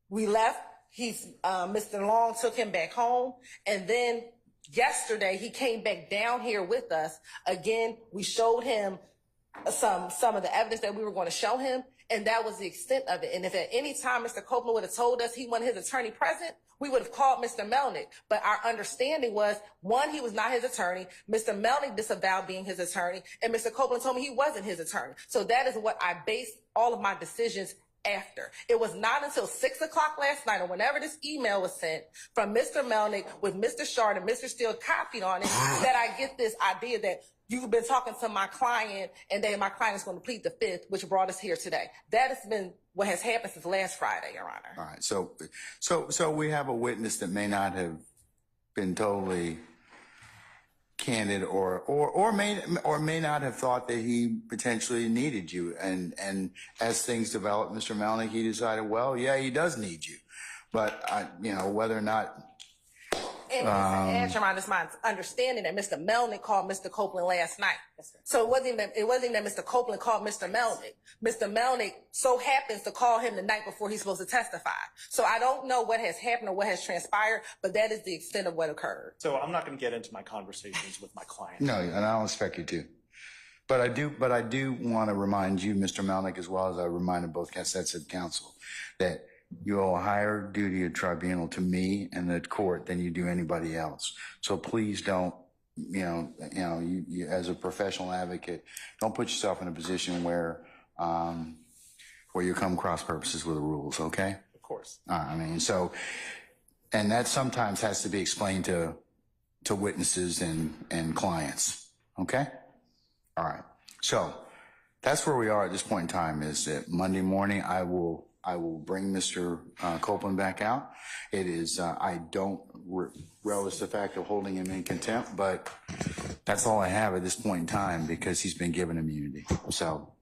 We left. Mr. Long took him back home, and then yesterday he came back down here with us again. We showed him some of the evidence that we were going to show him, and that was the extent of it. And if at any time Mr. Copeland would have told us he wanted his attorney present, we would have called Mr. Melnick. But our understanding was, one, he was not his attorney. Mr. Melnick disavowed being his attorney, and Mr. Copeland told me he wasn't his attorney. So that is what I based all of my decisions after. It was not until 6 o'clock last night, or whenever this email was sent from Mr. Melnick with Mr. Shard and Mr. Steele copied on it, that I get this idea that you've been talking to my client and that my client is going to plead the fifth, which brought us here today. That has been what has happened since last Friday, Your Honor. All right. So we have a witness that may not have been totally candid or may not have thought that he potentially needed you. And as things developed, Mr. Melnick, he decided, well, yeah, he does need you. But whether or not. And Your Honor, it's my understanding that Mr. Melnick called Mr. Copeland last night. So it wasn't even that Mr. Copeland called Mr. Melnick. Mr. Melnick so happens to call him the night before he's supposed to testify. So I don't know what has happened or what has transpired, but that is the extent of what occurred. So I'm not going to get into my conversations with my client. No, and I don't expect you to. But I do want to remind you, Mr. Melnick, as well as I reminded both sets of counsel, that you owe a higher duty of tribunal to me and the court than you do anybody else. So please don't, you as a professional advocate, don't put yourself in a position where you come cross purposes with the rules. Okay? Of course. And that sometimes has to be explained to witnesses and clients. Okay? All right. So that's where we are at this point in time. Is that Monday morning I will bring Mr. Copeland back out. It is, I don't relish the fact of holding him in contempt, but that's all I have at this point in time because he's been given immunity. So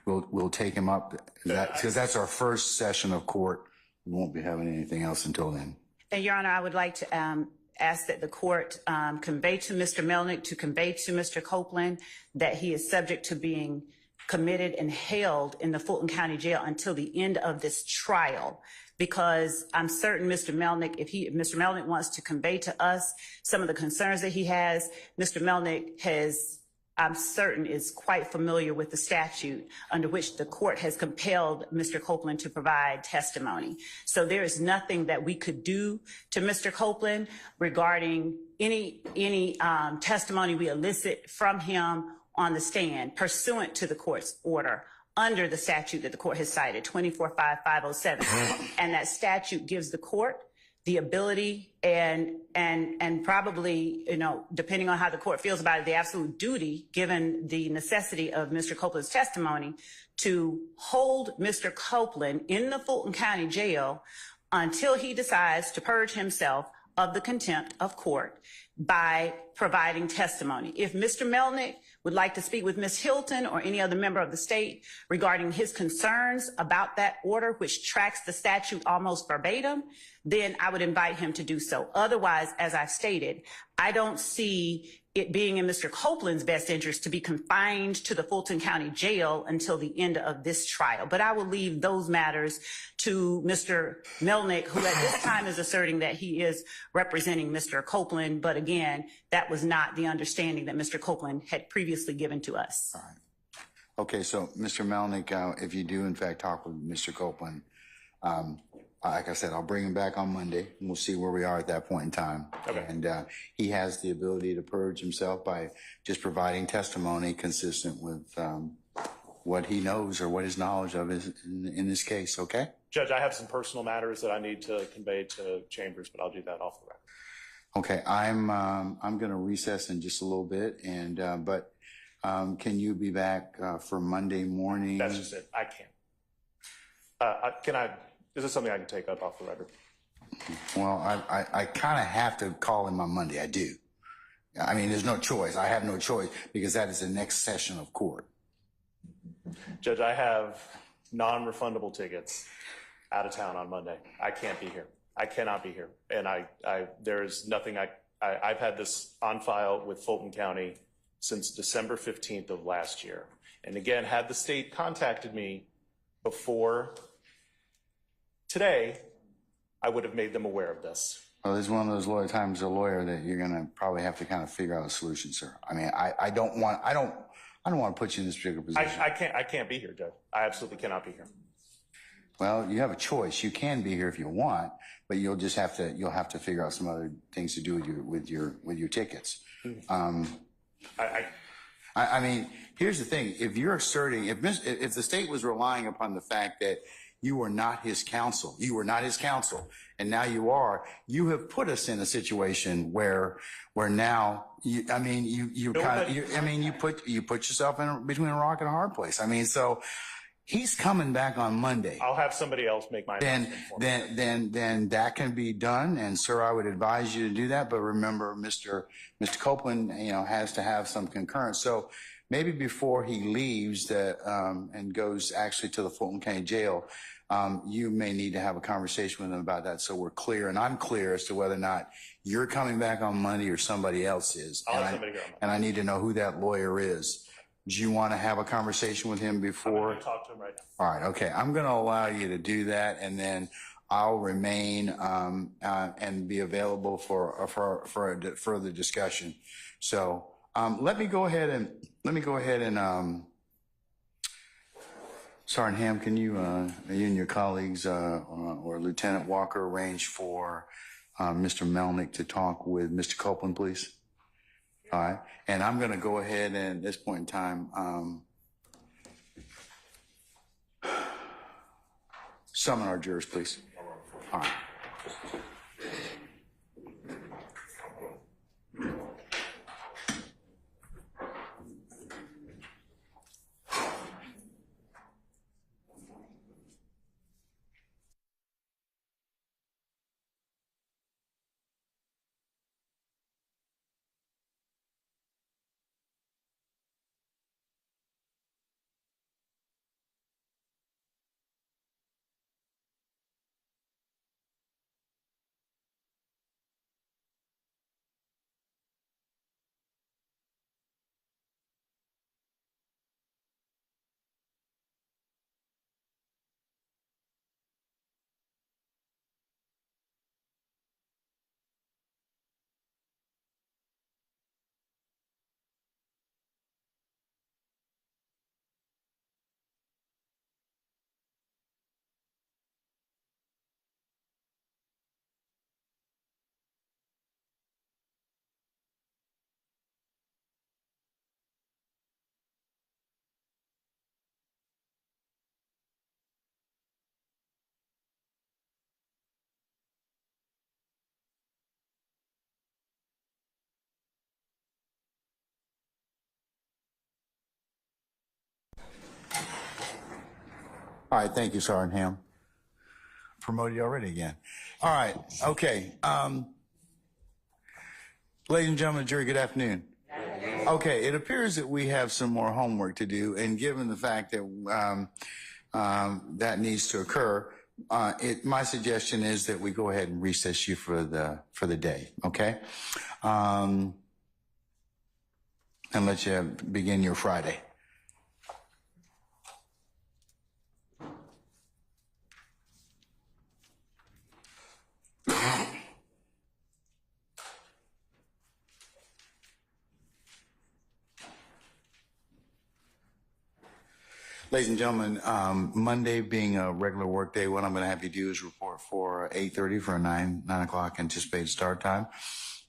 we'll take him up because that's our first session of court. We won't be having anything else until then. And Your Honor, I would like to ask that the court convey to Mr. Melnick, to convey to Mr. Copeland that he is subject to being committed and held in the Fulton County Jail until the end of this trial. Because I'm certain Mr. Melnick, if Mr. Melnick wants to convey to us some of the concerns that he has, Mr. Melnick has, I'm certain, is quite familiar with the statute under which the court has compelled Mr. Copeland to provide testimony. So there is nothing that we could do to Mr. Copeland regarding any testimony we elicit from him on the stand pursuant to the court's order under the statute that the court has cited, 245507. And that statute gives the court the ability and probably, you know, depending on how the court feels about it, the absolute duty, given the necessity of Mr. Copeland's testimony, to hold Mr. Copeland in the Fulton County Jail until he decides to purge himself of the contempt of court by providing testimony. If Mr. Melnick would like to speak with Ms. Hilton or any other member of the state regarding his concerns about that order, which tracks the statute almost verbatim, then I would invite him to do so. Otherwise, as I've stated, I don't see it being in Mr. Copeland's best interest to be confined to the Fulton County Jail until the end of this trial. But I will leave those matters to Mr. Melnick, who at this time is asserting that he is representing Mr. Copeland. But again, that was not the understanding that Mr. Copeland had previously given to us. All right. Okay, so Mr. Melnick, if you do in fact talk with Mr. Copeland, like I said, I'll bring him back on Monday, and we'll see where we are at that point in time. Okay. And he has the ability to purge himself by just providing testimony consistent with what he knows or what his knowledge of is in this case. Okay. Judge, I have some personal matters that I need to convey to Chambers, but I'll do that off the record. Okay, I'm going to recess in just a little bit, and but can you be back for Monday morning? That's just it. I can't. Is this something I can take up off the record? Well, I kind of have to call him on Monday. I do. I mean, there's no choice. I have no choice because that is the next session of court. Judge, I have non-refundable tickets out of town on Monday. I can't be here. I cannot be here. And there is nothing I've had this on file with Fulton County since December 15th of last year. And again, had the state contacted me before today, I would have made them aware of this. Well, there's one of those times as a lawyer that you're going to probably have to kind of figure out a solution, sir. I mean, I don't want to put you in this particular position. I can't be here, Judge. I absolutely cannot be here. Well, you have a choice. You can be here if you want, but you'll have to figure out some other things to do with your tickets. I mean, here's the thing. If you're asserting, if the state was relying upon the fact that you were not his counsel, and now you are, you have put us in a situation where now, you put yourself in between a rock and a hard place. I mean, so he's coming back on Monday. I'll have somebody else make my announcement for me. Then that can be done, and sir, I would advise you to do that. But remember, Mr. Copeland, has to have some concurrence. So maybe before he leaves and goes actually to the Fulton County Jail, you may need to have a conversation with him about that, so we're clear, and I'm clear as to whether or not you're coming back on Monday or somebody else is. I'll have somebody go on Monday. And I need to know who that lawyer is. Do you want to have a conversation with him before? I'm going to talk to him right now. All right, okay. I'm going to allow you to do that, and then I'll remain and be available for a further discussion. So let me go ahead and Sergeant Ham, can you and your colleagues or Lieutenant Walker arrange for Mr. Melnick to talk with Mr. Copeland, please? All right, and I'm going to go ahead and at this point in time summon our jurors, please. All right. All right, thank you, Sergeant Ham. Promoted you already again. All right, okay. Ladies and gentlemen of the jury, good afternoon. Okay, it appears that we have some more homework to do, and given the fact that that needs to occur, my suggestion is that we go ahead and recess you for the day, okay? And let you begin your Friday. Ladies and gentlemen, Monday being a regular work day, what I'm going to have you do is report for 8:30 for a 9 o'clock anticipated start time.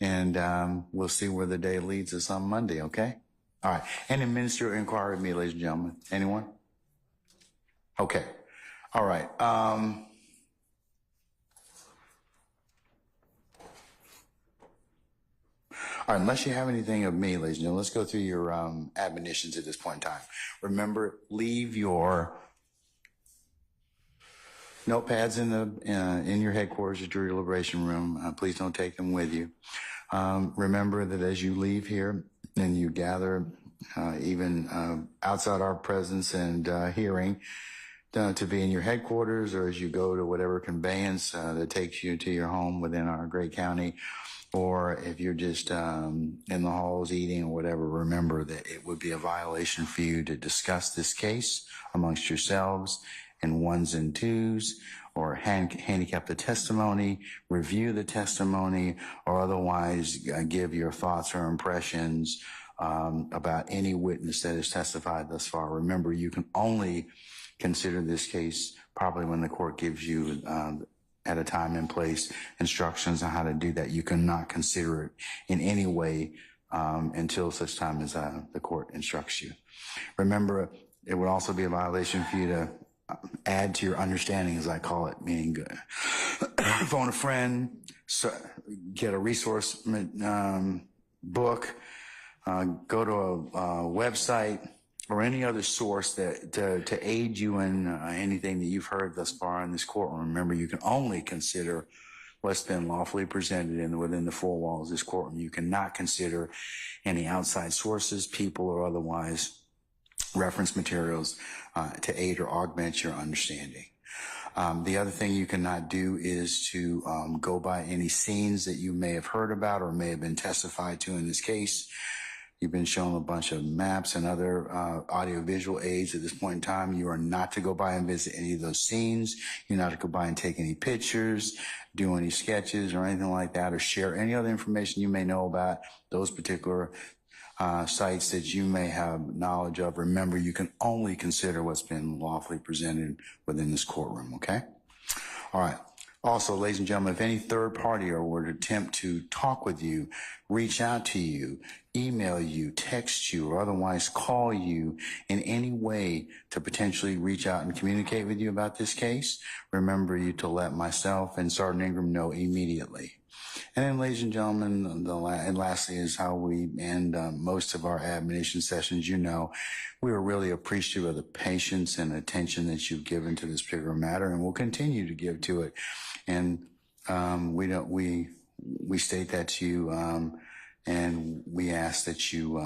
And we'll see where the day leads us on Monday, okay? All right. Any ministerial inquiry with me, ladies and gentlemen? Anyone? Okay. All right. All right, unless you have anything of me, ladies and gentlemen, let's go through your admonitions at this point in time. Remember, leave your notepads in your headquarters, your jury deliberation room. Please don't take them with you. Remember that as you leave here and you gather, even outside our presence and hearing, to be in your headquarters, or as you go to whatever conveyance that takes you to your home within our great county, or if you're just in the halls eating or whatever, remember that it would be a violation for you to discuss this case amongst yourselves in ones and twos, or handicap the testimony, review the testimony, or otherwise give your thoughts or impressions about any witness that has testified thus far. Remember, you can only consider this case probably when the court gives you at a time and place instructions on how to do that. You cannot consider it in any way until such time as the court instructs you. Remember, it would also be a violation for you to add to your understanding, as I call it, meaning phone a friend, get a resource book, go to a website, or any other source that to aid you in anything that you've heard thus far in this courtroom. Remember, you can only consider what's been lawfully presented within the four walls of this courtroom. You cannot consider any outside sources, people, or otherwise reference materials to aid or augment your understanding. The other thing you cannot do is to go by any scenes that you may have heard about or may have been testified to in this case. You've been shown a bunch of maps and other audiovisual aids at this point in time. You are not to go by and visit any of those scenes. You're not to go by and take any pictures, do any sketches or anything like that, or share any other information you may know about those particular sites that you may have knowledge of. Remember, you can only consider what's been lawfully presented within this courtroom, okay? All right. Also, ladies and gentlemen, if any third party would attempt to talk with you, reach out to you, email you, text you, or otherwise call you in any way to potentially reach out and communicate with you about this case, remember you to let myself and Sergeant Ingram know immediately. And then, ladies and gentlemen, and lastly is how we end most of our admonition sessions. You know, we are really appreciative of the patience and attention that you've given to this particular matter, and we'll continue to give to it. And we state that to you, and we ask that you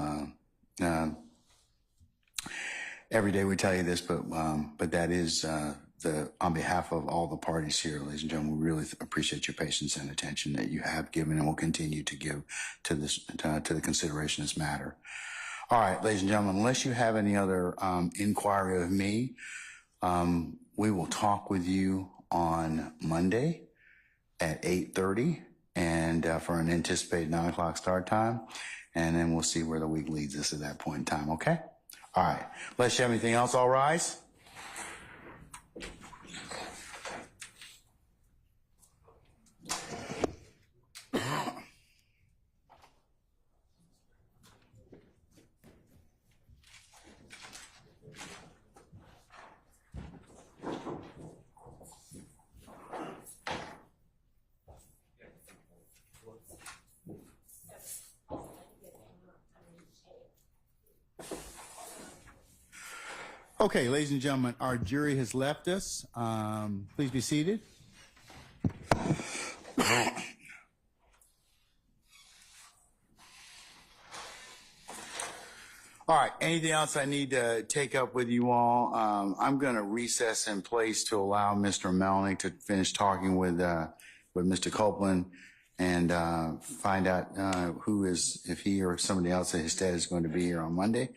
every day we tell you this, but that is on behalf of all the parties here, ladies and gentlemen, we really appreciate your patience and attention that you have given and will continue to give to this to the consideration of this matter. All right, ladies and gentlemen, unless you have any other inquiry of me, we will talk with you on Monday at 8:30 and for an anticipated 9 o'clock start time, and then we'll see where the week leads us at that point in time, okay? All right, unless you have anything else, all rise. Okay, ladies and gentlemen, our jury has left us. Please be seated. All right, anything else I need to take up with you all? I'm going to recess in place to allow Mr. Melnick to finish talking with Mr. Copeland and find out who is, if he or somebody else at his dad is going to be here on Monday.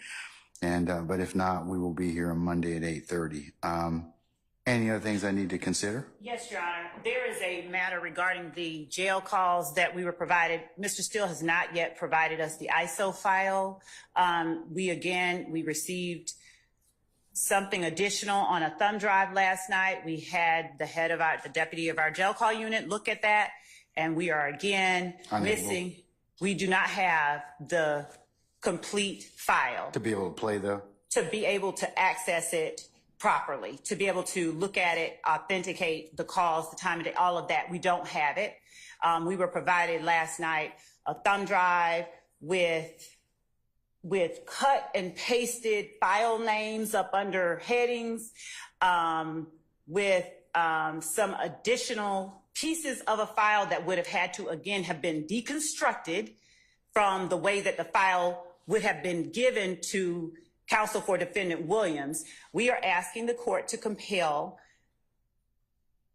And but if not, we will be here on Monday at 8:30. Any other things I need to consider? Yes, Your Honor. There is a matter regarding the jail calls that we were provided. Mr. Steele has not yet provided us the ISO file. We received something additional on a thumb drive last night. We had the the deputy of our jail call unit look at that, and we are again missing. We do not have the complete file. To be able to play though? To be able to access it properly, to be able to look at it, authenticate the calls, the time of day, all of that. We don't have it. We were provided last night a thumb drive with cut and pasted file names up under headings, with some additional pieces of a file that would have had to, again, have been deconstructed from the way that the file would have been given to Counsel for Defendant Williams. We are asking the court to compel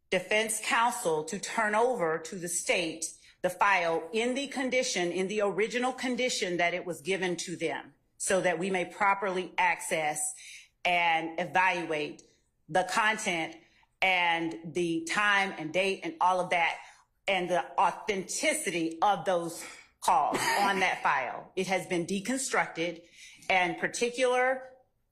defense counsel to turn over to the state the file in the original condition that it was given to them, so that we may properly access and evaluate the content and the time and date and all of that, and the authenticity of those calls on that file. It has been deconstructed, and particular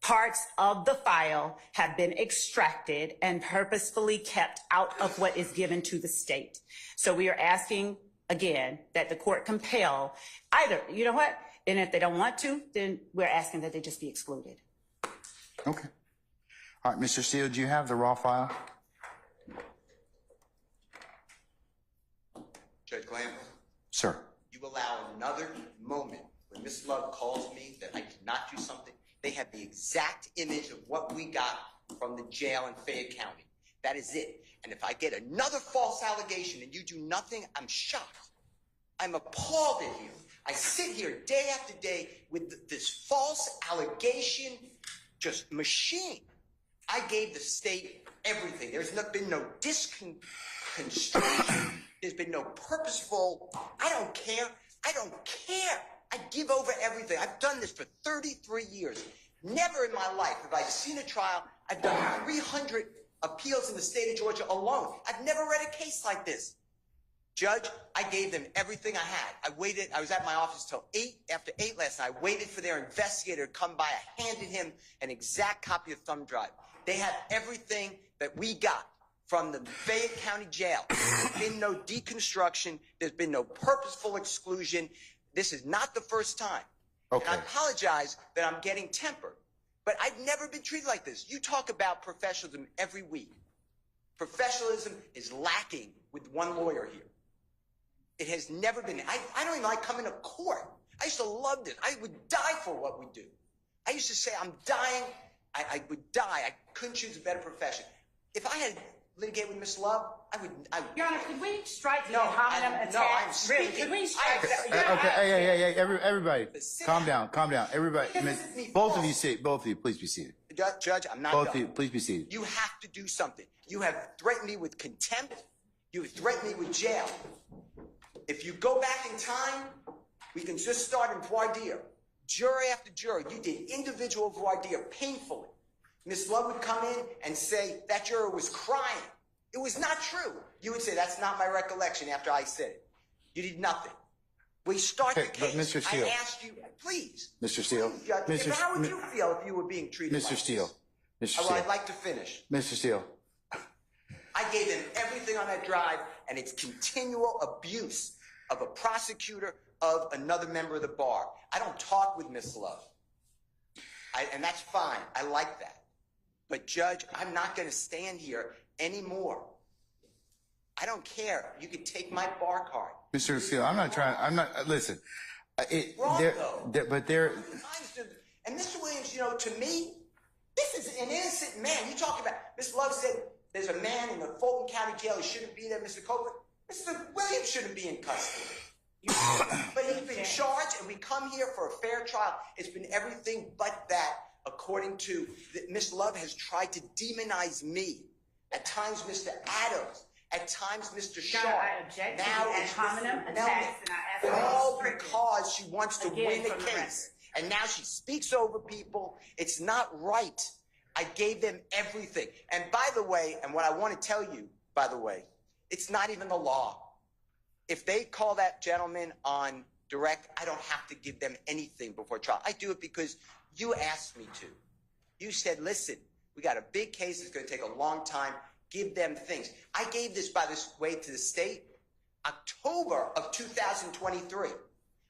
parts of the file have been extracted and purposefully kept out of what is given to the state. So we are asking, again, that the court compel either, you know what? And if they don't want to, then we're asking that they just be excluded. Okay. All right, Mr. Steele, do you have the raw file? Judge Glanville, Sir. you allow another moment when Miss Love calls me that I did not do something. They have the exact image of what we got from the jail in Fayette County. That is it. And if I get another false allegation and you do nothing, I'm shocked. I'm appalled at you. I sit here day after day with this false allegation just machine. I gave the state everything. There's been no disconstruction. There's been no purposeful, I don't care. I don't care. I give over everything. I've done this for 33 years. Never in my life have I seen a trial. I've done 300 appeals in the state of Georgia alone. I've never read a case like this. Judge, I gave them everything I had. I waited. I was at my office till 8, after 8 last night. I waited for their investigator to come by. I handed him an exact copy of thumb drive. They have everything that we got from the Fayette County Jail. There's been no deconstruction. There's been no purposeful exclusion. This is not the first time. Okay. And I apologize that I'm getting tempered, but I've never been treated like this. You talk about professionalism every week. Professionalism is lacking with one lawyer here. It has never been. I don't even like coming to court. I used to love this. I would die for what we do. I used to say, I'm dying. I would die. I couldn't choose a better profession. If I had litigated with Miss Love, I would. Your Honor, could we strike the No, hominem attack? no, I'm Really, speaking. could we strike that? Okay, hey, everybody, calm down. Everybody, both of you, please be seated. Judge, I'm not Both done. of you, please be seated. You have to do something. You have threatened me with contempt. You have threatened me with jail. If you go back in time, we can just start in voir dire. Jury after jury, you did individual voir dire painfully. Miss Love would come in and say that juror was crying. It was not true. You would say, that's not my recollection after I said it. You did nothing. We start the case. But Mr. Steele. I asked you, please. Mr. Steele. Please, Judge, how would you feel if you were being treated like Mr. this? Steele. Mr. Well, Steele. I'd like to finish. Mr. Steele. I gave them everything on that drive, and it's continual abuse of a prosecutor, of another member of the bar. I don't talk with Miss Love. And that's fine. I like that. But Judge, I'm not going to stand here anymore. I don't care. You can take my bar card. Mr. Steele, listen. Wrong, though. And And Mr. Williams, you know, to me, this is an innocent man. You talking about, Ms. Love said there's a man in the Fulton County Jail. He shouldn't be there, Mr. Copeland. Mr. Williams shouldn't be in custody. But he's been charged, and we come here for a fair trial. It's been everything but that, according to Ms. Love has tried to demonize me. At times, Mr. Adams. At times, Mr. Shaw. I object to the ad hominem attacks, and I ask all because she wants to win the from the case. And now she speaks over people. It's not right. I gave them everything. And by the way, and what I want to tell you, by the way, it's not even the law. If they call that gentleman on direct, I don't have to give them anything before trial. I do it because you asked me to. You said, listen, we got a big case. It's going to take a long time. Give them things. I gave this, by the way, to the state October of 2023.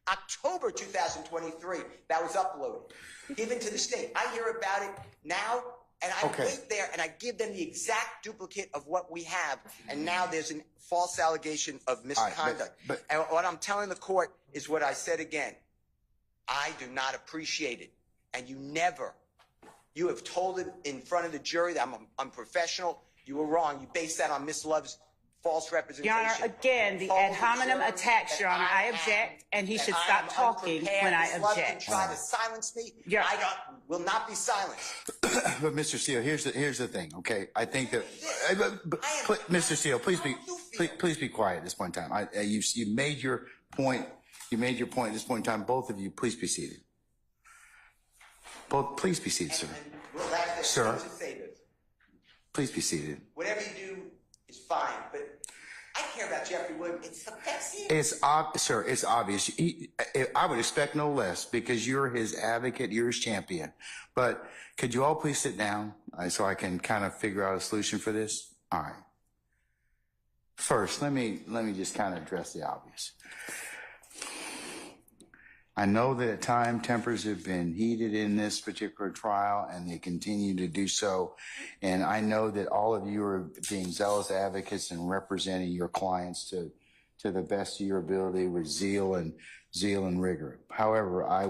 October 2023, that was uploaded, given to the state. I hear about it now, and I wait there, and I give them the exact duplicate of what we have, and now there's a false allegation of misconduct. But and what I'm telling the court is what I said again. I do not appreciate it, and you have told it in front of the jury that I'm unprofessional. You were wrong. You based that on Ms. Love's false representation. Your Honor, again, the ad hominem attacks, Your Honor. I object, and he should stop talking when I object. Try to silence me. Will not be silenced. But Mr. Steele, here's the thing. Okay, I think that Mr. Steele, please be quiet at this point in time. You made your point. You made your point at this point in time. Both of you, please be seated. Please be seated, sir. Sir, please be seated. Whatever you do is fine, but I care about Jeffrey Williams. It's the best. Sir, it's obvious. I would expect no less because you're his advocate, you're his champion. But could you all please sit down so I can kind of figure out a solution for this? All right. First, let me just kind of address the obvious. I know that at times tempers have been heated in this particular trial, and they continue to do so. And I know that all of you are being zealous advocates and representing your clients to the best of your ability with zeal and rigor. However, I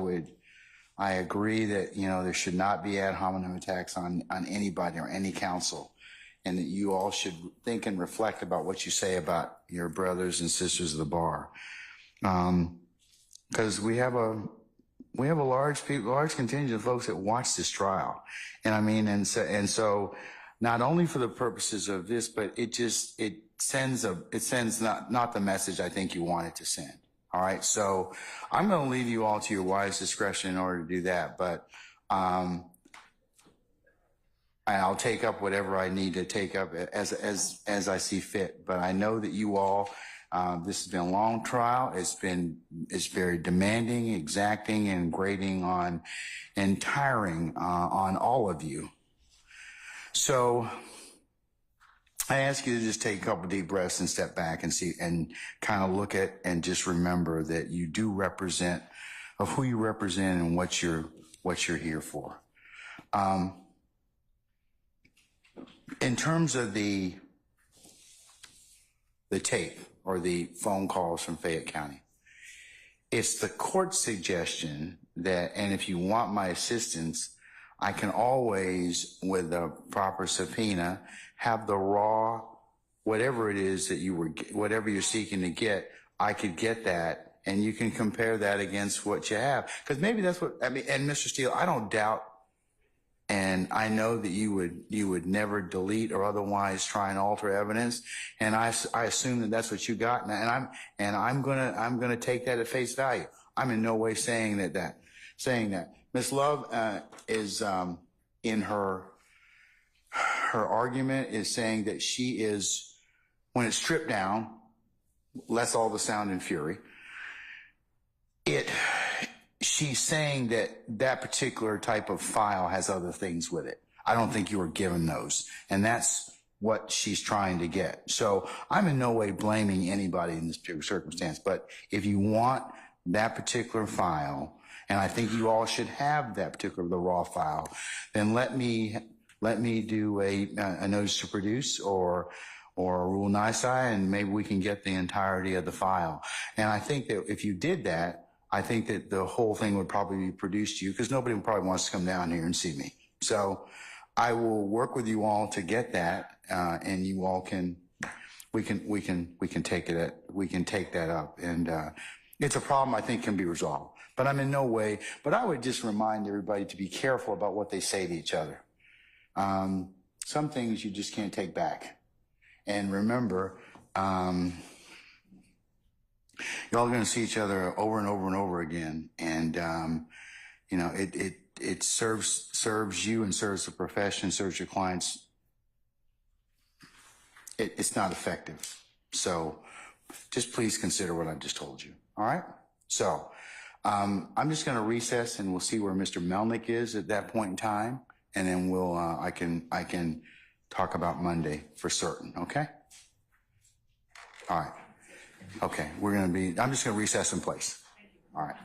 agree that, there should not be ad hominem attacks on anybody or any counsel, and that you all should think and reflect about what you say about your brothers and sisters of the bar. Because we have a large contingent of folks that watch this trial, and so not only for the purposes of this, but it sends not the message I think you want it to send. All right, so I'm going to leave you all to your wise discretion in order to do that, but and I'll take up whatever I need to take up as I see fit. But I know that you all. This has been a long trial. It's very demanding, exacting, and grating on, and tiring on all of you. So I ask you to just take a couple deep breaths and step back and see, and kind of look at, and just remember that you do represent of who you represent and what you're here for. In terms of the tape, or the phone calls from Fayette County, it's the court's suggestion that, and if you want my assistance, I can always, with a proper subpoena, have the raw, whatever it is that whatever you're seeking to get, I could get that, and you can compare that against what you have. Because maybe that's what, and Mr. Steele, I don't doubt, and I know that you would never delete or otherwise try and alter evidence, and I assume that that's what you got, and I'm gonna take that at face value. I'm in no way saying that. Ms. Love is in her argument is saying that she is, when it's stripped down, less all the sound and fury. She's saying that particular type of file has other things with it. I don't think you were given those. And that's what she's trying to get. So I'm in no way blaming anybody in this particular circumstance. But if you want that particular file, and I think you all should have the raw file, then let me do a notice to produce or a rule nisi, and maybe we can get the entirety of the file. And I think that if you did that, I think that the whole thing would probably be produced to you, because nobody probably wants to come down here and see me. So I will work with you all to get that, and you all we can take that up. And it's a problem I think can be resolved. But I'm in no way, but I would just remind everybody to be careful about what they say to each other. Some things you just can't take back. And remember, y'all are going to see each other over and over and over again. And, you know, it serves you and serves the profession, serves your clients. It's not effective. So just please consider what I just told you. All right. So, I'm just going to recess and we'll see where Mr. Melnick is at that point in time. And then I can talk about Monday for certain. Okay. All right. Okay. I'm just going to recess in place. All right.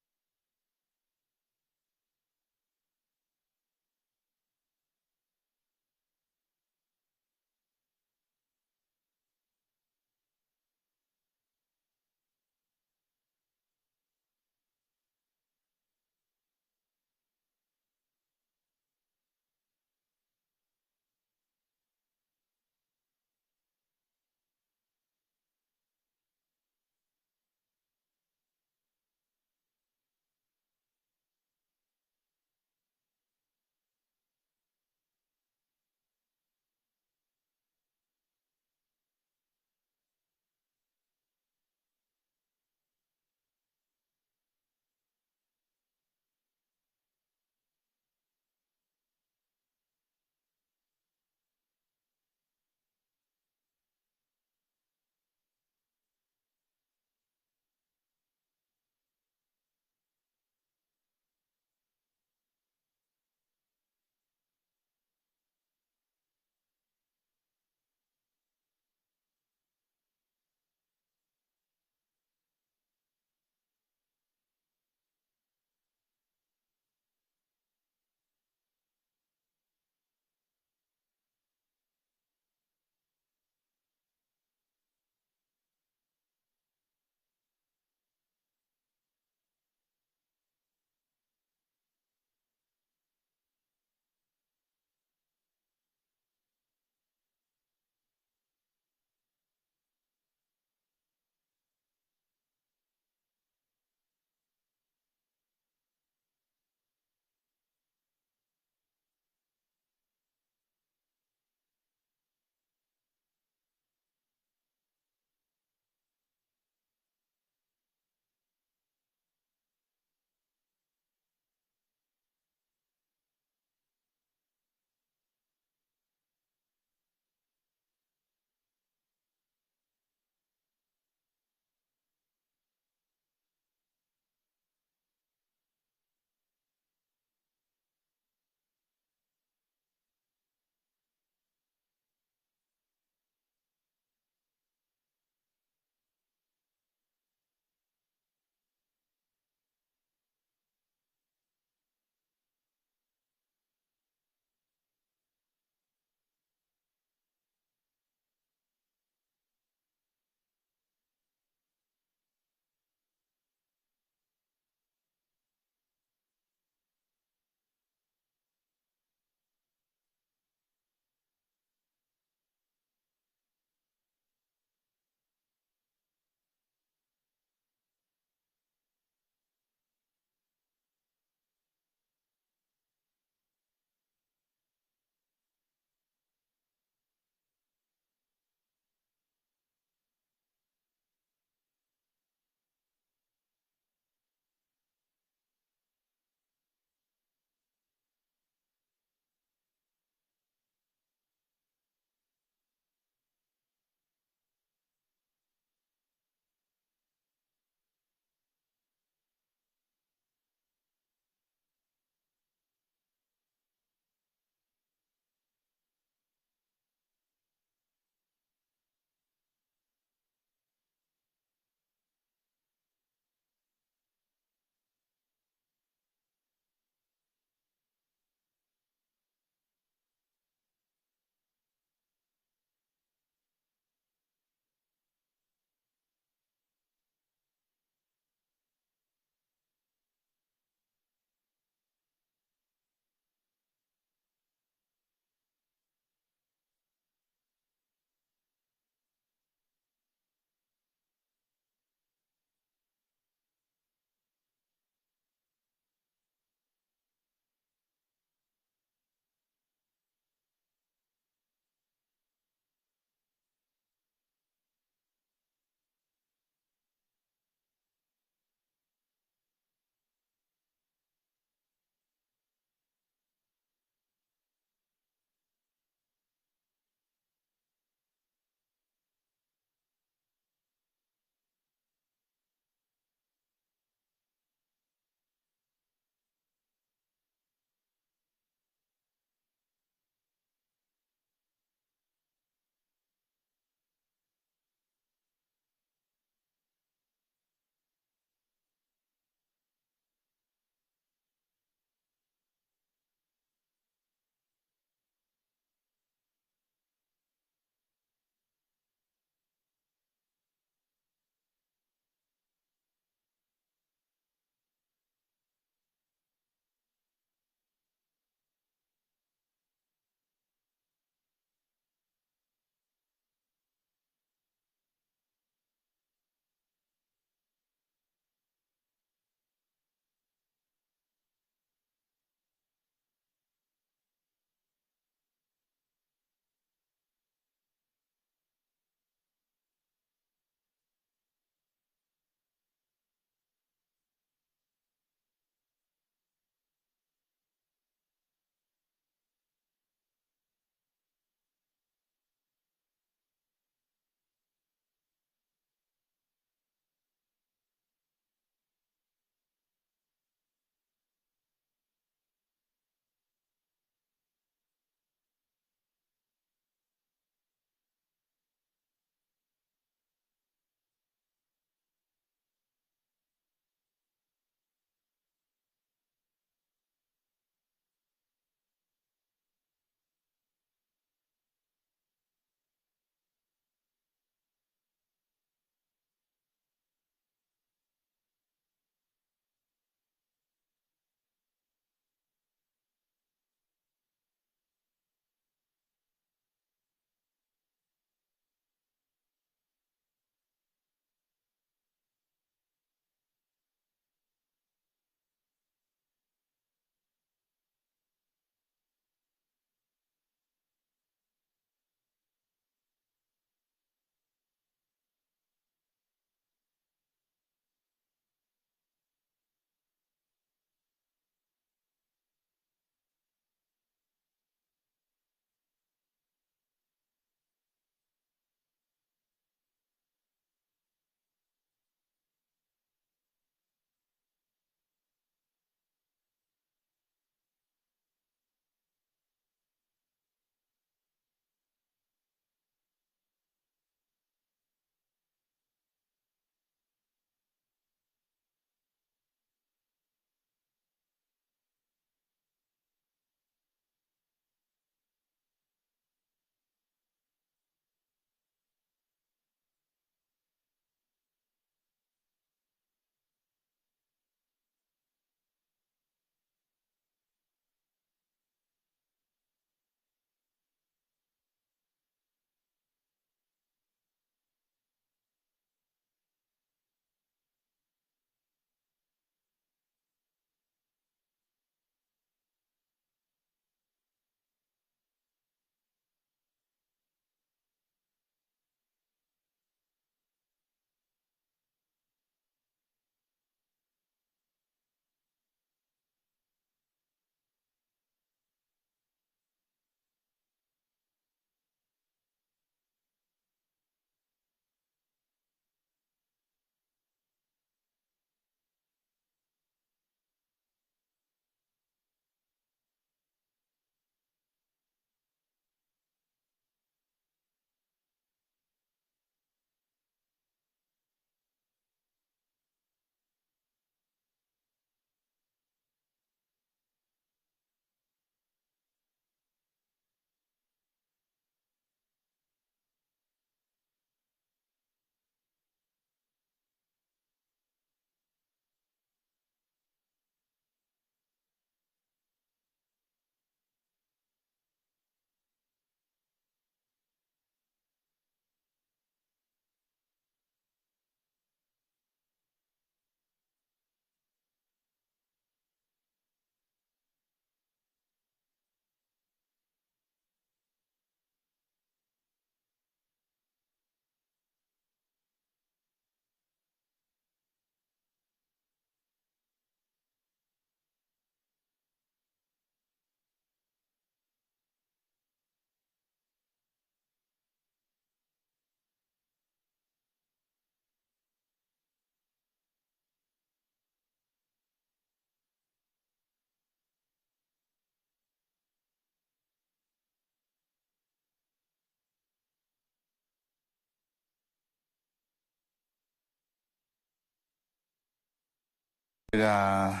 Collect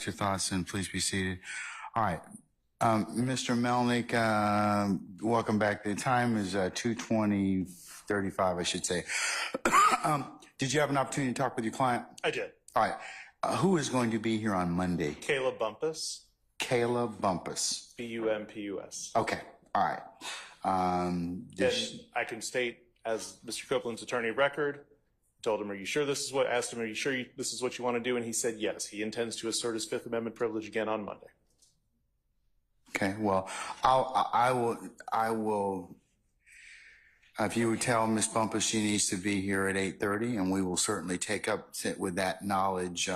your thoughts and please be seated. All right. Mr. Melnick, welcome back. The time is 2:20:35, I should say. Did you have an opportunity to talk with your client? I did. All right. Who is going to be here on Monday? Kayla Bumpus, Kayla Bumpus. Bumpus. Okay. All right. And I can state, as Mr. Copeland's attorney of record, told him, are you sure this is what, asked him, are you sure this is what you want to do? And he said, yes, he intends to assert his Fifth Amendment privilege again on Monday. Okay. Well, I will, if you would tell Ms. Bumpus she needs to be here at 8:30, and we will certainly take up with that knowledge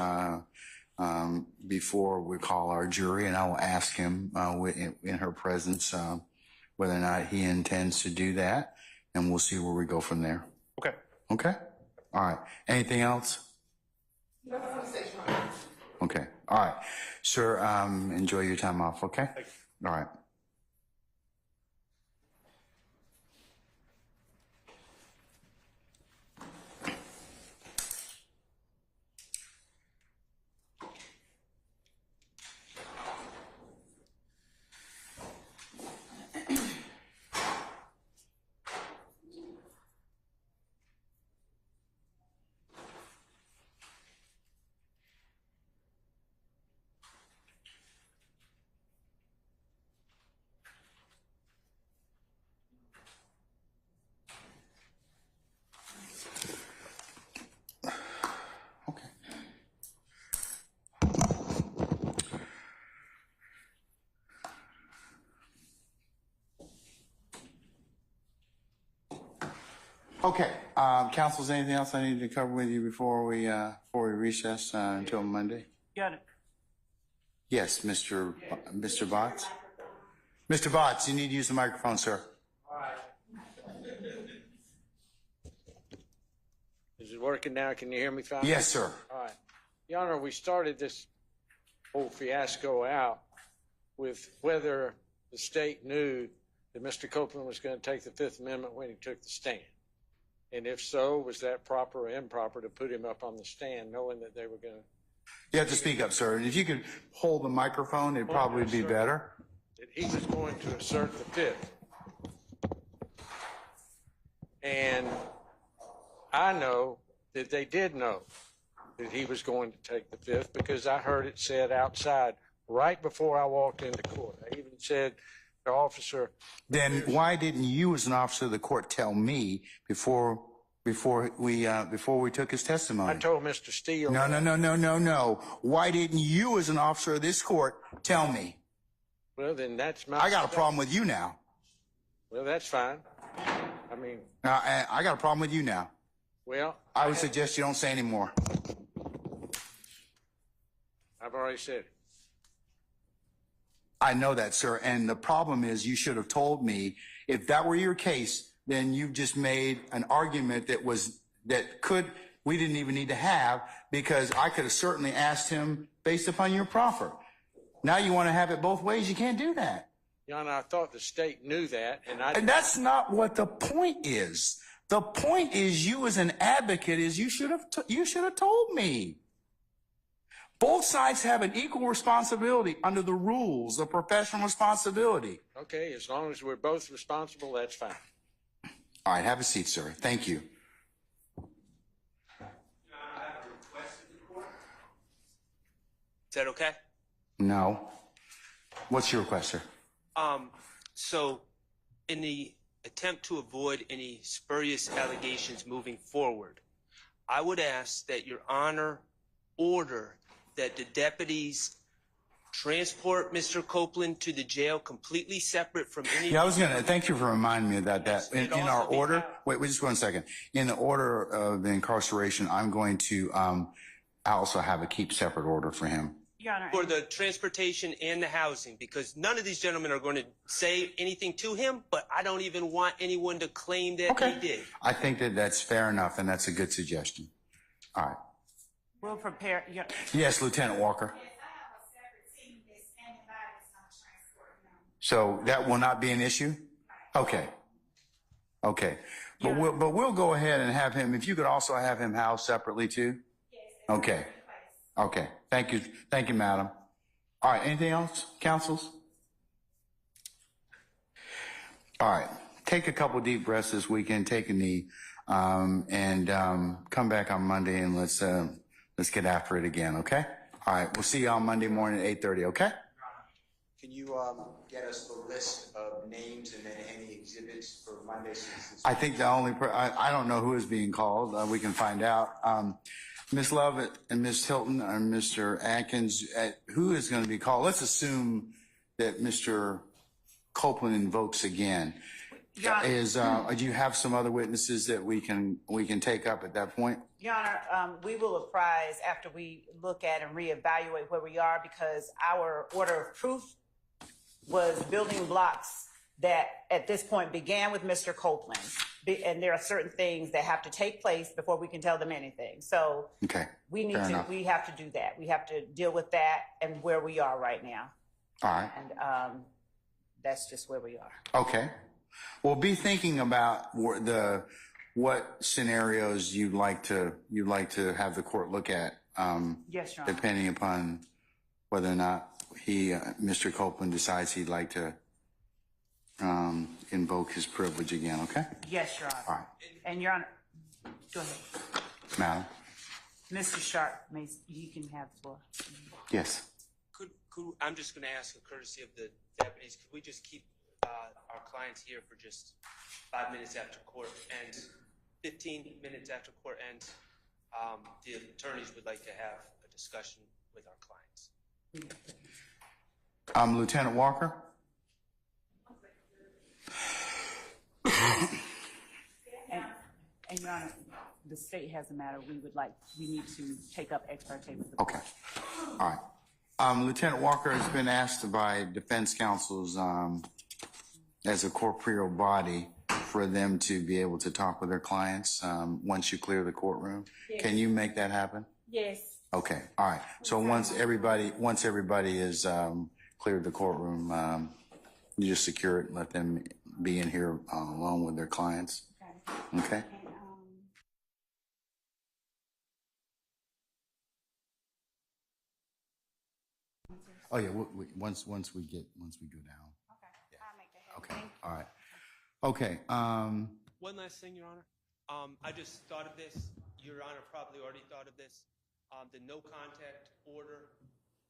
before we call our jury, and I will ask him in her presence whether or not he intends to do that, and we'll see where we go from there. Okay. Okay? All right. Anything else? Okay. All right. Sir, enjoy your time off, okay? All right. Okay, counsel, is there anything else I need to cover with you before we recess until Monday? Got it. Yes, Mr. Botts. Mr. Botts, you need to use the microphone, sir. Is it working now? Can you hear me fine? Yes, sir. All right. Your Honor, we started this whole fiasco out with whether the state knew that Mr. Copeland was going to take the Fifth Amendment when he took the stand. And if so, was that proper or improper to put him up on the stand knowing that they were going to... You have to speak up, sir. And if you could hold the microphone, it'd probably be better. That he was going to assert the Fifth. And I know that they did know that he was going to take the Fifth because I heard it said outside right before I walked into court. I even said, the officer... Then why didn't you, as an officer of the court, tell me before we took his testimony? I told Mr. Steele... No. Why didn't you, as an officer of this court, tell me? Well, then that's my... I got a problem with you now. Well, that's fine. I mean... I got a problem with you now. Well... I would suggest you don't say any more. I've already said it. I know that, sir. And the problem is you should have told me. If that were your case, then you've just made an argument we didn't even need to have, because I could have certainly asked him based upon your proffer. Now you want to have it both ways. You can't do that. Your Honor, I thought the state knew that, and that's not what the point is. The point is, you as an advocate, is you should have told me. Both sides have an equal responsibility under the rules of professional responsibility. Okay, as long as we're both responsible, that's fine. All right, have a seat, sir. Thank you. I have a request of the court. Is that okay? No. What's your request, sir? So in the attempt to avoid any spurious allegations moving forward, I would ask that Your Honor order that the deputies transport Mr. Copeland to the jail completely separate from any... Yeah, thank you for reminding me of that. In our order, wait just 1 second. In the order of the incarceration, I'm going to also have a keep separate order for him. Your Honor. For the transportation and the housing, because none of these gentlemen are going to say anything to him, but I don't even want anyone to claim that they did. I think that's fair enough, and that's a good suggestion. All right. We'll prepare. Yes, Lieutenant Walker. So that will not be an issue? Okay. Okay. But we'll go ahead and have him, if you could also have him housed separately too? Okay. Okay. Thank you. Thank you, madam. All right. Anything else, counsels? All right. Take a couple deep breaths this weekend. Take a knee, and come back on Monday and let's get after it again. Okay. All right. We'll see you on Monday morning at 8:30. Okay. Can you get us the list of names and then any exhibits for Monday? I think the only I don't know who is being called. We can find out. Ms. Lovett and Ms. Hilton and Mr. Atkins, who is going to be called? Let's assume that Mr. Copeland invokes again. Your Honor, Do you have some other witnesses that we can take up at that point? Your Honor, we will apprise after we look at and reevaluate where we are, because our order of proof was building blocks that at this point began with Mr. Copeland. And there are certain things that have to take place before we can tell them anything. So Okay. we Fair enough. we have to do that. We have to deal with that and where we are right now. All right. And that's just where we are. Okay. Well, be thinking about what scenarios you'd like to have the court look at. Yes, Your Honor. Depending upon whether or not Mr. Copeland decides he'd like to invoke his privilege again. Okay. Yes, Your Honor. All right. And Your Honor, go ahead. Madam. Mr. Sharp, you can have the floor. Yes. I'm just going to ask a courtesy of the deputies, could we just keep our clients here for just 5 minutes after court ends, 15 minutes after court ends? The attorneys would like to have a discussion with our clients. Lieutenant Walker. And Your Honor, the state has a matter we need to take up ex parte with the Okay. All right. Lieutenant Walker has been asked by defense counsels as a corporeal body for them to be able to talk with their clients once you clear the courtroom. Yes. Can you make that happen? Yes. Okay. All right. So once everybody is cleared the courtroom, you just secure it and let them be in here along with their clients. Okay. Oh yeah. Once we go down. Okay. Yeah. I'll make that happen. Okay. All right. Okay. One last thing, Your Honor. I just thought of this. Your Honor probably already thought of this. The no contact order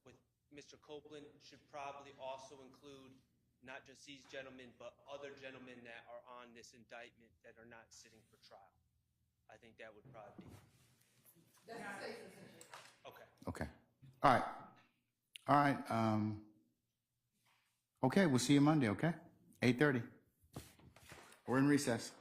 with Mr. Copeland should probably also include not just these gentlemen, but other gentlemen that are on this indictment that are not sitting for trial. I think that would probably be. Okay. Okay. All right. All right. Okay. We'll see you Monday. Okay. 8:30. We're in recess.